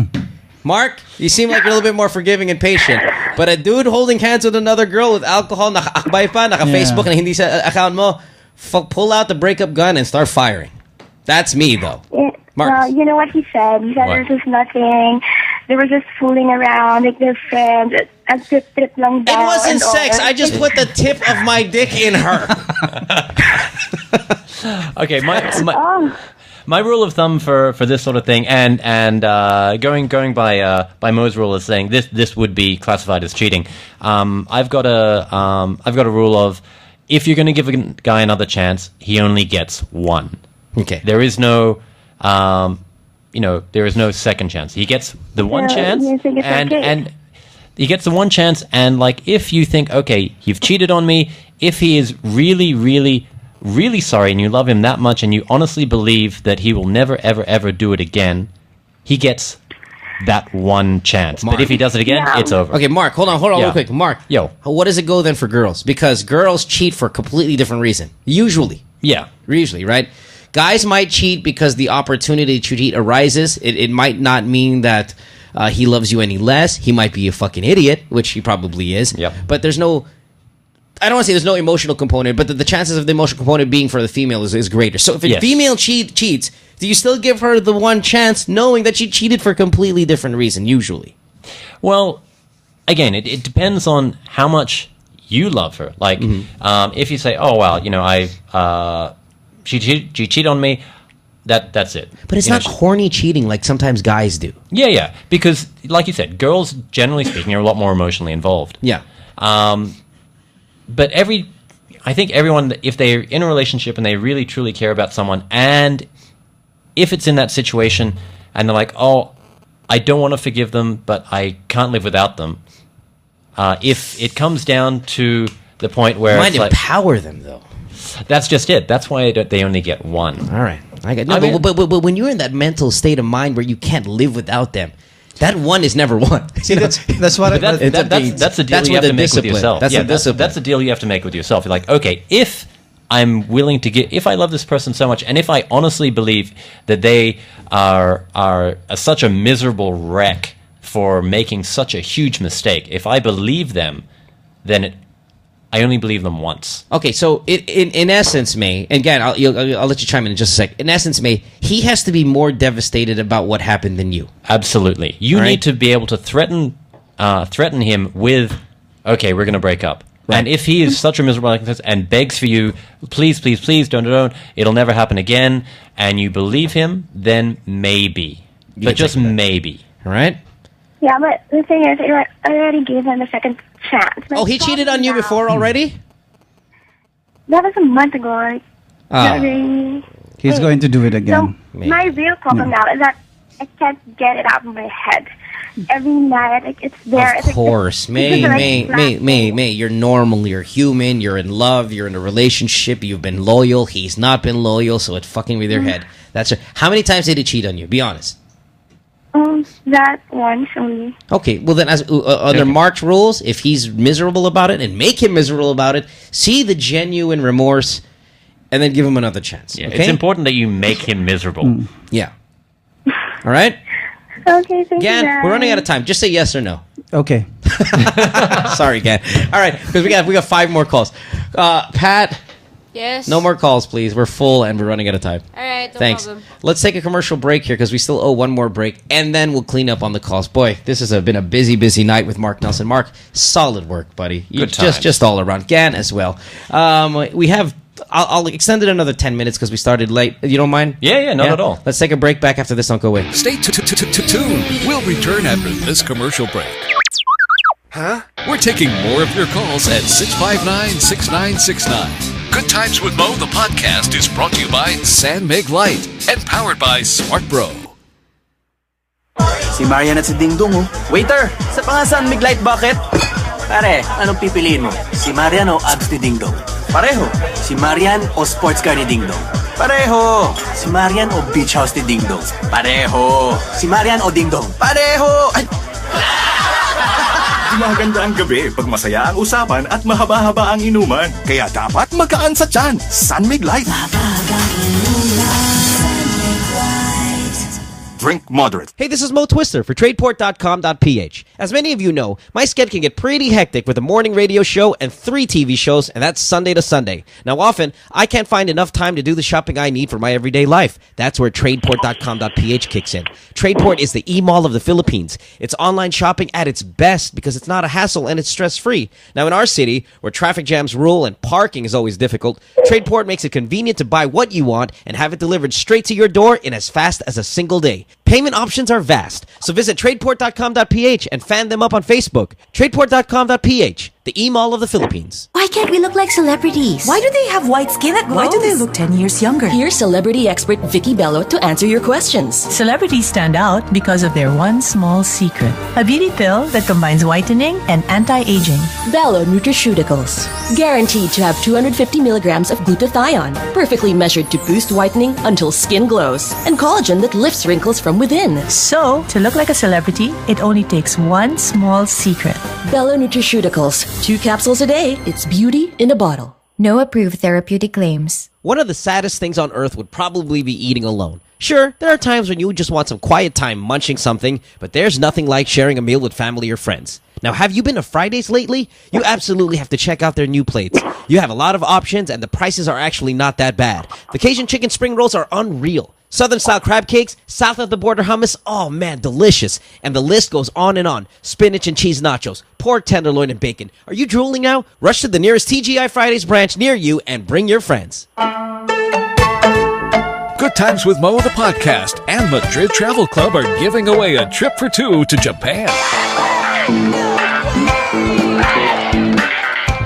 Mark, you seem like you're a little bit more forgiving and patient. But a dude holding hands with another girl with alcohol, naka-akbay pa, naka-Facebook, na hindi sa account mo, pull out the breakup gun and start firing. That's me, though. Mark. Well, you know what he said? He said there's just nothing. They were just fooling around, like they're friends. And trip lang daw. It wasn't and all. sex. I just put the tip of my dick in her. Okay, my rule of thumb for this sort of thing, and going by Mo's rule is saying this would be classified as cheating. I've got a rule of, if you're going to give a guy another chance, he only gets one. Okay. There is no there is no second chance. He gets the one chance, you think it's okay? and he gets the one chance. And like, if you think, okay, you've cheated on me, if he is really, really, really sorry, and you love him that much, and you honestly believe that he will never, ever, ever do it again, he gets that one chance. Mark. But if he does it again, it's over. Okay, Mark, hold on Yeah. real quick. Mark, what does it go then for girls? Because girls cheat for a completely different reason. Usually, right? Guys might cheat because the opportunity to cheat arises. It might not mean that he loves you any less. He might be a fucking idiot, which he probably is. But there's no... I don't want to say there's no emotional component, but the chances of the emotional component being for the female is greater. So if a female cheats, do you still give her the one chance knowing that she cheated for a completely different reason, usually? Well, again, it depends on how much you love her. Like, if you say, oh, well, she cheated on me, that's it. But it's not horny cheating like sometimes guys do. Yeah. Because, like you said, girls, generally speaking, are a lot more emotionally involved. Yeah. But I think everyone, if they're in a relationship and they really truly care about someone, and if it's in that situation and they're like, oh, I don't want to forgive them, but I can't live without them. If it comes down to the point where you might empower them, though. That's just it. That's why they only get one. All right. But when you're in that mental state of mind where you can't live without them, that one is never one. See, that's what that's the deal you have to make with yourself. That's the deal you have to make with yourself. You're like, okay, if I'm willing to if I love this person so much, and if I honestly believe that they are such a miserable wreck for making such a huge mistake, if I believe them, then I only believe them once. Okay, so in essence, May, and again, I'll let you chime in just a sec. In essence, May, he has to be more devastated about what happened than you. Absolutely. You need to be able to threaten him with, okay, we're going to break up. Right. And if he is such a miserable and begs for you, please, please, please, don't, it'll never happen again, and you believe him, then maybe. But just maybe. All right? Yeah, but the thing is, I already gave him a second chance. Oh, he cheated on you before already? That was a month ago. He's going to do it again. So my real problem now is that I can't get it out of my head. Every night, it's there. Of course. May, you're normal, you're human, you're in love, you're in a relationship, you've been loyal, he's not been loyal, so it's fucking with your head. That's how many times did he cheat on you? Be honest. That once only. Okay, well then, as under Mark's rules, if he's miserable about it, and make him miserable about it, see the genuine remorse, and then give him another chance. Yeah, okay? It's important that you make him miserable. Yeah. All right? Okay, thank you, Gan, we're running out of time. Just say yes or no. Okay. Sorry, Gan. All right, because we got 5 more calls. Pat. Yes. No more calls, please. We're full and we're running out of time. All right, no Thanks. problem. Let's take a commercial break here because we still owe one more break, and then we'll clean up on the calls. Boy, this has been a busy night with Mark Nelson. Mark, solid work, buddy. Good times. Just all around. Gan as well. We have. I'll extend it another 10 minutes because we started late. You don't mind? Yeah, not at all. Let's take a break. Back after this. Don't go away. Stay tuned. We'll return after this commercial break. Huh? We're taking more of your calls at 659-6969. Good Times with Mo, the podcast, is brought to you by San Mig Light and powered by Smart Bro. Si Marian at si Ding Dong, oh. Waiter, sa San Mig Light bucket? Pare, anong pipiliin mo? Si Marian o abs ni Ding Dong? Pareho. Si Marian o sports car ni Ding Dong? Pareho. Si Marian o beach house ni Ding Dong? Pareho. Si Marian o Ding Dong? Pareho. Ay. Maganda ang gabi pag masaya ang usapan at mahaba-haba ang inuman. Kaya dapat magkaan sa tiyan. San Mig Light. Drink moderate. Hey, this is Mo Twister for Tradeport.com.ph. As many of you know, my schedule can get pretty hectic with a morning radio show and 3 TV shows, and that's Sunday to Sunday. Now, often, I can't find enough time to do the shopping I need for my everyday life. That's where Tradeport.com.ph kicks in. Tradeport is the e-mall of the Philippines. It's online shopping at its best because it's not a hassle and it's stress-free. Now, in our city, where traffic jams rule and parking is always difficult, Tradeport makes it convenient to buy what you want and have it delivered straight to your door in as fast as a single day. Payment options are vast, so visit tradeport.com.ph and fan them up on Facebook. Tradeport.com.ph, the e-mall of the Philippines. Why can't we look like celebrities? Why do they have white skin that glows? Why do they look 10 years younger? Here's celebrity expert Vicky Bello to answer your questions. Celebrities stand out because of their one small secret. A beauty pill that combines whitening and anti-aging. Bello Nutraceuticals. Guaranteed to have 250 milligrams of glutathione, perfectly measured to boost whitening until skin glows, and collagen that lifts wrinkles from within. So, to look like a celebrity, it only takes one small secret. Bello Nutraceuticals. 2 capsules a day. It's beauty in a bottle. No approved therapeutic claims. One of the saddest things on earth would probably be eating alone. Sure, there are times when you just want some quiet time munching something, but there's nothing like sharing a meal with family or friends. Now, have you been to Fridays lately? You absolutely have to check out their new plates. You have a lot of options, and the prices are actually not that bad. The Cajun chicken spring rolls are unreal. Southern-style crab cakes, south-of-the-border hummus, oh man, delicious. And the list goes on and on. Spinach and cheese nachos, pork tenderloin and bacon. Are you drooling now? Rush to the nearest TGI Fridays branch near you and bring your friends. Good Times with Mo, the podcast, and Madrid Travel Club are giving away a trip for 2 to Japan.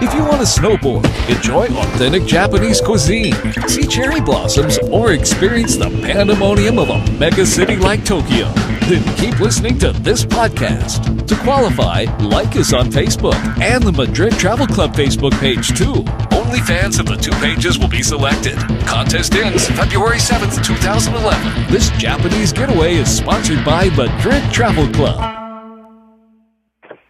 If you want to snowboard, enjoy authentic Japanese cuisine, see cherry blossoms, or experience the pandemonium of a mega city like Tokyo, then keep listening to this podcast. To qualify, like us on Facebook and the Madrid Travel Club Facebook page too. Only fans of the 2 pages will be selected. Contest ends February 7th, 2011. This Japanese getaway is sponsored by Madrid Travel Club.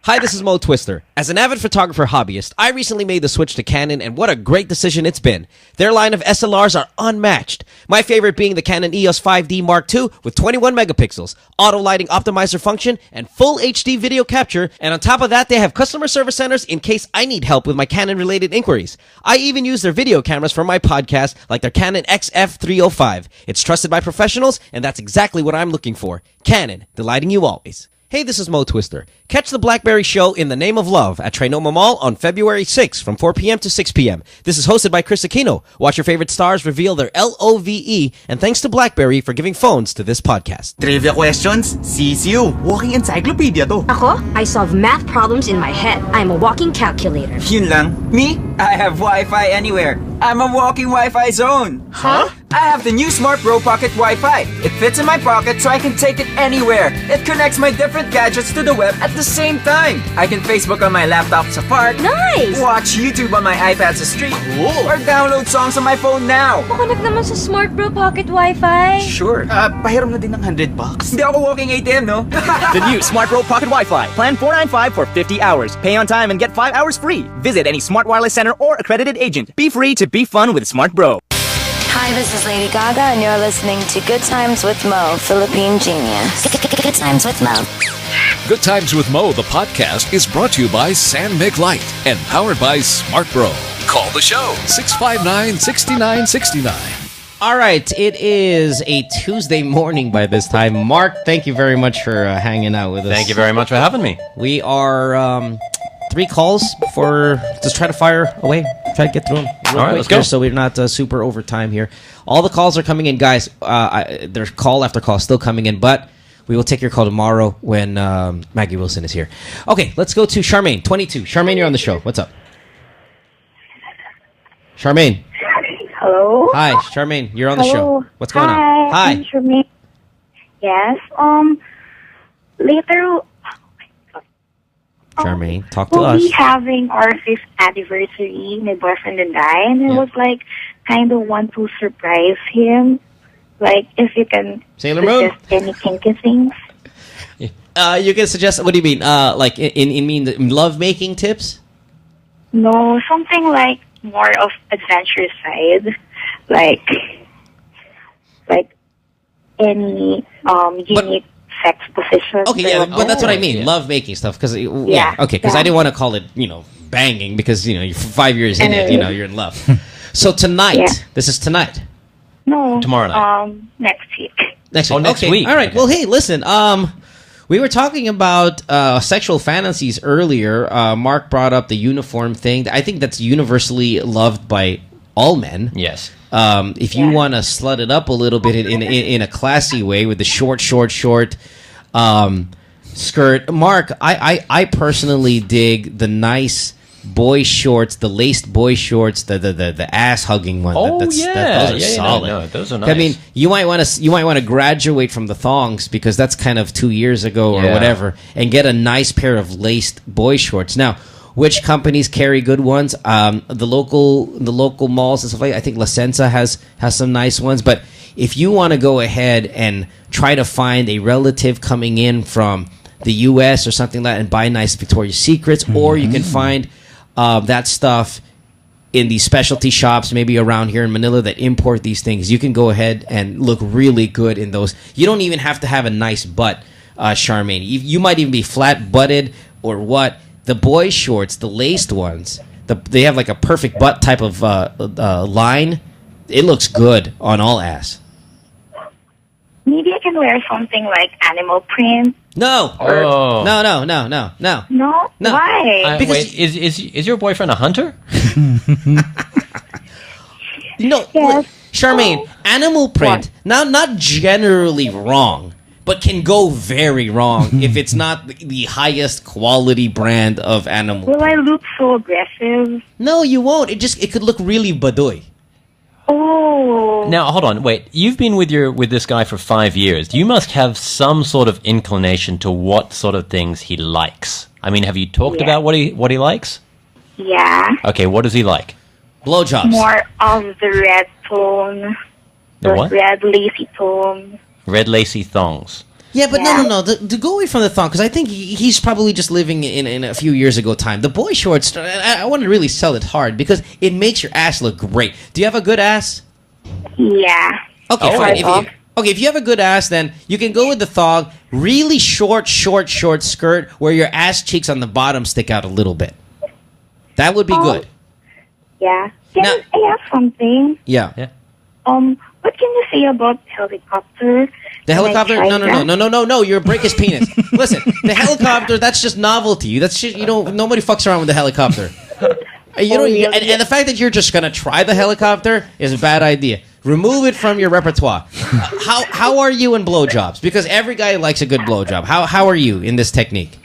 Hi, this is Mo Twister. As an avid photographer hobbyist, I recently made the switch to Canon, and what a great decision it's been. Their line of SLRs are unmatched. My favorite being the Canon EOS 5D Mark II with 21 megapixels, auto lighting optimizer function, and full HD video capture. And on top of that, they have customer service centers in case I need help with my Canon-related inquiries. I even use their video cameras for my podcast, like their Canon XF305. It's trusted by professionals, and that's exactly what I'm looking for. Canon, delighting you always. Hey, this is Mo Twister. Catch the BlackBerry Show in the Name of Love at Trinoma Mall on February 6th from 4 p.m. to 6 p.m. This is hosted by Chris Aquino. Watch your favorite stars reveal their LOVE, and thanks to BlackBerry for giving phones to this podcast. Trivia questions? CCU. Walking encyclopedia to. Ako, I solve math problems in my head. I'm a walking calculator. Yun lang. Me? I have Wi-Fi anywhere. I'm a walking Wi-Fi zone. Huh? I have the new Smart Bro Pocket Wi-Fi. It fits in my pocket so I can take it anywhere. It connects my different gadgets to the web at the same time. I can Facebook on my laptop sa park. Nice! Watch YouTube on my iPad sa street. Cool! Or download songs on my phone now. Makunik naman sa Smart Bro Pocket Wi-Fi. Sure. Pahiram na din ng $100. Hindi ako walking ATM, no? The new Smart Bro Pocket Wi-Fi. Plan $495 for 50 hours. Pay on time and get 5 hours free. Visit any Smart Wireless Center or accredited agent. Be free to be fun with Smart Bro. Hi, this is Lady Gaga, and you're listening to Good Times with Mo, Philippine Genius. Good Times with Mo. Good Times with Mo, the podcast, is brought to you by San Mig Light and powered by Smart Bro. Call the show, 659-6969. All right, it is a Tuesday morning by this time. Mark, thank you very much for hanging out with us. Thank you very much for having me. We are 3 calls for just try to fire away. Try to get through them. All right, let's go. So we're not super over time here. All the calls are coming in, guys. There's call after call still coming in, but we will take your call tomorrow when Maggie Wilson is here. Okay, let's go to Charmaine, 22. Charmaine, you're on the show. What's up? Charmaine. Hello. Hi, Charmaine. You're on the Hello. show. What's going on? Hi. I'm Charmaine. Yes. Later. Charmaine, talk to We'll us. be having our 5th anniversary, my boyfriend and I, and I was like, kind of want to surprise him. Like, if you can Sailor Moon? suggest any kinky things. You can suggest, what do you mean? Like, in love-making tips? No, something like more of adventure side. Like any unique sex position. Okay, yeah, but that's what I mean. Love-making stuff. Cause, yeah. Okay, because I didn't want to call it, banging because, you're 5 years in it, you're in love. So tonight, this is tonight. No. Tomorrow night. Next week. Next week. Next okay. week. All right. Okay. Well, hey, listen. We were talking about sexual fantasies earlier. Mark brought up the uniform thing. I think that's universally loved by all men. Yes. If you want to slut it up a little bit in a classy way with the short skirt, Mark, I personally dig the nice boy shorts, the laced boy shorts, the ass hugging one. Those are solid. No, those are nice. I mean, you might want to graduate from the thongs because that's kind of 2 years ago or whatever, and get a nice pair of laced boy shorts. Now, which companies carry good ones? The local malls and stuff like that. I think La Senza has some nice ones. But if you want to go ahead and try to find a relative coming in from the U.S. or something like that and buy nice Victoria's Secrets, or you can find that stuff in these specialty shops maybe around here in Manila that import these things. You can go ahead and look really good in those. You don't even have to have a nice butt, Charmaine. You might even be flat-butted or what. The boy shorts, the laced ones, they have like a perfect butt type of line. It looks good on all ass. Maybe I can wear something like animal print. No. No. No? Why? Wait, is your boyfriend a hunter? No, Yes. Charmaine, animal print, now not generally wrong, but can go very wrong if it's not the highest quality brand of animal. Will I look so aggressive? No, you won't. It could look really badoy. Oh. Now, hold on. Wait, you've been with this guy for 5 years. You must have some sort of inclination to what sort of things he likes. I mean, have you talked about what he likes? Yeah. Okay, what does he like? Blowjobs. More of the red tone. The what? Red lacy tone. Red lacy thongs. Yeah, but no. To go away from the thong, because I think he's probably just living in a few years ago time. The boy shorts, I want to really sell it hard because it makes your ass look great. Do you have a good ass? Yeah. Okay, fine. If you have a good ass, then you can go with the thong. Really short skirt where your ass cheeks on the bottom stick out a little bit. That would be good. Yeah. Can I ask something? Yeah. What can you say about helicopter? The helicopter? No. You're break his penis. Listen, the helicopter, that's just novelty. That's just, nobody fucks around with the helicopter. And the fact that you're just going to try the helicopter is a bad idea. Remove it from your repertoire. How are you in blowjobs? Because every guy likes a good blowjob. How are you in this technique?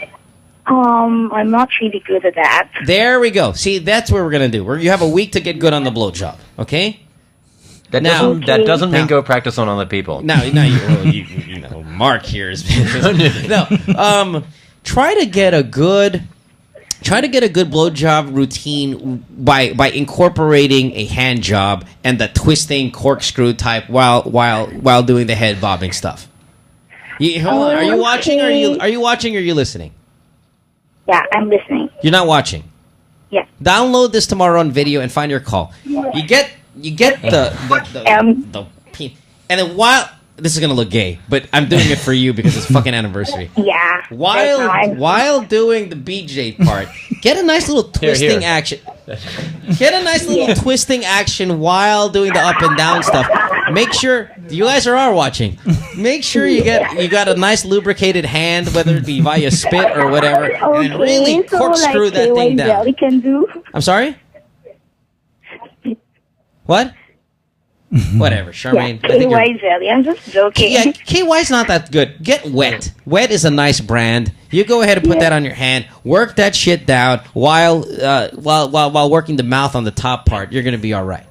I'm not really good at that. There we go. See, that's what we're going to do. You have a week to get good on the blowjob, okay? That doesn't mean go practice on other people. Now Mark here is try to get a good blowjob routine by incorporating a hand job and the twisting corkscrew type while doing the head bobbing stuff. Hold on. Are you watching or are you watching or are you listening? Yeah, I'm listening. You're not watching. Yeah. Download this tomorrow on video and find your call. You get the and then while this is gonna look gay, but I'm doing it for you because it's fucking anniversary. Yeah. While doing the BJ part, get a nice little twisting action. Get a nice little twisting action while doing the up and down stuff. Make sure you guys are watching. Make sure you got a nice lubricated hand, whether it be via spit or whatever, and really corkscrew that thing down. Jelly can do. I'm sorry. What? Whatever, Charmaine. Yeah, KY jelly. I'm just joking. Yeah, KY's not that good. Get Wet. Wet is a nice brand. You go ahead and put that on your hand. Work that shit down while working the mouth on the top part. You're gonna be all right.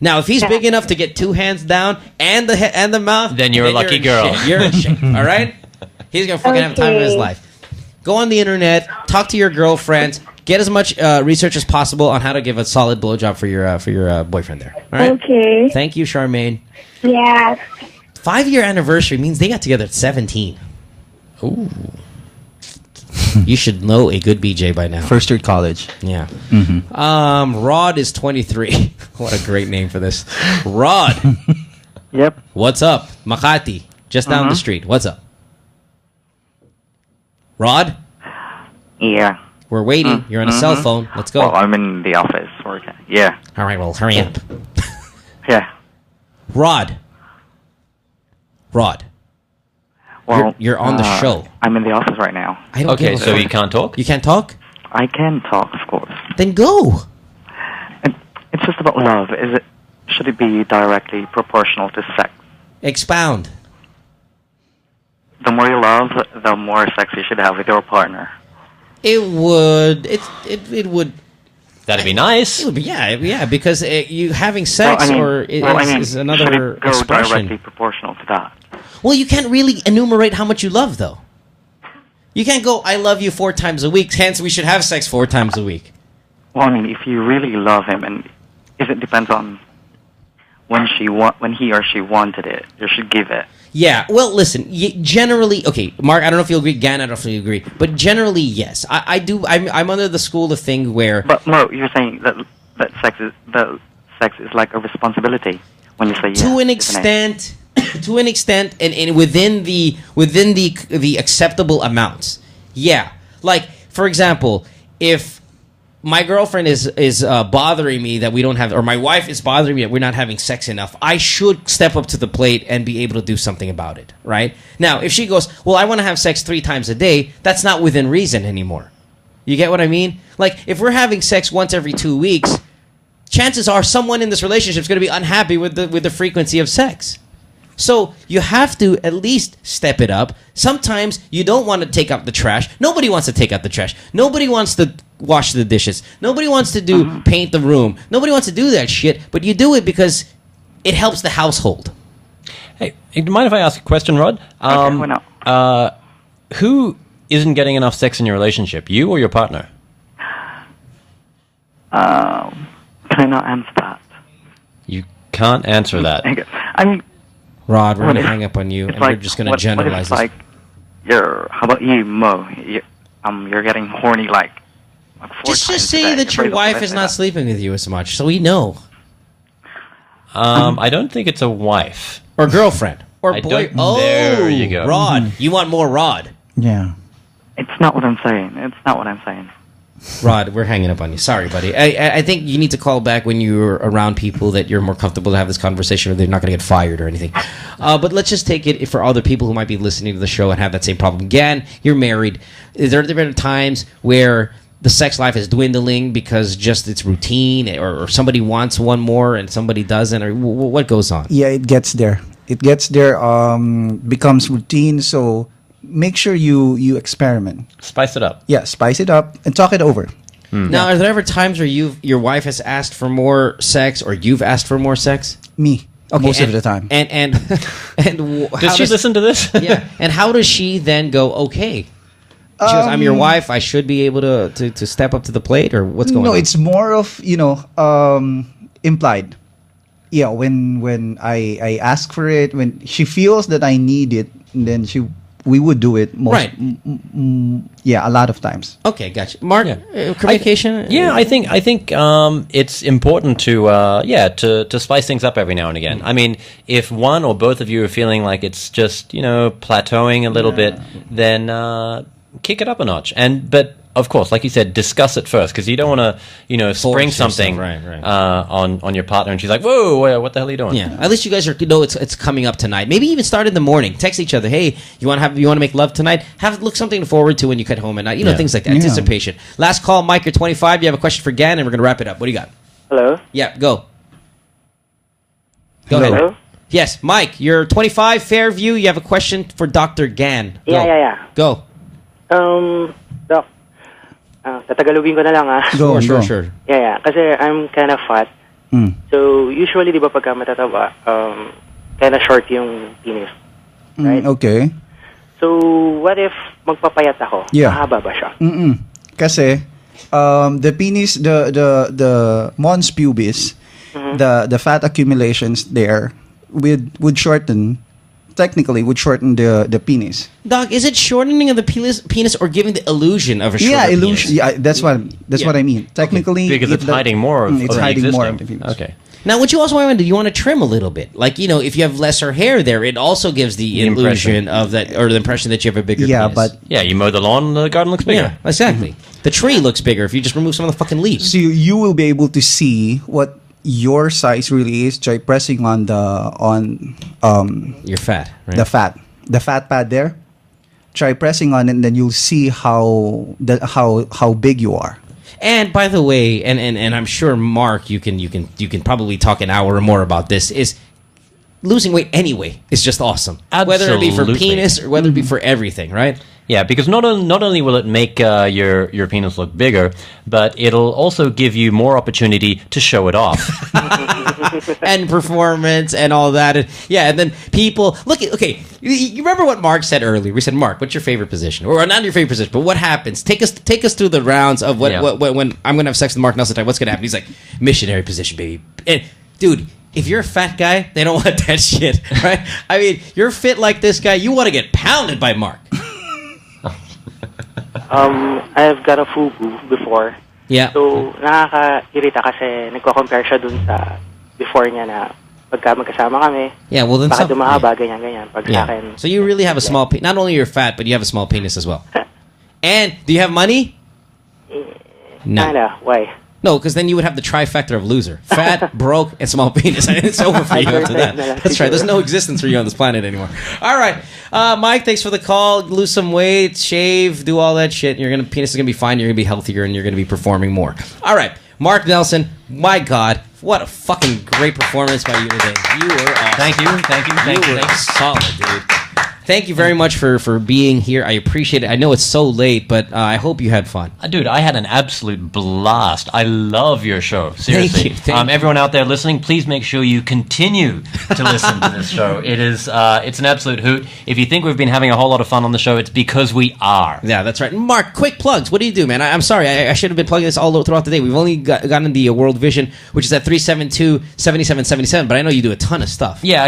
Now, if he's big enough to get two hands down and the mouth, then you're a lucky girl. You're in shape. All right. He's gonna fucking have the time of his life. Go on the internet. Talk to your girlfriends. Get as much research as possible on how to give a solid blowjob for your boyfriend there. All right? Okay. Thank you, Charmaine. Yeah. 5-year anniversary means they got together at 17. Ooh. You should know a good BJ by now. First year college. Yeah. Rod is 23. What a great name for this. Rod. Yep. What's up? Makati. Just down the street. What's up? Rod? Yeah. We're waiting. You're on a cell phone. Let's go. Well, I'm in the office working. Yeah. All right, well, hurry up. Yeah. Rod. Well, you're on the show. I'm in the office right now. Okay, so you can't talk? You can't talk? I can talk, of course. Then go. It's just about love, is it? should it be directly proportional to sex? Expound. The more you love, the more sex you should have with your partner. It would. It would. That'd be nice. It would be, yeah, because you having sex is another should it go expression. directly proportional to that? Well, you can't really enumerate how much you love, though. You can't go, I love you 4 times a week, hence we should have sex 4 times a week. Well, I mean, if you really love him, and if it depends on when he or she wanted it, you should give it. Yeah, well, listen, generally, okay, Mark, I don't know if you'll agree, Gan, I don't know if you agree, but generally, yes. I do, I'm under the school of thing where... But, Mo, you're saying that sex is like a responsibility when you say yes. To an extent... To an extent, and within the acceptable amounts, yeah. Like, for example, if my girlfriend is bothering me that we don't have, or my wife is bothering me that we're not having sex enough, I should step up to the plate and be able to do something about it, right? Now, if she goes, well, I want to have sex 3 times a day, that's not within reason anymore. You get what I mean? Like, if we're having sex once every 2 weeks, chances are someone in this relationship is going to be unhappy with the frequency of sex. So you have to at least step it up. Sometimes you don't want to take out the trash. Nobody wants to take out the trash. Nobody wants to wash the dishes. Nobody wants to do paint the room. Nobody wants to do that shit, but you do it because it helps the household. Hey, do you mind if I ask a question, Rod? Okay, why not? Who isn't getting enough sex in your relationship, you or your partner? Can I not answer that? You can't answer that. I mean... Rod, we're going to hang up on you, and we're just going to generalize this. How about you, Mo? You're getting horny like 4 times Just say that your wife is not sleeping with you as much, so we know. I don't think it's a wife. Or girlfriend. Or boy. Oh, there you go. Rod. You want more Rod. Yeah. It's not what I'm saying. Rod, we're hanging up on you. Sorry, buddy. I think you need to call back when you're around people that you're more comfortable to have this conversation with. They're not going to get fired or anything. But let's just take it for other people who might be listening to the show and have that same problem. Again, you're married. Is there been times where the sex life is dwindling because just it's routine, or somebody wants one more and somebody doesn't, or what goes on? Yeah, it gets there. Becomes routine, so... Make sure you experiment. Spice it up. Yeah, spice it up and talk it over. Now, are there ever times where your wife has asked for more sex, or you've asked for more sex? Me, most of the time. And does she listen to this? Yeah. And how does she then go? Okay, she goes, I'm your wife. I should be able to step up to the plate, or what's going on? No, it's more of implied. Yeah, when I ask for it, when she feels that I need it, then we would do it most, a lot of times. Okay, gotcha. Mark, communication. I think it's important to spice things up every now and again. I mean, if one or both of you are feeling like it's just plateauing a little bit, then kick it up a notch. But of course, like you said, discuss it first, because you don't want to spring something on your partner, and she's like, "Whoa, what the hell are you doing?" Yeah, at least you guys know it's coming up tonight. Maybe even start in the morning. Text each other, "Hey, you want to make love tonight? Look something to forward to when you get home at night. Things like that. Yeah. Anticipation." Last call, Mike. You're 25. You have a question for Gan, and we're gonna wrap it up. What do you got? Hello. Yeah, go. Go ahead. Yes, Mike. You're 25, Fairview. You have a question for Dr. Gan. Go. Yeah. Go. Doc. Tatagalogin ko na lang Go. Sure. Yeah. Kasi I'm kind of fat. So usually, di ba pagka matataba, kind of short yung penis. Right? Okay. So what if magpapayat ako? Yeah. Mahaba ba siya? Kasi the penis, the mons pubis, the fat accumulations there would shorten. Technically, would shorten the penis. Doc, is it shortening of the penis or giving the illusion of a shorter illusion. penis? Yeah, that's what I mean. Technically, because it's hiding more of it's the hiding more existing. of the penis. Okay. Now, what you also want to do, you want to trim a little bit. Like, if you have lesser hair there, it also gives the illusion of that, or the impression that you have a bigger penis. But you mow the lawn, the garden looks bigger. Yeah, exactly. The tree looks bigger if you just remove some of the fucking leaves. So you will be able to see what your size really is by pressing on your fat, right? The fat pad there. Try pressing on it, and then you'll see how big you are. And by the way, and I'm sure Mark, you can probably talk an hour or more about this. Is losing weight anyway is just awesome. Whether it be for penis or whether it be for everything, right? Yeah, because not only will it make your penis look bigger, but it'll also give you more opportunity to show it off. And performance and all that. And then people... Okay, you remember what Mark said earlier? We said, Mark, what's your favorite position? Or not your favorite position, but what happens? Take us through the rounds of what when I'm going to have sex with Mark Nelson type, what's going to happen? He's like, missionary position, baby. And, dude... If you're a fat guy, they don't want that shit, right? I mean, you're fit like this guy, you want to get pounded by Mark. I've got a FUBU before. Yeah. So, nakaka-irita kasi nagko-compare siya dun sa before niya na pagka magkasama kami. Yeah, well then... Baka dumahaba, ganyan. Pag sa akin... So you really have a small penis. Not only you're fat, but you have a small penis as well. And, do you have money? No. Kinda. Why? No, because then you would have the trifecta of loser. Fat, broke, and small penis. It's over for you after that. That's right. There's no existence for you on this planet anymore. All right. Mike, thanks for the call. Lose some weight, shave, do all that shit. Penis is going to be fine. You're going to be healthier, and you're going to be performing more. All right. Mark Nelson, my God, what a fucking great performance by you today. You were awesome. Thank you. You were solid, dude. Thank you very much for being here. I appreciate it. I know it's so late, but I hope you had fun. Dude, I had an absolute blast. I love your show. Seriously. Thank you. Everyone out there listening, please make sure you continue to listen to this show. It's an absolute hoot. If you think we've been having a whole lot of fun on the show, it's because we are. Yeah, that's right. Mark, quick plugs. What do you do, man? I'm sorry. I should have been plugging this all throughout the day. We've only gotten the World Vision, which is at 372-7777, but I know you do a ton of stuff. Yeah,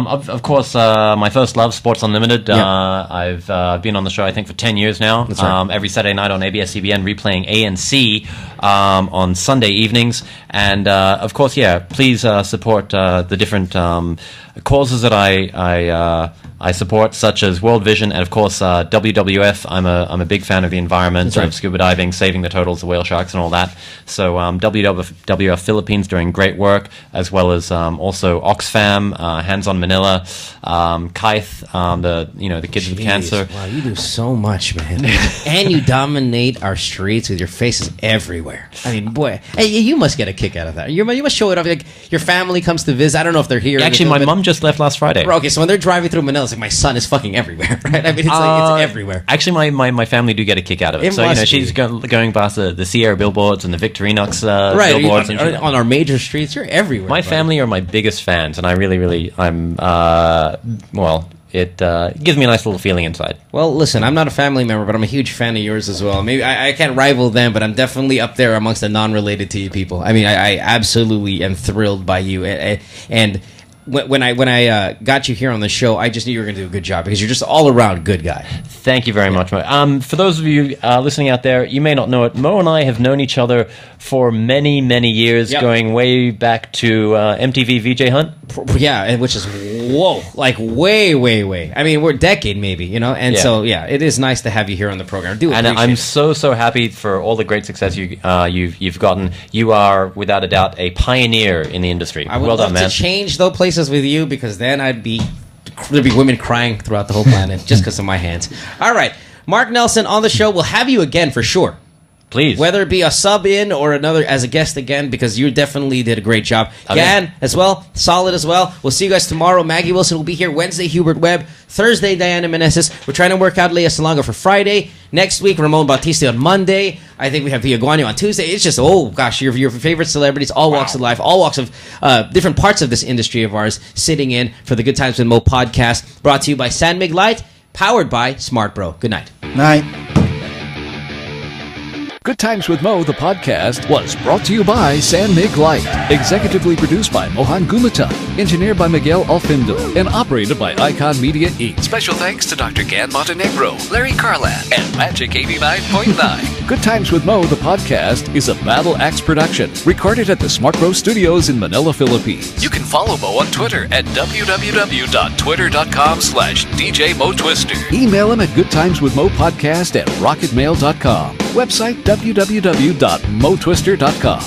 of course, my first love, Sports Unlimited. I've been on the show, I think, for 10 years now. That's right. Every Saturday night on ABS-CBN, replaying ANC on Sunday evenings. And, of course, please support the different causes that I support, such as World Vision and, of course, WWF. I'm a big fan of the environment, of scuba diving, saving the turtles, the whale sharks, and all that. So WWF Philippines doing great work, as well as also Oxfam, Hands on Manila, Kaith, the kids with cancer. Wow, you do so much, man. And you dominate our streets with your faces everywhere. I mean, boy, hey, you must get a kick out of that. You must show it off. Like, your family comes to visit. I don't know if they're here. Actually, my mom just left last Friday. Okay, so when they're driving through Manila, it's like, my son is fucking everywhere, right? I mean, it's everywhere. Actually, my family do get a kick out of it. So, she's going past the Sierra billboards and the Victorinox billboards. On our major streets, you're everywhere. My family are my biggest fans, and I really, it gives me a nice little feeling inside. Well, listen, I'm not a family member, but I'm a huge fan of yours as well. Maybe I can't rival them, but I'm definitely up there amongst the non-related to you people. I mean, I absolutely am thrilled by you, and when I got you here on the show, I just knew you were going to do a good job because you're just all around good guy. Thank you very much, Mo. For those of you listening out there, you may not know it. Mo and I have known each other for many, many years, going way back to MTV VJ Hunt. Yeah, which is way. I mean, we're a decade maybe, and so it is nice to have you here on the program. And I'm so happy for all the great success you've gotten. You are without a doubt a pioneer in the industry. I would love to change those places with you, because then there'd be women crying throughout the whole planet just because of my hands. All right, Mark Nelson on the show. We'll have you again for sure. Please. Whether it be a sub in or another as a guest again, because you definitely did a great job. Okay. Gan as well, solid as well. We'll see you guys tomorrow. Maggie Wilson will be here Wednesday, Hubert Webb. Thursday, Diana Meneses. We're trying to work out Lea Salonga for Friday. Next week, Ramon Bautista on Monday. I think we have Villa Guanyo on Tuesday. It's just, your favorite celebrities, all walks of life, all walks of different parts of this industry of ours, sitting in for the Good Times with Mo podcast, brought to you by San Mig Light, powered by Smart Bro. Good night. Night. Good Times with Mo, the podcast, was brought to you by San Mig Light. Executively produced by Mohan Gumata. Engineered by Miguel Alfindo. And operated by Icon Media Inc. Special thanks to Dr. Gan Montenegro, Larry Carlan, and Magic 89.9. Good Times with Mo, the podcast, is a Battle Axe production. Recorded at the Smart Bro Studios in Manila, Philippines. You can follow Mo on Twitter at www.twitter.com/DJ Mo Twister. Email him at goodtimeswithmopodcast@rocketmail.com. Website www.motwister.com.